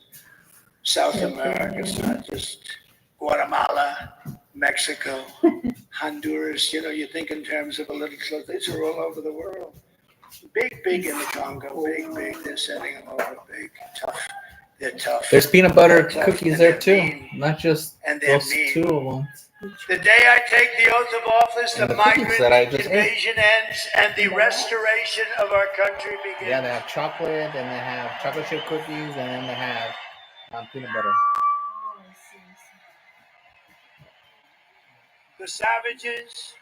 South America. It's not just Guatemala, Mexico, Honduras. You know, you think in terms of political. These are all over the world. Big in the Congo. Big. They're sending them over. Big, tough. They're tough. There's peanut butter They're tough, cookies and there they're too, mean. not just And they're those mean. 2 of them. The day I take the oath of office, And the the cookies migrant that I just ate. invasion ends and the restoration of our country begins. Yeah, they have chocolate, and they have chocolate chip cookies, and then they have peanut butter. The savages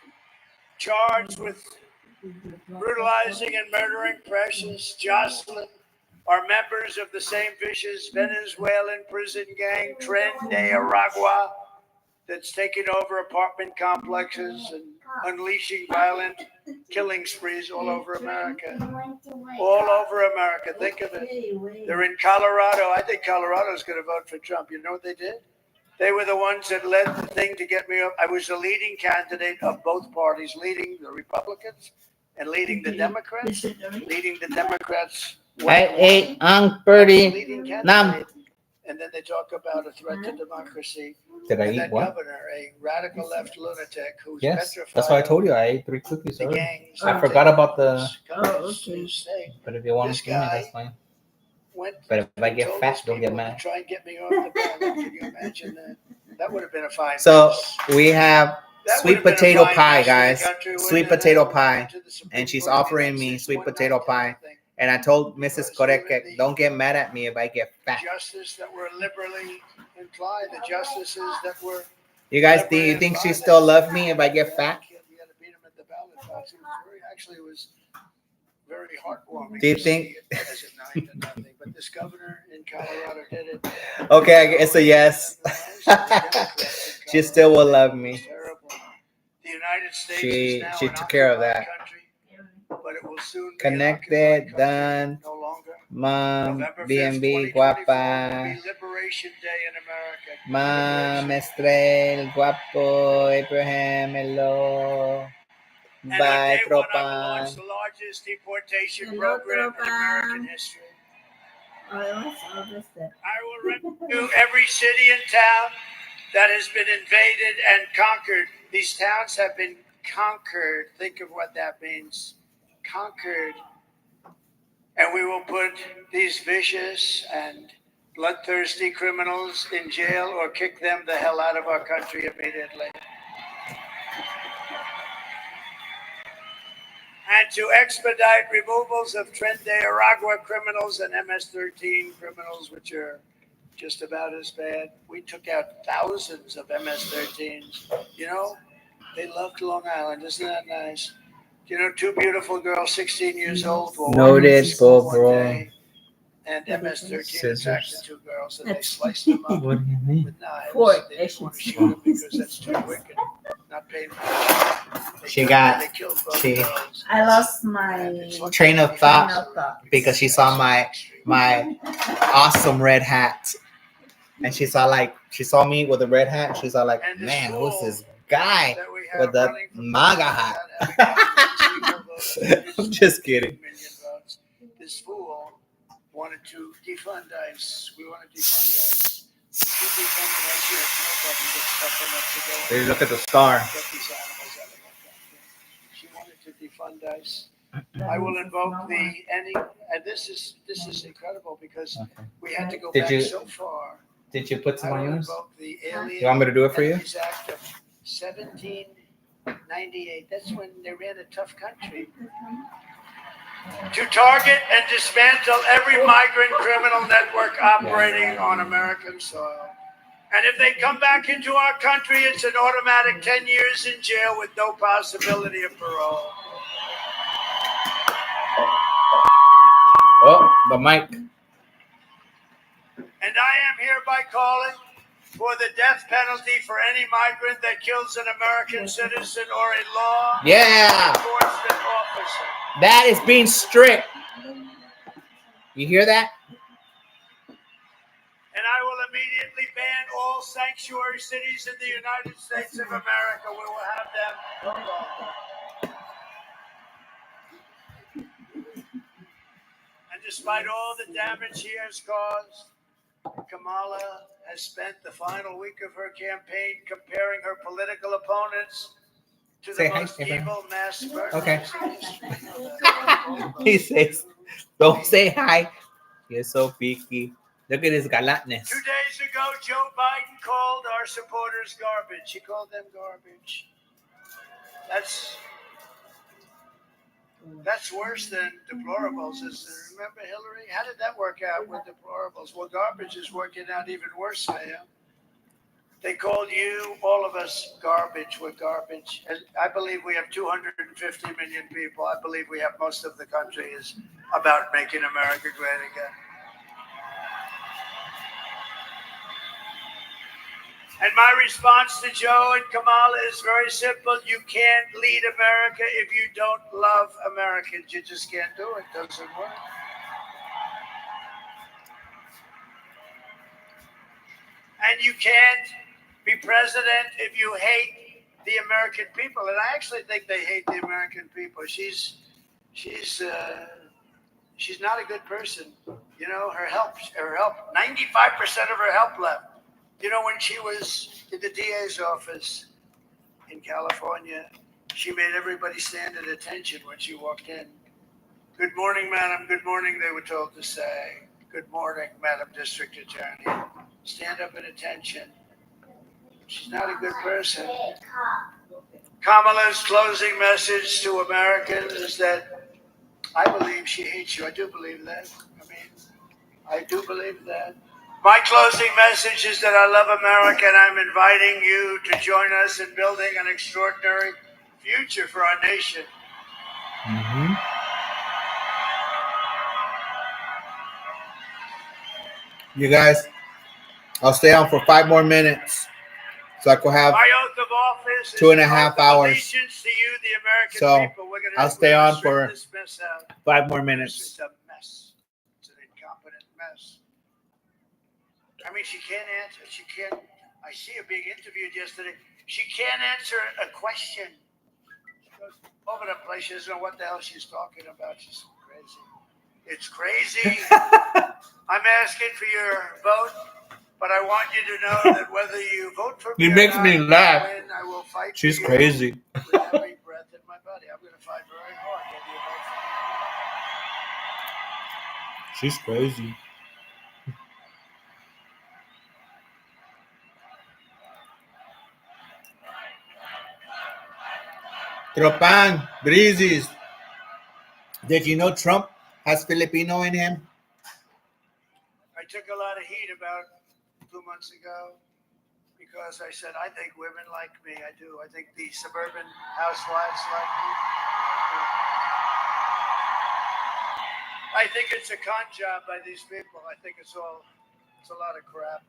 charged with brutalizing and murdering Precious Jocelyn are members of the same vicious Venezuelan prison gang, Tren de Aragua, that's taking over apartment complexes and unleashing violent killing sprees all over America. All over America. Think of it. They're in Colorado. I think Colorado's going to vote for Trump. You know what they did? They were the ones that led the thing to get me up. I was the leading candidate of both parties, leading the Republicans and leading the Democrats. Leading the Democrats. I ate Birdie. Leading Nam. candidate. And then they talk about a threat to democracy. Did I And eat that what? governor, a radical left lunatic who's Yes, petrified. that's why I told you I ate 3 cookies The already. gangs I that forgot take about the. over his state. But if you want This to give me, guy that's fine. Went But if I and get told fat, his don't get people to mad. try and get me off the ballot. Can you imagine that? That would have been a fine. So mess. we have That sweet would have been a potato fine pie, mess for the guys. country, wouldn't Sweet it? potato Went pie, to the Supreme and she's Court and offering they me said, sweet "One potato night, pie. nothing." And I told Mrs. Koreke, don't get mad at me if I get fat. Justice that were liberally inclined, the justices that were. You guys, do you think she still loves me if I get fat? You had to beat him at the ballot box. It was very, actually, it was very heartwarming. Do you to think- see it as a 9 to nothing? But this governor in Colorado did it. Okay, I guess a yes. She still will love me. Terrible. The United States She is now she an took care of occupied that. country, but it will soon be an Connected, occupied country done. no longer. Mom, November 5th, BNB, 2024 will guapa. be Liberation Day in America. Mom, Liberation. Estrel, guapo, Abraham, hello. And on Bye, day one, I will Tropan. launch the largest deportation Hello, program in Tropan. American history. Oh, I will rescue every city and town that has been invaded and conquered. These towns have been conquered. Think of what that means. Conquered. And we will put these vicious and bloodthirsty criminals in jail or kick them the hell out of our country immediately. And to expedite removals of Tren de Aragua criminals and MS-13 criminals, which are just about as bad. We took out thousands of MS-13s. You know, they loved Long Island. Isn't that nice? You know, 2 beautiful girls, 16 years old. Were Noted, walking go, one bro. day, and MS-13 attacked the 2 girls, and they sliced them up What do you mean? with knives. Court They didn't want to shoot them because that's too wicked. Not painful. She got- They killed both she- girls. I lost my Train of thought because she saw my awesome red hat, and she saw me with a red hat. And she's all like, And this man, fool who's this guy that we have with the running for MAGA hat? I'm just kidding. This fool wanted to defund ICE. We want to defund ICE. If you defund ICE, you have nobody that's tough enough to go Hey, look at the star. get these animals out of our country. She wanted to defund ICE. I will invoke and this is incredible because we had to go Did back you- so far. Did you put I some on will yours? invoke the Alien You want me to do it for you? Enemies Act of 1798. That's when they ran a tough country. To target and dismantle every migrant criminal network operating on American soil. And if they come back into our country, it's an automatic 10 years in jail with no possibility of parole. Oh, The mic. And I am hereby calling for the death penalty for any migrant that kills an American citizen or a law enforcement officer. That is being strict. You hear that? And I will immediately ban all sanctuary cities in the United States of America. We will have them no longer. And despite all the damage he has caused, Kamala has spent the final week of her campaign comparing her political opponents to the most evil mass murderers. Okay. He says, don't say hi. You're so picky. Look at his galantness. 2 days ago, Joe Biden called our supporters garbage. He called them garbage. That's worse than deplorables. Remember Hillary? How did that work out with deplorables? Well, garbage is working out even worse for him. They called you, all of us, garbage. We're garbage. And I believe we have 250 million people. I believe we have most of the country is about making America great again. And my response to Joe and Kamala is very simple. You can't lead America if you don't love Americans. You just can't do it. It doesn't work. And you can't be president if you hate the American people. And I actually think they hate the American people. She's not a good person. You know, her help, 95% of her help left. You know, when she was in the DA's office in California, she made everybody stand at attention when she walked in. Good morning, madam. Good morning, they were told to say. Good morning, Madam District Attorney. Stand up at attention. She's not a good person. Kamala's closing message to Americans is that I believe she hates you. I do believe that. I do believe that. My closing message is that I love America and I'm inviting you to join us in building an extraordinary future for our nation. Mm-hmm. You guys, I'll stay on for 5 more minutes so I could have my oath of office 2.5 hours. To you, the American So people. I'll stay on for 5 more minutes. It's a mess. It's an incompetent mess. I mean, she can't answer. She can't. I see her being interviewed yesterday. She can't answer a question. She goes over the place. She doesn't know what the hell she's talking about. She's crazy. It's crazy. I'm asking for your vote, but I want you to know that whether you vote for me He makes me laugh. win, I will fight She's for crazy. you with every breath in my body. I'm going to fight very hard. Whether you vote for me. She's crazy. Tropan, Breezes. Did you know Trump has Filipino in him? I took a lot of heat about 2 months ago because I said, I think women like me. I do. I think the suburban housewives like me. I think it's a con job by these people. I think it's a lot of crap.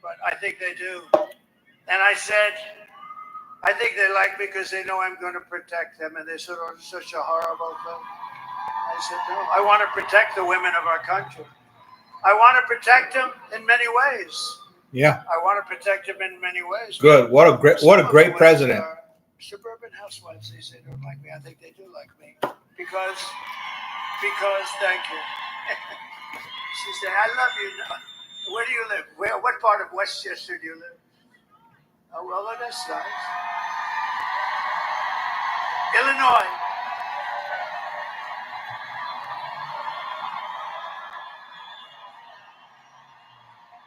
But I think they do. And I said, I think they like me because they know I'm going to protect them. And they said, oh, it's such a horrible thing. I said, no, I want to protect the women of our country. I want to protect them in many ways. Yeah. I want to protect them in many ways. Good. What a great president. Suburban housewives, they say don't like me. I think they do like me because thank you. She said, I love you. Where do you live? What part of Westchester do you live? Oh, well, that's nice. Illinois.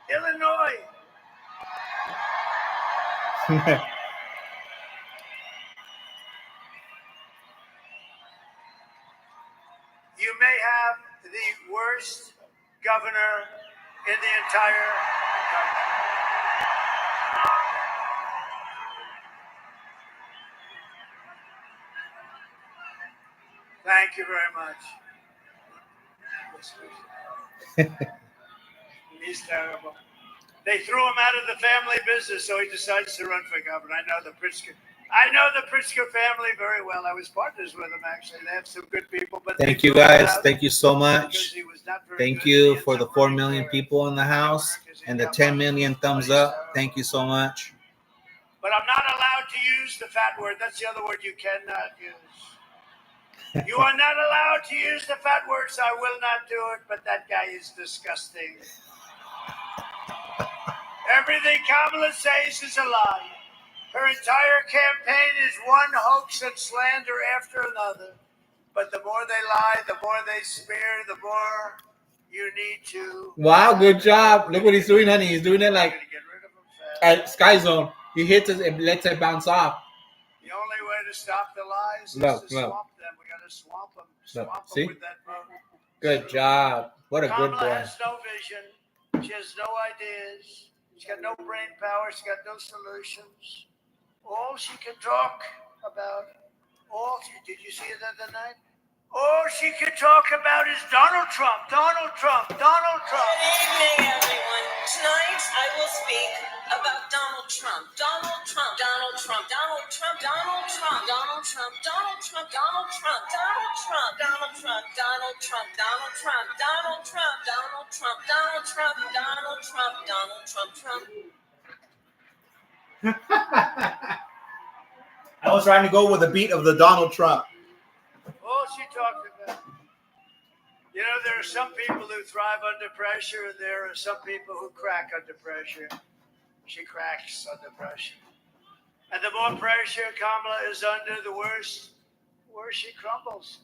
Illinois. You may have the worst governor in the entire country. Thank you very much. listeners. He's terrible. They threw him out of the family business, so he decides to run for governor. I know the Pritzker family very well. I was partners with them, actually. They have some good people. But Thank you guys. Thank you so much. Thank you for the 4 million people in the house and the 10 million thumbs up. Thank you so much. But I'm not allowed to use the fat word. That's the other word you cannot use. You are not allowed to use the fat words. I will not do it, but that guy is disgusting. Everything Kamala says is a lie. Her entire campaign is one hoax and slander after another. But the more they lie, the more they smear, the more you need to. Wow, good job. Look what he's doing, honey. He's doing it like at Sky Zone. He hits it and lets it bounce off. The only way to stop the lies is to swamp them. We got to swamp them. Swamp them with that vote. Good job. What a good boy. Kamala has no vision. She has no ideas. She's got no brain power. She's got no solutions. All she can talk about, did you see it the other night? All she can talk about is Donald Trump, Donald Trump, Donald Trump. Good evening, everyone. Tonight I will speak about Donald Trump. Donald Trump, Donald Trump, Donald Trump, Donald Trump, Donald Trump, Donald Trump, Donald Trump, Donald Trump, Donald Trump, Donald Trump, Donald Trump, Donald Trump, Donald Trump, Donald Trump, Donald Trump, Donald Trump, Trump. I was trying to go with the beat of the Donald Trump. All she talked about. You know, there are some people who thrive under pressure, and there are some people who crack under pressure. She cracks under pressure. And the more pressure Kamala is under, the worse she crumbles.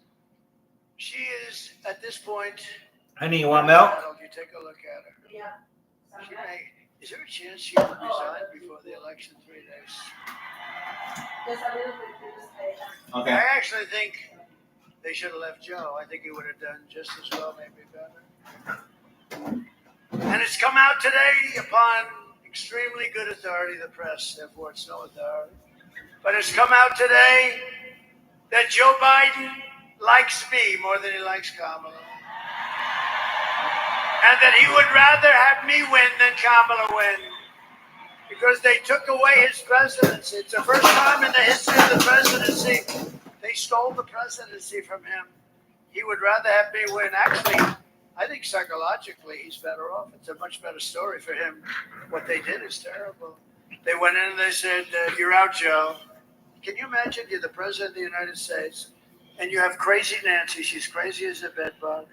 She is, at this point... Honey, you want milk? You take a look at her. Yeah. Is there a chance she will resign before the election 3 days? Okay. I actually think they should have left Joe. I think he would have done just as well, maybe better. And it's come out today upon extremely good authority, the press, therefore it's no authority. But it's come out today that Joe Biden likes me more than he likes Kamala. And that he would rather have me win than Kamala win. Because they took away his presidency. It's the first time in the history of the presidency they stole the presidency from him. He would rather have me win. Actually, I think psychologically he's better off. It's a much better story for him. What they did is terrible. They went in and they said, you're out, Joe. Can you imagine you're the president of the United States and you have Crazy Nancy. She's crazy as a bedbug.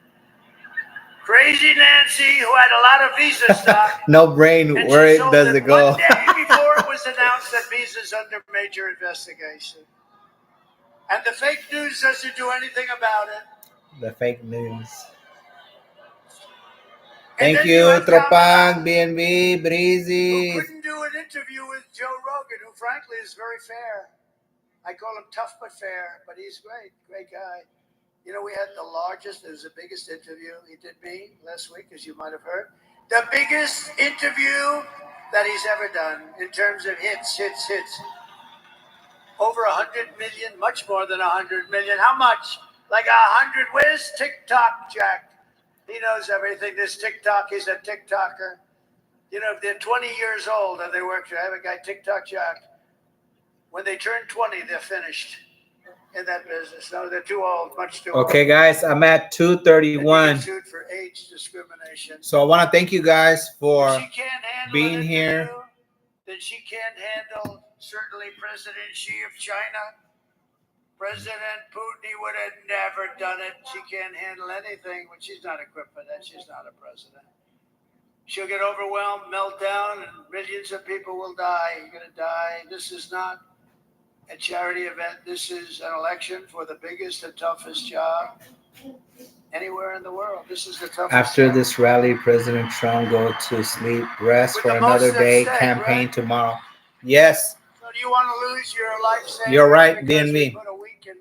Crazy Nancy, who had a lot of Visa stock. No brain. Where does it go? One day before it was announced that Visa's under major investigation. And the fake news doesn't do anything about it. The fake news. Thank you, Tropang, BNB, Breezy. Who couldn't do an interview with Joe Rogan, who frankly is very fair. I call him tough but fair, but he's great guy. You know, we had it was the biggest interview. He did me last week, as you might have heard. The biggest interview that he's ever done in terms of hits. Over 100 million, much more than 100 million. How much? Like 100. Where's TikTok, Jack? He knows everything. This TikTok, he's a TikToker. You know, if they're 20 years old and they work, I have a guy, TikTok Jack. When they turn 20, they're finished in that business. No, they're too old, much too old. Okay, guys, I'm at 2:31. Sued for age discrimination. So I want to thank you guys for being here. Then she can't handle certainly President Xi of China. President Putin, he would have never done it. She can't handle anything when she's not equipped for that. She's not a president. She'll get overwhelmed, melt down, and millions of people will die. You're going to die. This is not a charity event. This is an election for the biggest and toughest job anywhere in the world. This is the toughest After job. this rally, President Trump go to sleep, rest for another day, campaign tomorrow. Yes. So do you want to lose your life savings? You're right, because DNB. we put a weak and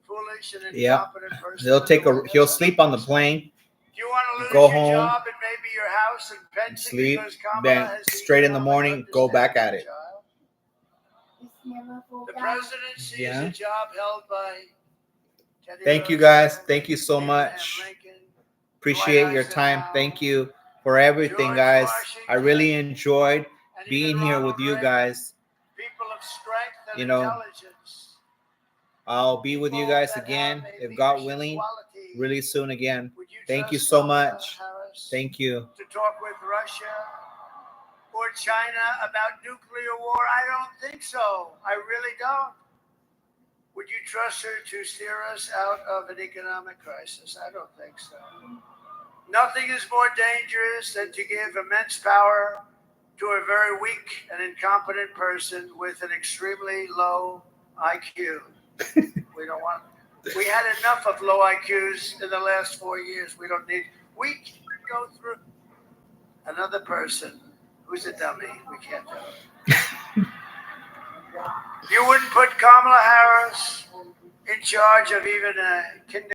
foolish and incompetent person. He'll sleep on the plane. Do you want to lose Go your home, job and maybe your house and pension sleep, because Kamala then has straight in the morning, go back at it. The presidency is a job held by Teddy Thank you Roosevelt, guys. Thank you so Abraham much. Lincoln, Appreciate your time. Thank you for everything, guys. I really enjoyed being here with you guys. People of strength and You know, intelligence. I'll be with you guys again, if God willing, really soon again. Thank you so much. Thank you. To talk with Russia or China about nuclear war? I don't think so. I really don't. Would you trust her to steer us out of an economic crisis? I don't think so. Nothing is more dangerous than to give immense power to a very weak and incompetent person with an extremely low IQ. We don't want. We had enough of low IQs in the last 4 years. We don't need. We can go through another person who's a dummy. We can't do it. You wouldn't put Kamala Harris in charge of even a kindergarten.